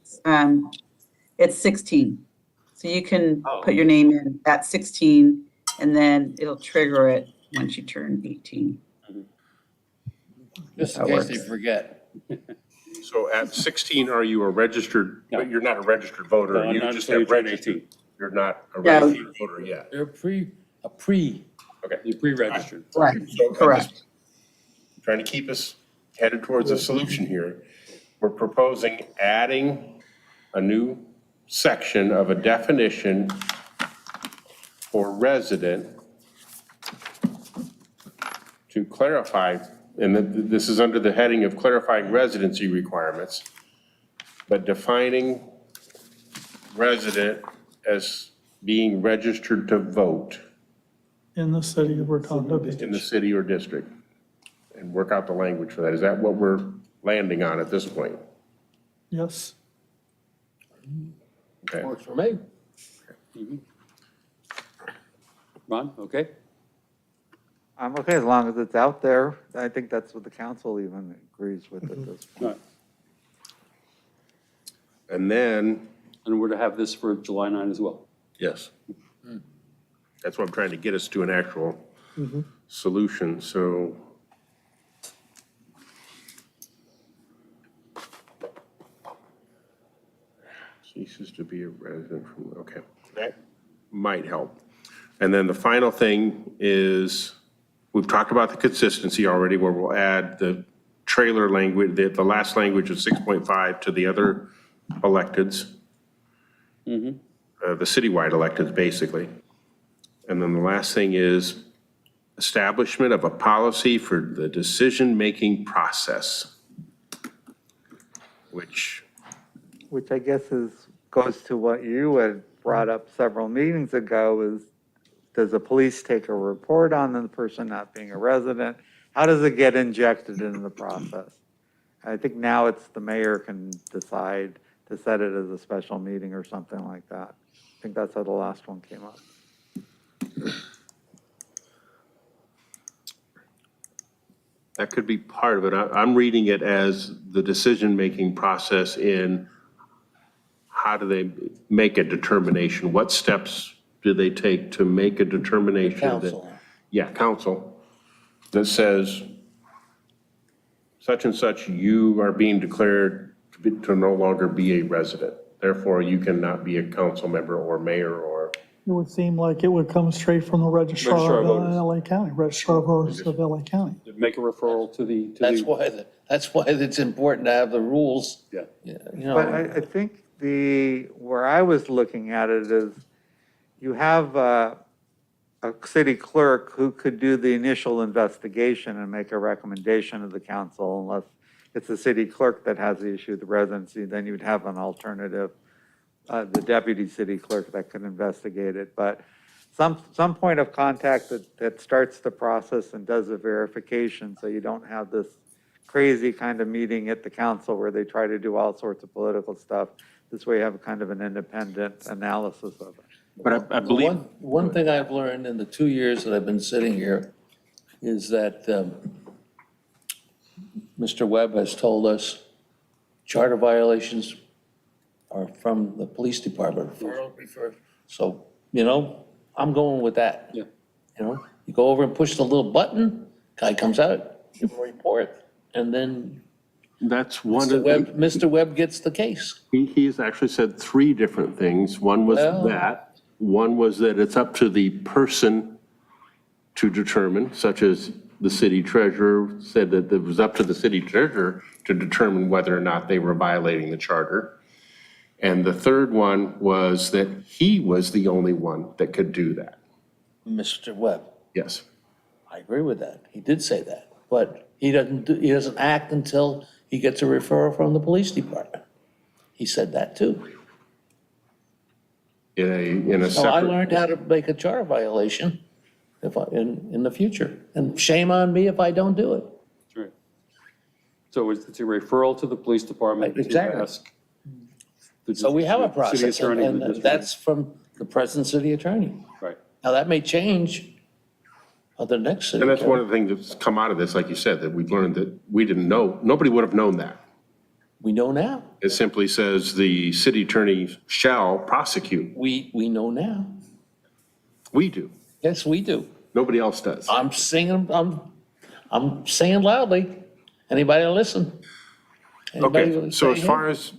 it's 16. So you can Oh. put your name in at 16, and then it'll trigger it once you turn 18. Just in That case they works. forget. so at 16, are you a registered, No. but you're not a registered voter? No, You not just until you have turn registered. 18. You're not a No. registered voter yet. They're a pre. Okay. You're pre-registered. Right, So I'm correct. just trying to keep us headed towards a solution here. We're proposing adding a new section of a definition for resident to clarify, and this is under the heading of clarifying residency requirements, but defining resident as being registered to vote In the city of Redondo in the Beach. city or district, and work out the language for that. Is that what we're landing on at this point? Yes. Okay. Works for me. Ron, okay? I'm okay as long as it's out there. I think that's what the council even agrees with at this point. All right. And then, And we're to have this for July 9 as well. yes. That's what I'm trying to get us to an actual solution, so. Ceases to be a resident from, okay, that might help. And then the final thing is, we've talked about the consistency already, where we'll add the trailer language, the last language of 6.5 to the other electeds. The citywide electeds, basically. And then the last thing is establishment of a policy for the decision-making process, which, Which I guess goes to what you had brought up several meetings ago, is does the police take a report on the person not being a resident? How does it get injected into the process? I think now it's the mayor can decide to set it as a special meeting or something like that. I think that's how the last one came up. that could be part of it. I'm reading it as the decision-making process in how do they make a determination? What steps do they take to make a determination? Council. Yeah, council, that says such and such, you are being declared to no longer be a resident. Therefore, you cannot be a council member or mayor or, It would seem like it would come straight from the Registrar registrar of of voters. LA County, registrar of voters of LA County. Make a referral to the. That's why it's important to have the rules. Yeah. You But know, I think where I was looking at it is, you have a city clerk who could do the initial investigation and make a recommendation to the council, unless it's the city clerk that has the issue of the residency, then you'd have an alternative, the deputy city clerk that could investigate it. But some point of contact that starts the process and does the verification, so you don't have this crazy kind of meeting at the council where they try to do all sorts of political stuff. This way you have kind of an independent analysis of it. but I believe. one thing I've learned in the 2 years that I've been sitting here is that Mr. Webb has told us charter violations are from the police department. So, I'm going with that. Yeah. You go over and push the little button, guy comes out, give him a report, and then That's one of the. Mr. Webb gets the case. He's actually said three different things. One was Well- that, one was that it's up to the person to determine, such as the city treasurer said that it was up to the city treasurer to determine whether or not they were violating the charter. And the third one was that he was the only one that could do that. Mr. Webb, Yes. I agree with that. He did say that. But he doesn't act until he gets a referral from the police department. He said that too. In a So I separate, learned how to make a charter violation in the future. And shame on me if I don't do it. That's right. So it's a referral to the police department to Exactly. ask. the So we have a city process, attorney and the and district- that's from the present city attorney. Right. Now, that may change of the next city and that's one attorney. of the things that's come out of this, like you said, that we've learned that we didn't know, nobody would have known that. We know now. It simply says the city attorney shall prosecute. We know now. We do. Yes, we do. Nobody else does. I'm singing, I'm singing loudly. Anybody listen? Anybody Okay, will so say, as far as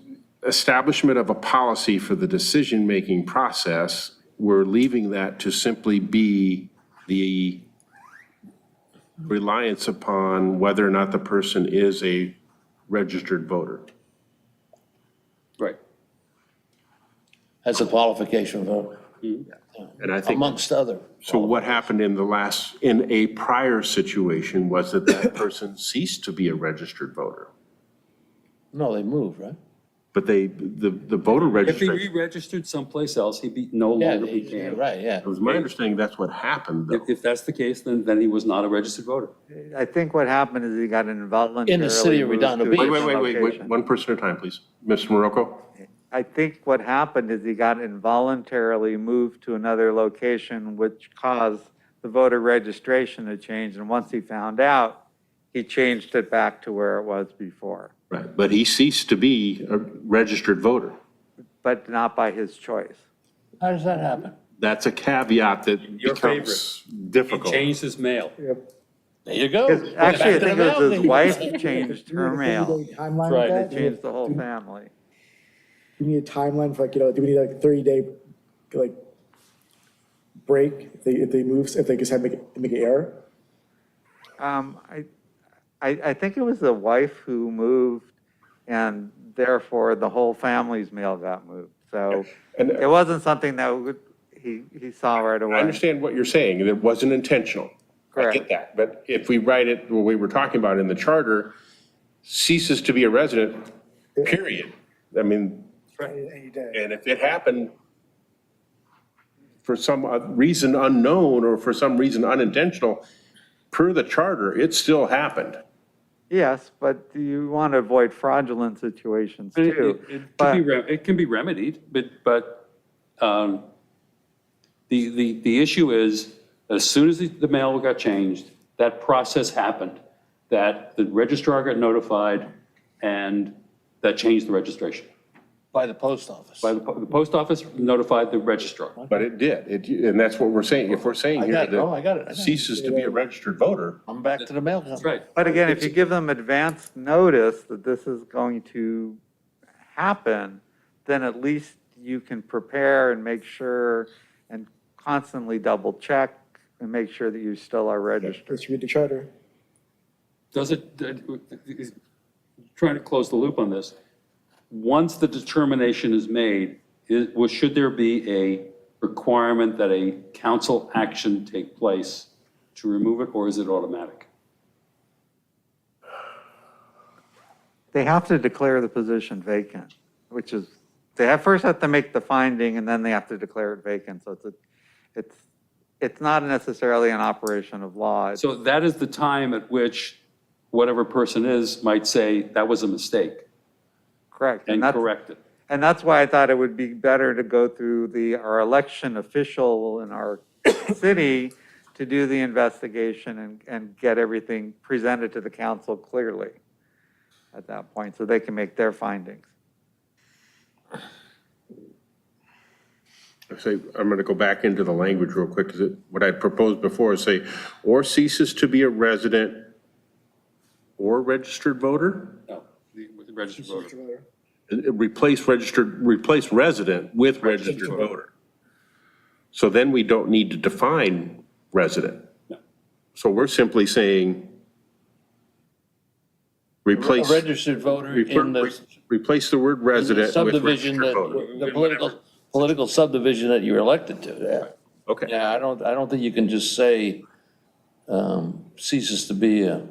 establishment of a policy for the decision-making process, we're leaving that to simply be the reliance upon whether or not the person is a registered voter. Right. As a qualification voter, And I think, amongst other. so what happened in a prior situation was that that person ceased to be a registered voter. No, they moved, right? But the voter If he registration, re-registered someplace else, he no Yeah, longer yeah, became. right, yeah. it was my understanding that's what happened though. If that's the case, then he was not a registered voter. I think what happened is he got involuntarily. In the city of moved Redondo to a Beach. different Wait, location. one person at a time, please. Mr. Morocco? I think what happened is he got involuntarily moved to another location, which caused the voter registration to change. And once he found out, he changed it back to where it was before, Right, but he ceased to be a registered voter. but not by his choice. How does that happen? That's a caveat that Your becomes He difficult. changed his mail. There you go. Actually, I Back to think it the was his mail wife thing. who changed Do we her need a mail. 30-day timeline Right. with They that? changed the whole family. Do we need a timeline for like, do we need like a 30-day, like, break if they move, if they just have make an error? I think it was the wife who moved, and therefore the whole family's mail got moved. So And it wasn't something that he saw right I away. understand what you're saying, it wasn't intentional. I get Correct. that, but if we write it, what we were talking about in the charter, ceases to be a resident, period. I mean, Any day. and if it happened for some reason unknown or for some reason unintentional, per the charter, it still happened. Yes, but you want to avoid fraudulent situations It- too. It can But- be, it can be remedied, but the issue is, as soon as the mail got changed, that process happened, that the registrar got notified, and that changed the registration. By the post office. The post office notified the registrar. But it did, and that's what we're saying, if we're saying I here got it. Oh, that I got it. ceases to be a registered voter, I'm back to the mail company. That's right. But again, if you give them advance notice that this is going to happen, then at least you can prepare and make sure and constantly double check and make sure that you still are registered. Let's read the charter. Does it, trying to close the loop on this, once the determination is made, should there be a requirement that a council action take place to remove it, or is it automatic? They have to declare the position vacant, which is, they first have to make the finding and then they have to declare it vacant. So it's not necessarily an operation of law. It's- So that is the time at which whatever person is might say, that was a mistake, Correct. and that's- correct it. And that's why I thought it would be better to go through our election official in our city to do the investigation and get everything presented to the council clearly at that point, so they can make their findings. I say, I'm going to go back into the language real quick, because what I proposed before is say, or ceases to be a resident or registered voter? No, the registered voter. Replace resident with registered voter. So then we don't need to define resident. So we're simply saying replace. A registered voter in the Replace the word resident with subdivision, registered voter. the political subdivision that you're elected to, yeah. Okay. Yeah, I don't think you can just say, ceases to be a,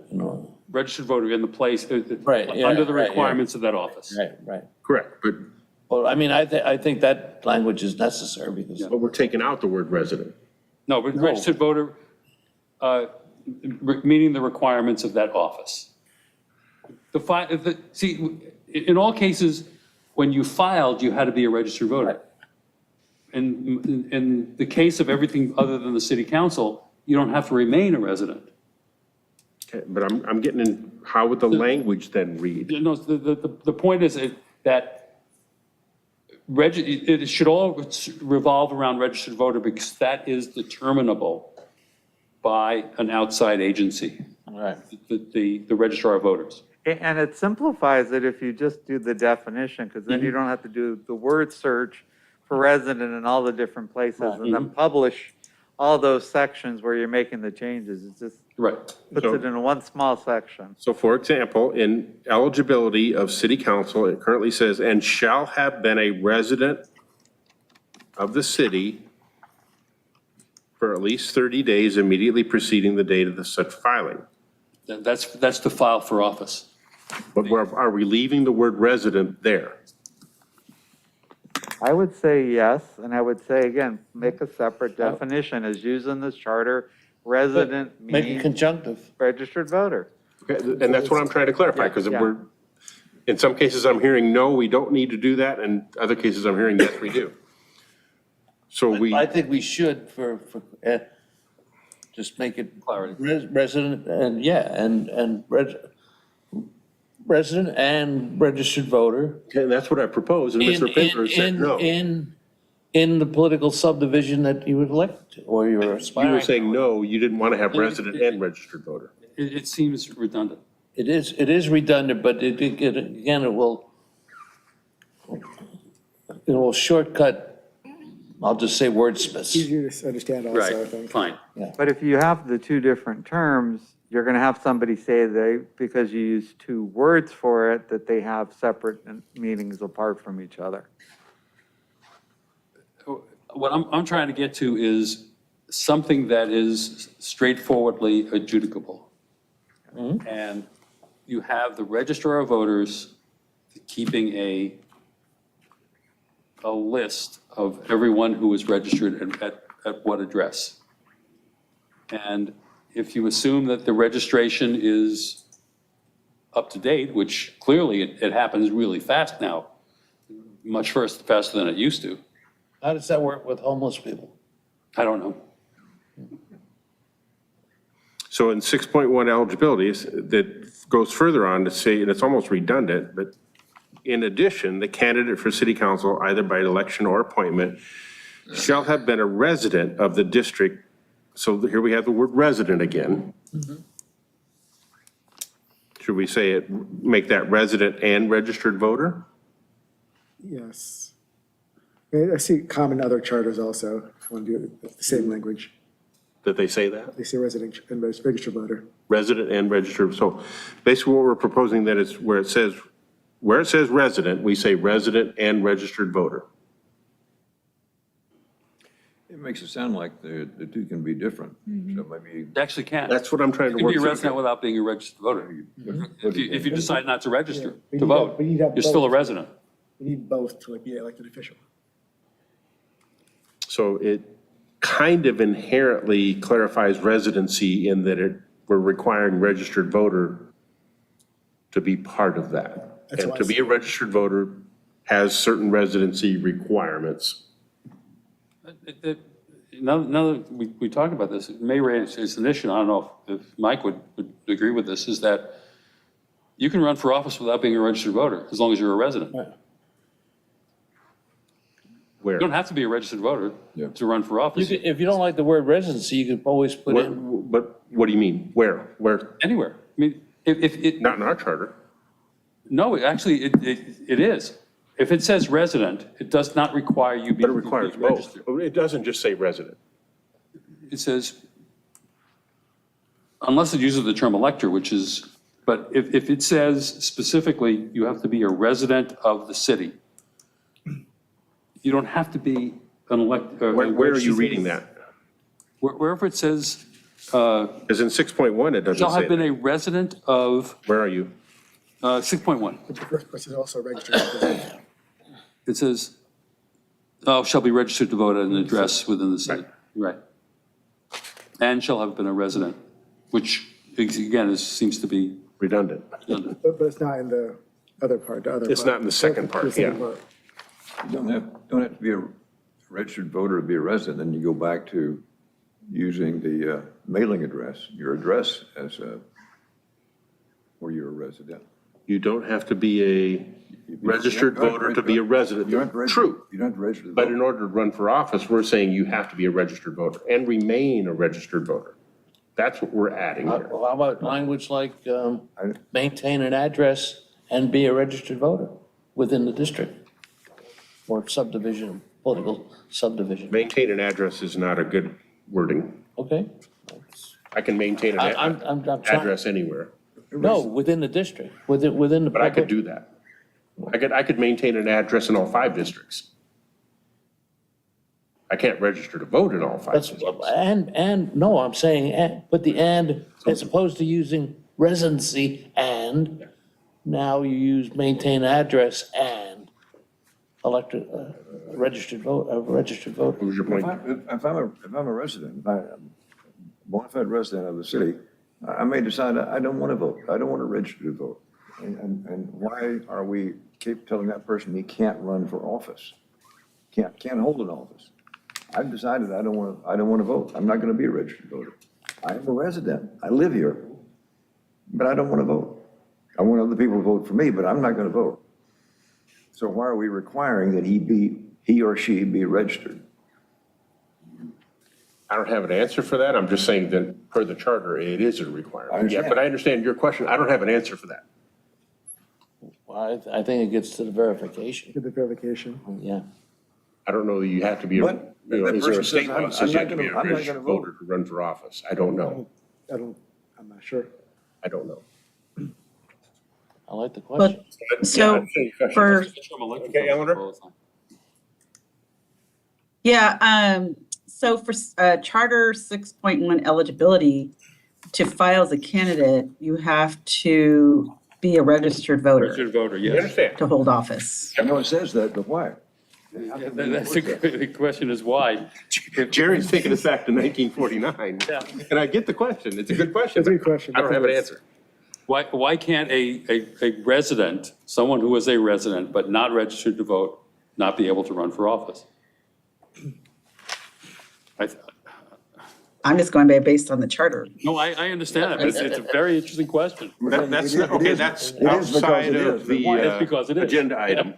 Registered voter in the place, Right, yeah, under the right, yeah. requirements of that office. right. Correct, but Well, I mean, I think that language is necessary because, we're taking out the word resident. No, but registered voter, meeting the requirements of that office. See, in all cases, when you filed, you had to be a registered voter. In the case of everything other than the city council, you don't have to remain a resident. Okay, but I'm getting in, how would the language then read? No, the point is that it should all revolve around registered voter because that is determinable by an outside agency, right. the registrar of voters. And it simplifies it if you just do the definition, because then you don't have to do the word search for resident in all the different places and then publish all those sections where you're making the changes. It just Right. puts it in one small section. So for example, in eligibility of city council, it currently says, and shall have been a resident of the city for at least 30 days immediately preceding the date of the such filing. That's to file for office. But are we leaving the word resident there? I would say yes, and I would say, again, make a separate definition as used in this charter, resident Make it meaning conjunctive. registered voter. Okay, and that's what I'm trying to clarify, because Yeah. in some cases, I'm hearing, no, we don't need to do that, and other cases, I'm hearing, yes, we do. So I think we should just make it Clarity. resident and, resident and registered voter Okay, and that's what I proposed, and Mr. Pinder said no. in the political subdivision that you were elected to, or you were You aspiring. were saying no, you didn't want to have resident and registered voter. It seems redundant. It is redundant, but again, it will shortcut, I'll just say wordsmiths. Easier to understand also, I think. Fine. But if you have the two different terms, you're going to have somebody say because you use two words for it, that they have separate meanings apart from each other. What I'm trying to get to is something that is straightforwardly adjudicable. And you have the registrar of voters keeping a list of everyone who is registered at what address. And if you assume that the registration is up to date, which clearly it happens really fast now, much faster than it used to. How does that work with homeless people? I don't know. So in 6.1 eligibility, that goes further on to say, and it's almost redundant, but in addition, the candidate for city council, either by election or appointment, shall have been a resident of the district. So here we have the word resident again. Should we say it, make that resident and registered voter? Yes. I see common other charters also, if you want to do it the same language. That they say that? They say resident and registered voter. Resident and registered. So basically what we're proposing that is where it says resident, we say resident and registered voter. It makes it sound like the two can be different. So maybe, You actually can. That's what I'm trying to You can work be a through. resident without being a registered voter. If you decide not to register, Yeah, to vote, but you'd have you're still a both. resident. We need both to be an elected official. So it kind of inherently clarifies residency in that we're requiring registered voter to be part of that. That's And why to I be a registered voter has certain residency requirements. Now that we talk about this, it may raise an issue, I don't know if Mike would agree with this, is that you can run for office without being a registered voter, as long as you're a resident. Where? You don't have to be a registered voter to run for office, If you don't like the word residency, you can always put in, But what do you mean? Where? anywhere. I mean, if it, Not in our charter. no, actually, it is. If it says resident, it does not require you be But it requires be both. registered. It doesn't just say resident. It says unless it uses the term elector, which is, but if it says specifically, you have to be a resident of the city, you don't have to be an elector. Where are you reading that? Wherever it says, Because in 6.1, it doesn't shall say have been that. a resident of, Where are you? 6.1. But the first question is also registered. representative. It says, shall be registered to vote at an address within the city. Right. And shall have been a resident, which again, seems to be Redundant. redundant. But it's not in the other part, the other part. It's not in the second part, The second yeah. part. You don't have to be a registered voter to be a resident, then you go back to using the mailing address, your address as where you're a resident. You don't have to be a registered voter to be a resident. You don't have to register. True. You don't have to register to But vote. in order to run for office, we're saying you have to be a registered voter and remain a registered voter. That's what we're adding here. How about language like maintain an address and be a registered voter within the district or subdivision, political subdivision? Maintain an address is not a good wording. Okay? I can maintain I'm an trying, address anywhere, no, within the district, within the. but I could public- do that. I could maintain an address in all 5 districts. I can't register to vote in all 5 That's, districts. and, no, I'm saying, put the and, as opposed to using residency and, now you use maintain address and elected, registered vote, a registered voter. What was your If point? I'm a resident, if I'm a bona fide resident of the city, I may decide I don't want to vote. I don't want to register to vote. And why are we keep telling that person he can't run for office? Can't hold an office? I've decided I don't want to vote. I'm not going to be a registered voter. I am a resident. I live here, but I don't want to vote. I want other people to vote for me, but I'm not going to vote. So why are we requiring that he or she be registered? I don't have an answer for that. I'm just saying that per the charter, it is a I requirement. understand. Yeah, but I understand your question. I don't have an answer for that. Well, I think it gets to the verification, Get the verification. yeah. I don't know that you have to be, But that is there a person state says, law I'm that says you have to be a not gonna registered vote. voter to run for office? I don't know. I'm not sure. I don't know. I like the question. But, So, yeah, I understand your question. for, Okay, Eleanor? yeah, so for Charter 6.1 eligibility, to file as a candidate, you have to be a registered voter Registered voter, You yes. understand? to hold office. I know it says that, but why? The question is why? Jerry's taking us back to 1949. And I get the question. It's a good question. It's a good question. I don't have an answer. Why can't a resident, someone who is a resident but not registered to vote, not be able to run for office? I'm just going based on the charter. No, I understand it, but it's a very interesting question. That's, okay, that's It is because outside it of is, but the why? It's because it is. agenda item.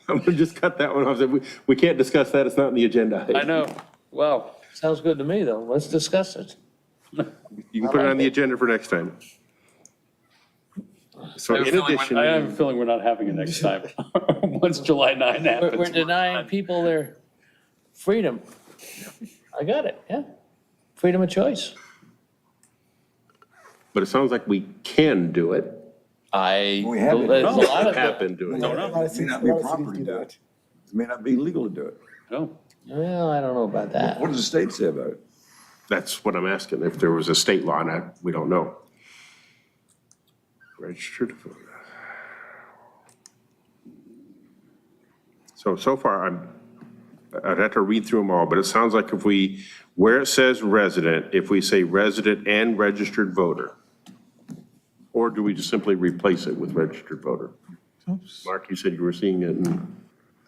I'm gonna just cut that one off. We can't discuss that. It's not in the agenda item. I know, well, Sounds good to me, though. Let's discuss it. You can put it on the agenda for next time. So in addition. I have a feeling we're not having it next time, once July 9 happens. We're denying people their freedom. I got it, yeah. Freedom of choice. But it sounds like we can do it. We have it. There's a lot of Have been doing A it. lot of It may cities- not a be lot of proper cities to do do that. it. It may not be legal to do it. No. Well, I don't know about that. What does the state say about it? That's what I'm asking. If there was a state law on that, we don't know. Registered voter. So far, I'd have to read through them all, but it sounds like if we, where it says resident, if we say resident and registered voter, or do we just simply replace it with registered voter? Mark, you said you were seeing it in.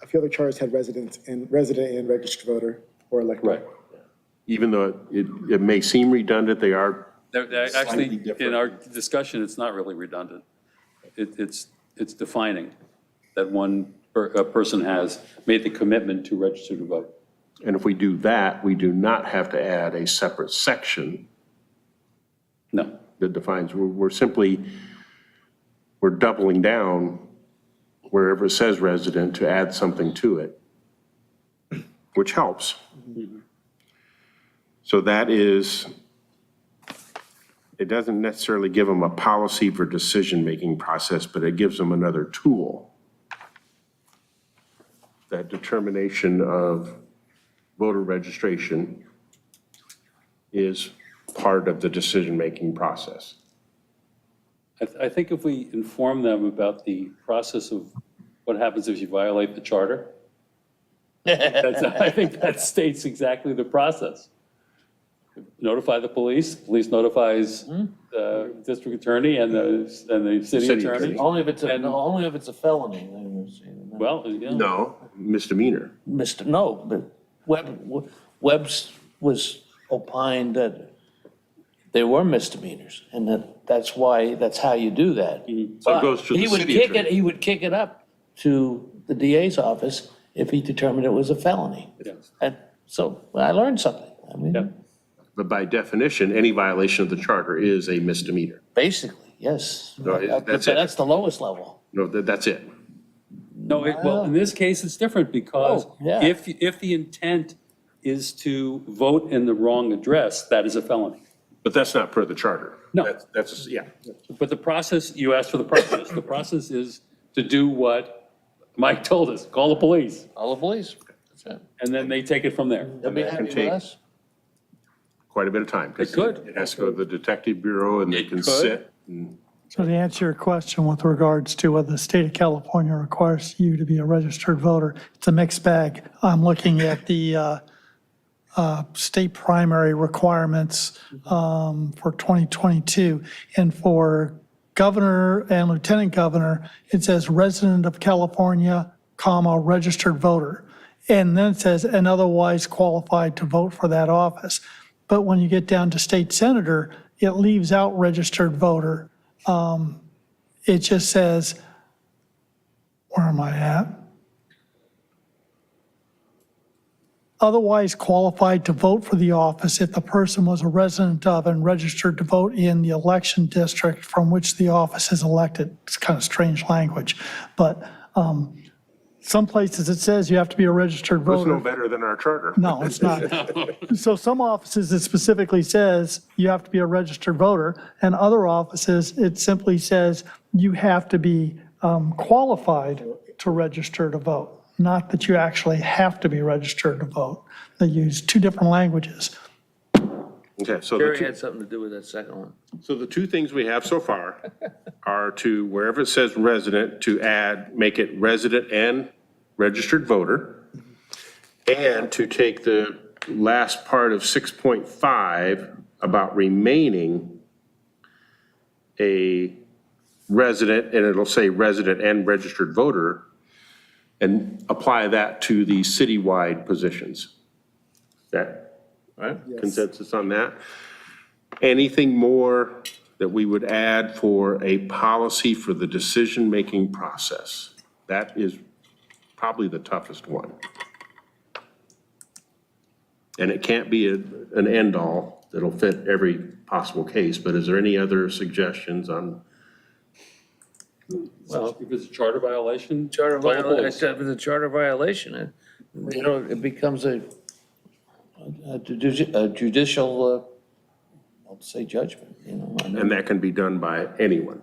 A few other charters had resident and registered voter or elected. Right. Even though it may seem redundant, they are. They're Slightly actually, different. in our discussion, it's not really redundant. It's defining that a person has made the commitment to register to vote. And if we do that, we do not have to add a separate section No. that defines, we're simply, we're doubling down wherever it says resident to add something to it, which helps. So that is it doesn't necessarily give them a policy for decision-making process, but it gives them another tool. That determination of voter registration is part of the decision-making process. I think if we inform them about the process of what happens if you violate the charter, I think that states exactly the process. Notify the police notifies the district attorney and the city City attorney. attorney. Only if it's And- only if it's a felony. Well, yeah. No, misdemeanor. No, but Webb's was opined that they were misdemeanors, and that's how you do that. So it goes to But the he would city kick attorney. it, he would kick it up to the DA's office if he determined it was a felony. Yeah. And so I learned something. I mean, Yeah. But by definition, any violation of the charter is a misdemeanor. basically, yes. No, that's it. That's the lowest level. No, that's it. No, well, in this case, it's different because Oh, yeah. if the intent is to vote in the wrong address, that is a felony. But that's not per the charter. No. That's, yeah. But the process, you asked for the process. The process is to do what Mike told us, call the police, All the police. That's it. and then they take it from there. They'll be that can happy with take- us. Quite a bit of time. 'cause It could. It has to go to the detective bureau and they It can could. sit. and- So to answer your question with regards to whether the state of California requires you to be a registered voter, it's a mixed bag. I'm looking at the state primary requirements for 2022. And for governor and lieutenant governor, it says resident of California, comma, registered voter. And then it says, and otherwise qualified to vote for that office. But when you get down to state senator, it leaves out registered voter. It just says, where am I at? Otherwise qualified to vote for the office if the person was a resident of and registered to vote in the election district from which the office is elected. It's kind of strange language, but some places it says you have to be a registered That's no voter. better than our charter. No, it's not. So some offices, it specifically says you have to be a registered voter, and other offices, it simply says you have to be qualified to register to vote, not that you actually have to be registered to vote. They use two different languages. Okay, so Jerry had something to do with that second one. the two things we have so far are to, wherever it says resident, to add, make it resident and registered voter, and to take the last part of 6.5 about remaining a resident, and it'll say resident and registered voter, and apply that to the citywide positions. That, right? Consensus on that? Anything more that we would add for a policy for the decision-making process? That is probably the toughest one. And it can't be an end-all that'll fit every possible case, but is there any other suggestions on? Well, if it's a charter violation. Charter call the police. violation, if it's a charter violation, it becomes a judicial, I'll say judgment, And that can be done by anyone?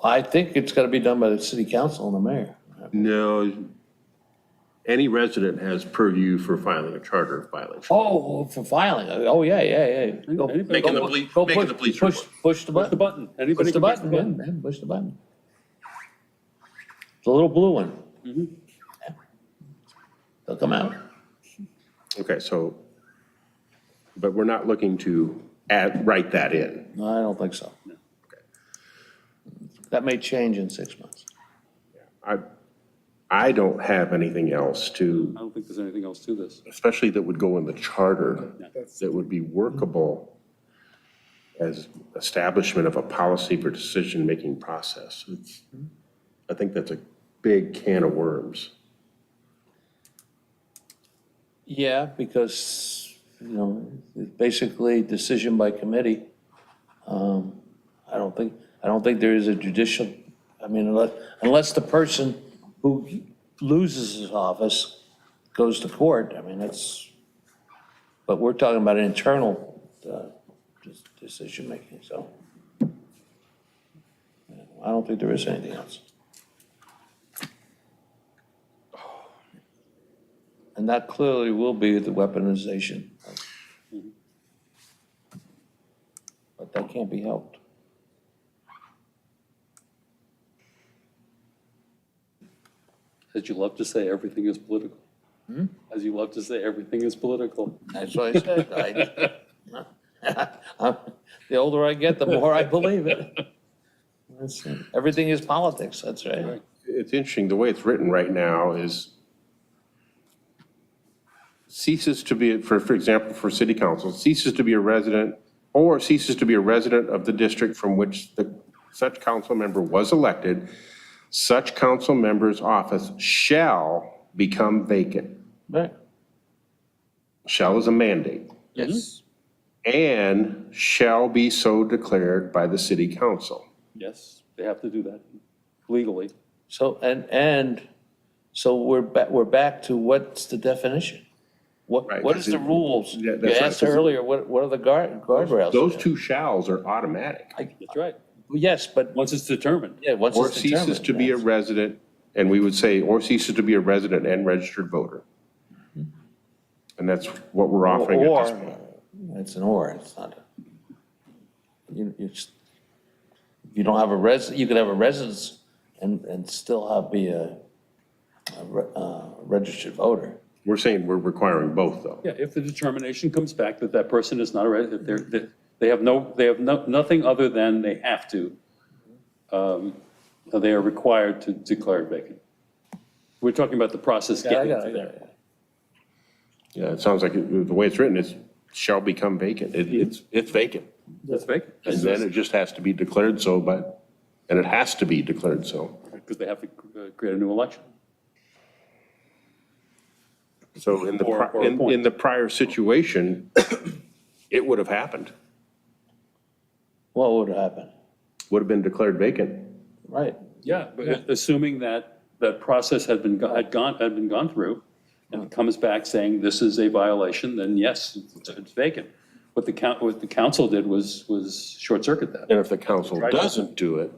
I think it's gotta be done by the city council and the mayor. No, any resident has purview for filing a charter violation. Oh, for filing, yeah. Go- Making the go- police- go making push- the police Push, report. push the Push the button. button. Anybody Push the can push button, man, push the button. The little blue one. Yeah. They'll come out. Okay, so, but we're not looking to write that in. No, I don't think so. That may change in 6 months. I don't have anything else I to, don't think there's anything else to this. especially that would go in the charter, that would be workable as establishment of a policy for decision-making process. I think that's a big can of worms. Yeah, because, it's basically decision by committee. I don't think there is a judicial, unless the person who loses his office goes to court, that's, but we're talking about internal decision-making, so. Yeah, I don't think there is anything else. And that clearly will be the weaponization. But that can't be helped. As you love to say, everything is political. As you love to say, everything is political. That's what I said. The older I get, the more I believe it. Everything is politics, that's right. It's interesting, the way it's written right now is ceases to be, for example, for city council, ceases to be a resident or ceases to be a resident of the district from which such council member was elected, such council member's office shall become vacant. Right. Shall is a mandate. Yes. And shall be so declared by the city council. Yes, they have to do that legally. So, so we're back to what's the definition? Right, What is the rules? Yeah, You that's right. asked earlier, what are the guardrails? Those two shalls are automatic. That's right. Yes, but, Once it's determined. yeah, once Or it's determined. ceases to be a yes. resident, and we would say, or ceases to be a resident and registered voter. And that's what we're offering at this point. It's an or, it's not you don't have you could have a residence and still be a registered voter. We're saying we're requiring both, though. Yeah, if the determination comes back that that person is not a resident, they have nothing other than they have to. They are required to declare it vacant. We're talking about the process getting to there. Yeah, it sounds like the way it's written is shall become vacant. It's vacant. That's vacant. And then it just has to be declared so, and it has to be declared so. Because they have to create a new election. So in Or a point. in the prior situation, it would have happened, What would happen? would have been declared vacant. Right. Yeah, but assuming that that process had been gone through, and it comes back saying this is a violation, then yes, it's vacant. What the council did was short circuit that. And if the council doesn't do it,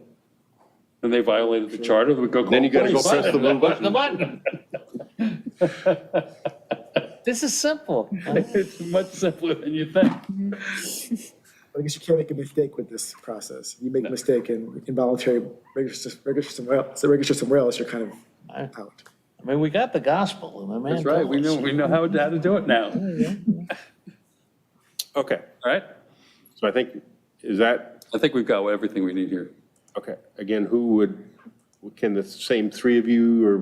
Then they violated the charter, we go. then you gotta go press the blue button. button. This is simple. It's much simpler than you think. I guess you can't make a mistake with this process. You make a mistake and involuntary register somewhere else, you're kind of out. I mean, we got the gospel, and the man That's right, told us. we know how to do it now. Okay, All right? so I think, is that, I think we've got everything we need here. okay, again, can the same three of you or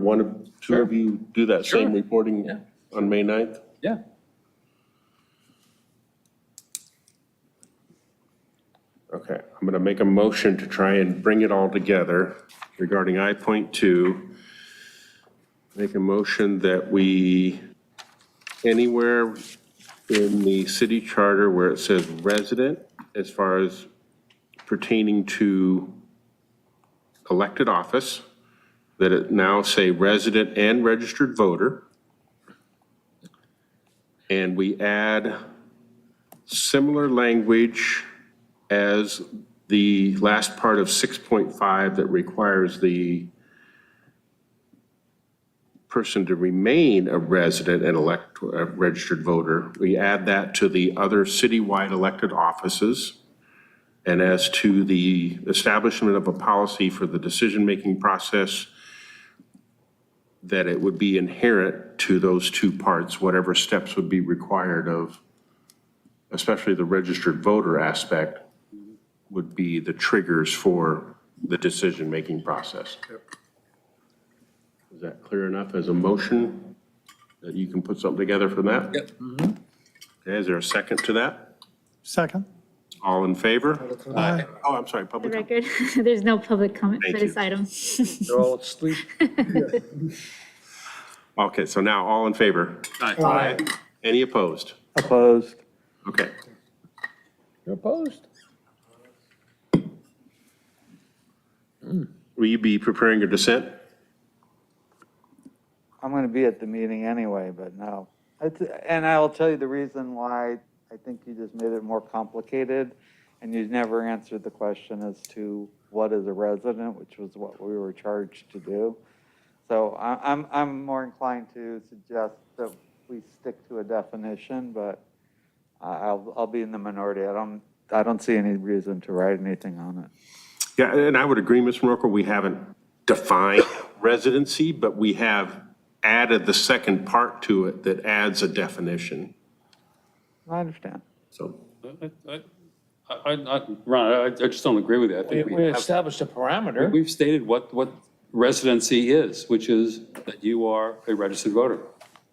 two of you do that same Sure. reporting Yeah. on May 9th? Yeah. Okay, I'm going to make a motion to try and bring it all together regarding I.2. Make a motion that we, anywhere in the city charter where it says resident, as far as pertaining to elected office, that it now say resident and registered voter. And we add similar language as the last part of 6.5 that requires the person to remain a resident and a registered voter. We add that to the other citywide elected offices. And as to the establishment of a policy for the decision-making process, that it would be inherent to those two parts, whatever steps would be required of, especially the registered voter aspect, would be the triggers for the decision-making process. Is that clear enough as a motion that you can put something together for that? Yep. Okay, is there a second to that? Second. All in favor? Aye. Oh, I'm sorry, The public. record, there's no public comment Thank for this you. item. They're all asleep. Okay, so now, all in favor? Aye. Any opposed? Opposed? Okay. You're opposed? Will you be preparing your dissent? I'm going to be at the meeting anyway, but no. And I will tell you the reason why I think you just made it more complicated, and you never answered the question as to what is a resident, which was what we were charged to do. So I'm more inclined to suggest that we stick to a definition, but I'll be in the minority. I don't see any reason to write anything on it. Yeah, and I would agree, Ms. Morocco, we haven't defined residency, but we have added the second part to it that adds a definition. I understand. So, Ron, I just don't agree with you. I think We established a parameter. we've stated what residency is, which is that you are a registered voter.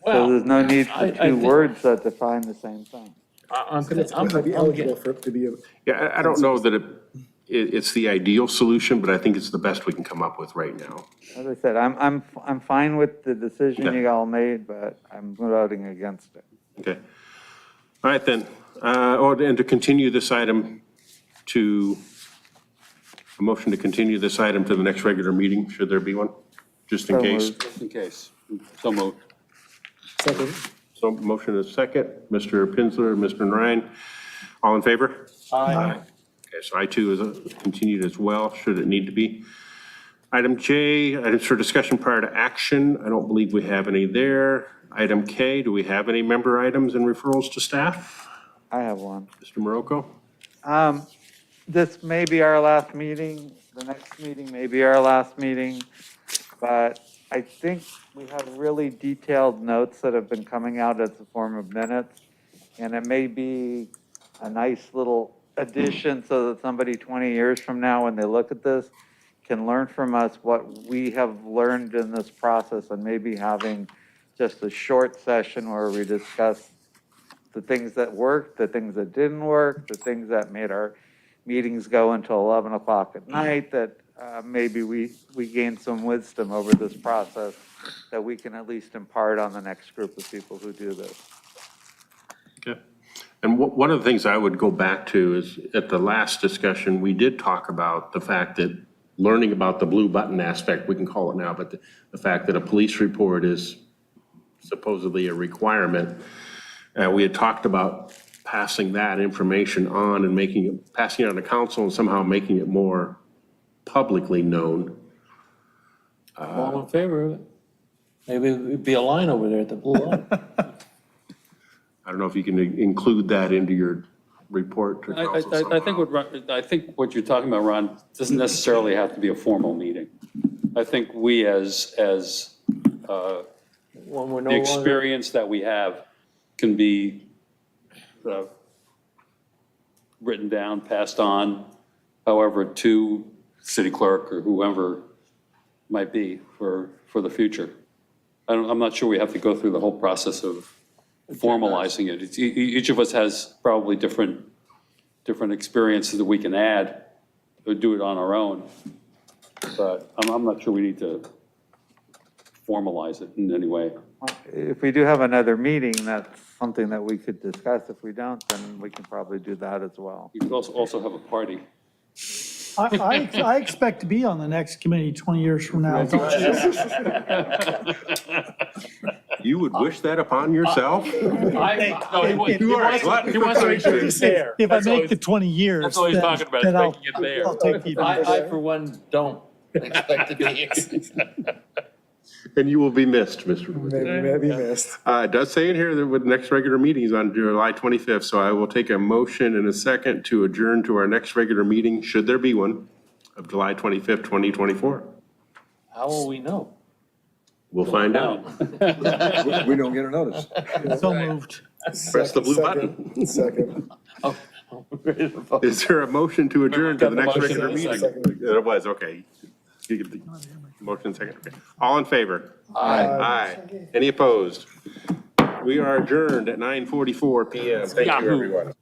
So there's no need I for two think- words that define the same thing. I'm I'd be eligible for it to be a. yeah, I don't know that it's the ideal solution, but I think it's the best we can come up with right now. As I said, I'm fine with the decision Okay. you all made, but I'm voting against it. Okay. All right, then. And to continue this item to, a motion to continue this item to the next regular meeting, should there be one, just in So case. moved. Just in case. So moved. Second. So motion is second. Mr. Pinsler, Mr. Ryan, all in favor? Aye. Okay, so I2 is continued as well, should it need to be. Item J, items for discussion prior to action. I don't believe we have any there. Item K, do we have any member items and referrals to staff? I have one. Mr. Morocco? This may be our last meeting, the next meeting may be our last meeting, but I think we have really detailed notes that have been coming out as a form of minutes, and it may be a nice little addition so that somebody 20 years from now, when they look at this, can learn from us what we have learned in this process, and maybe having just a short session where we discuss the things that worked, the things that didn't work, the things that made our meetings go until 11 o'clock at night, that maybe we gained some wisdom over this process that we can at least impart on the next group of people who do this. Okay. And one of the things I would go back to is, at the last discussion, we did talk about the fact that learning about the blue button aspect, we can call it now, but the fact that a police report is supposedly a requirement. We had talked about passing that information on and passing it on to council and somehow making it more publicly known. all in favor of it. Maybe it'd be a line over there at the blue line. I don't know if you can include that into your report to council I think what you're talking about, Ron, doesn't necessarily have to be a formal meeting. I think we as When we're no the longer, experience that we have can be written down, passed on, however, to city clerk or whoever might be for the future. I'm not sure we have to go through the whole process of formalizing it. Each of us has probably different experiences that we can add or do it on our own. But I'm not sure we need to formalize it in any way. If we do have another meeting, that's something that we could discuss. If we don't, then we can probably do that as well. You could also have a party. I expect to be on the next committee 20 years from now, don't you? You would wish that upon yourself? He wants to make sure he's there. If I make the 20 years. That's all he's talking about, is then I'll- making it there. I'll take the I for one, don't expect to be. And you will be missed, Mr. Wood. Maybe missed. It does say in here that the next regular meeting is on July 25th, so I will take a motion in a second to adjourn to our next regular meeting, should there be one, of July 25th, 2024. How will we know? We'll find out. We don't get a notice. So moved. Press the blue button. Second. Ready to vote. Is there a motion to adjourn to the next Motion regular and a meeting? second. There was, okay. You get the motion second, okay. All in favor? Aye. Any opposed? We are adjourned at 9:44 PM. Thank you, everyone.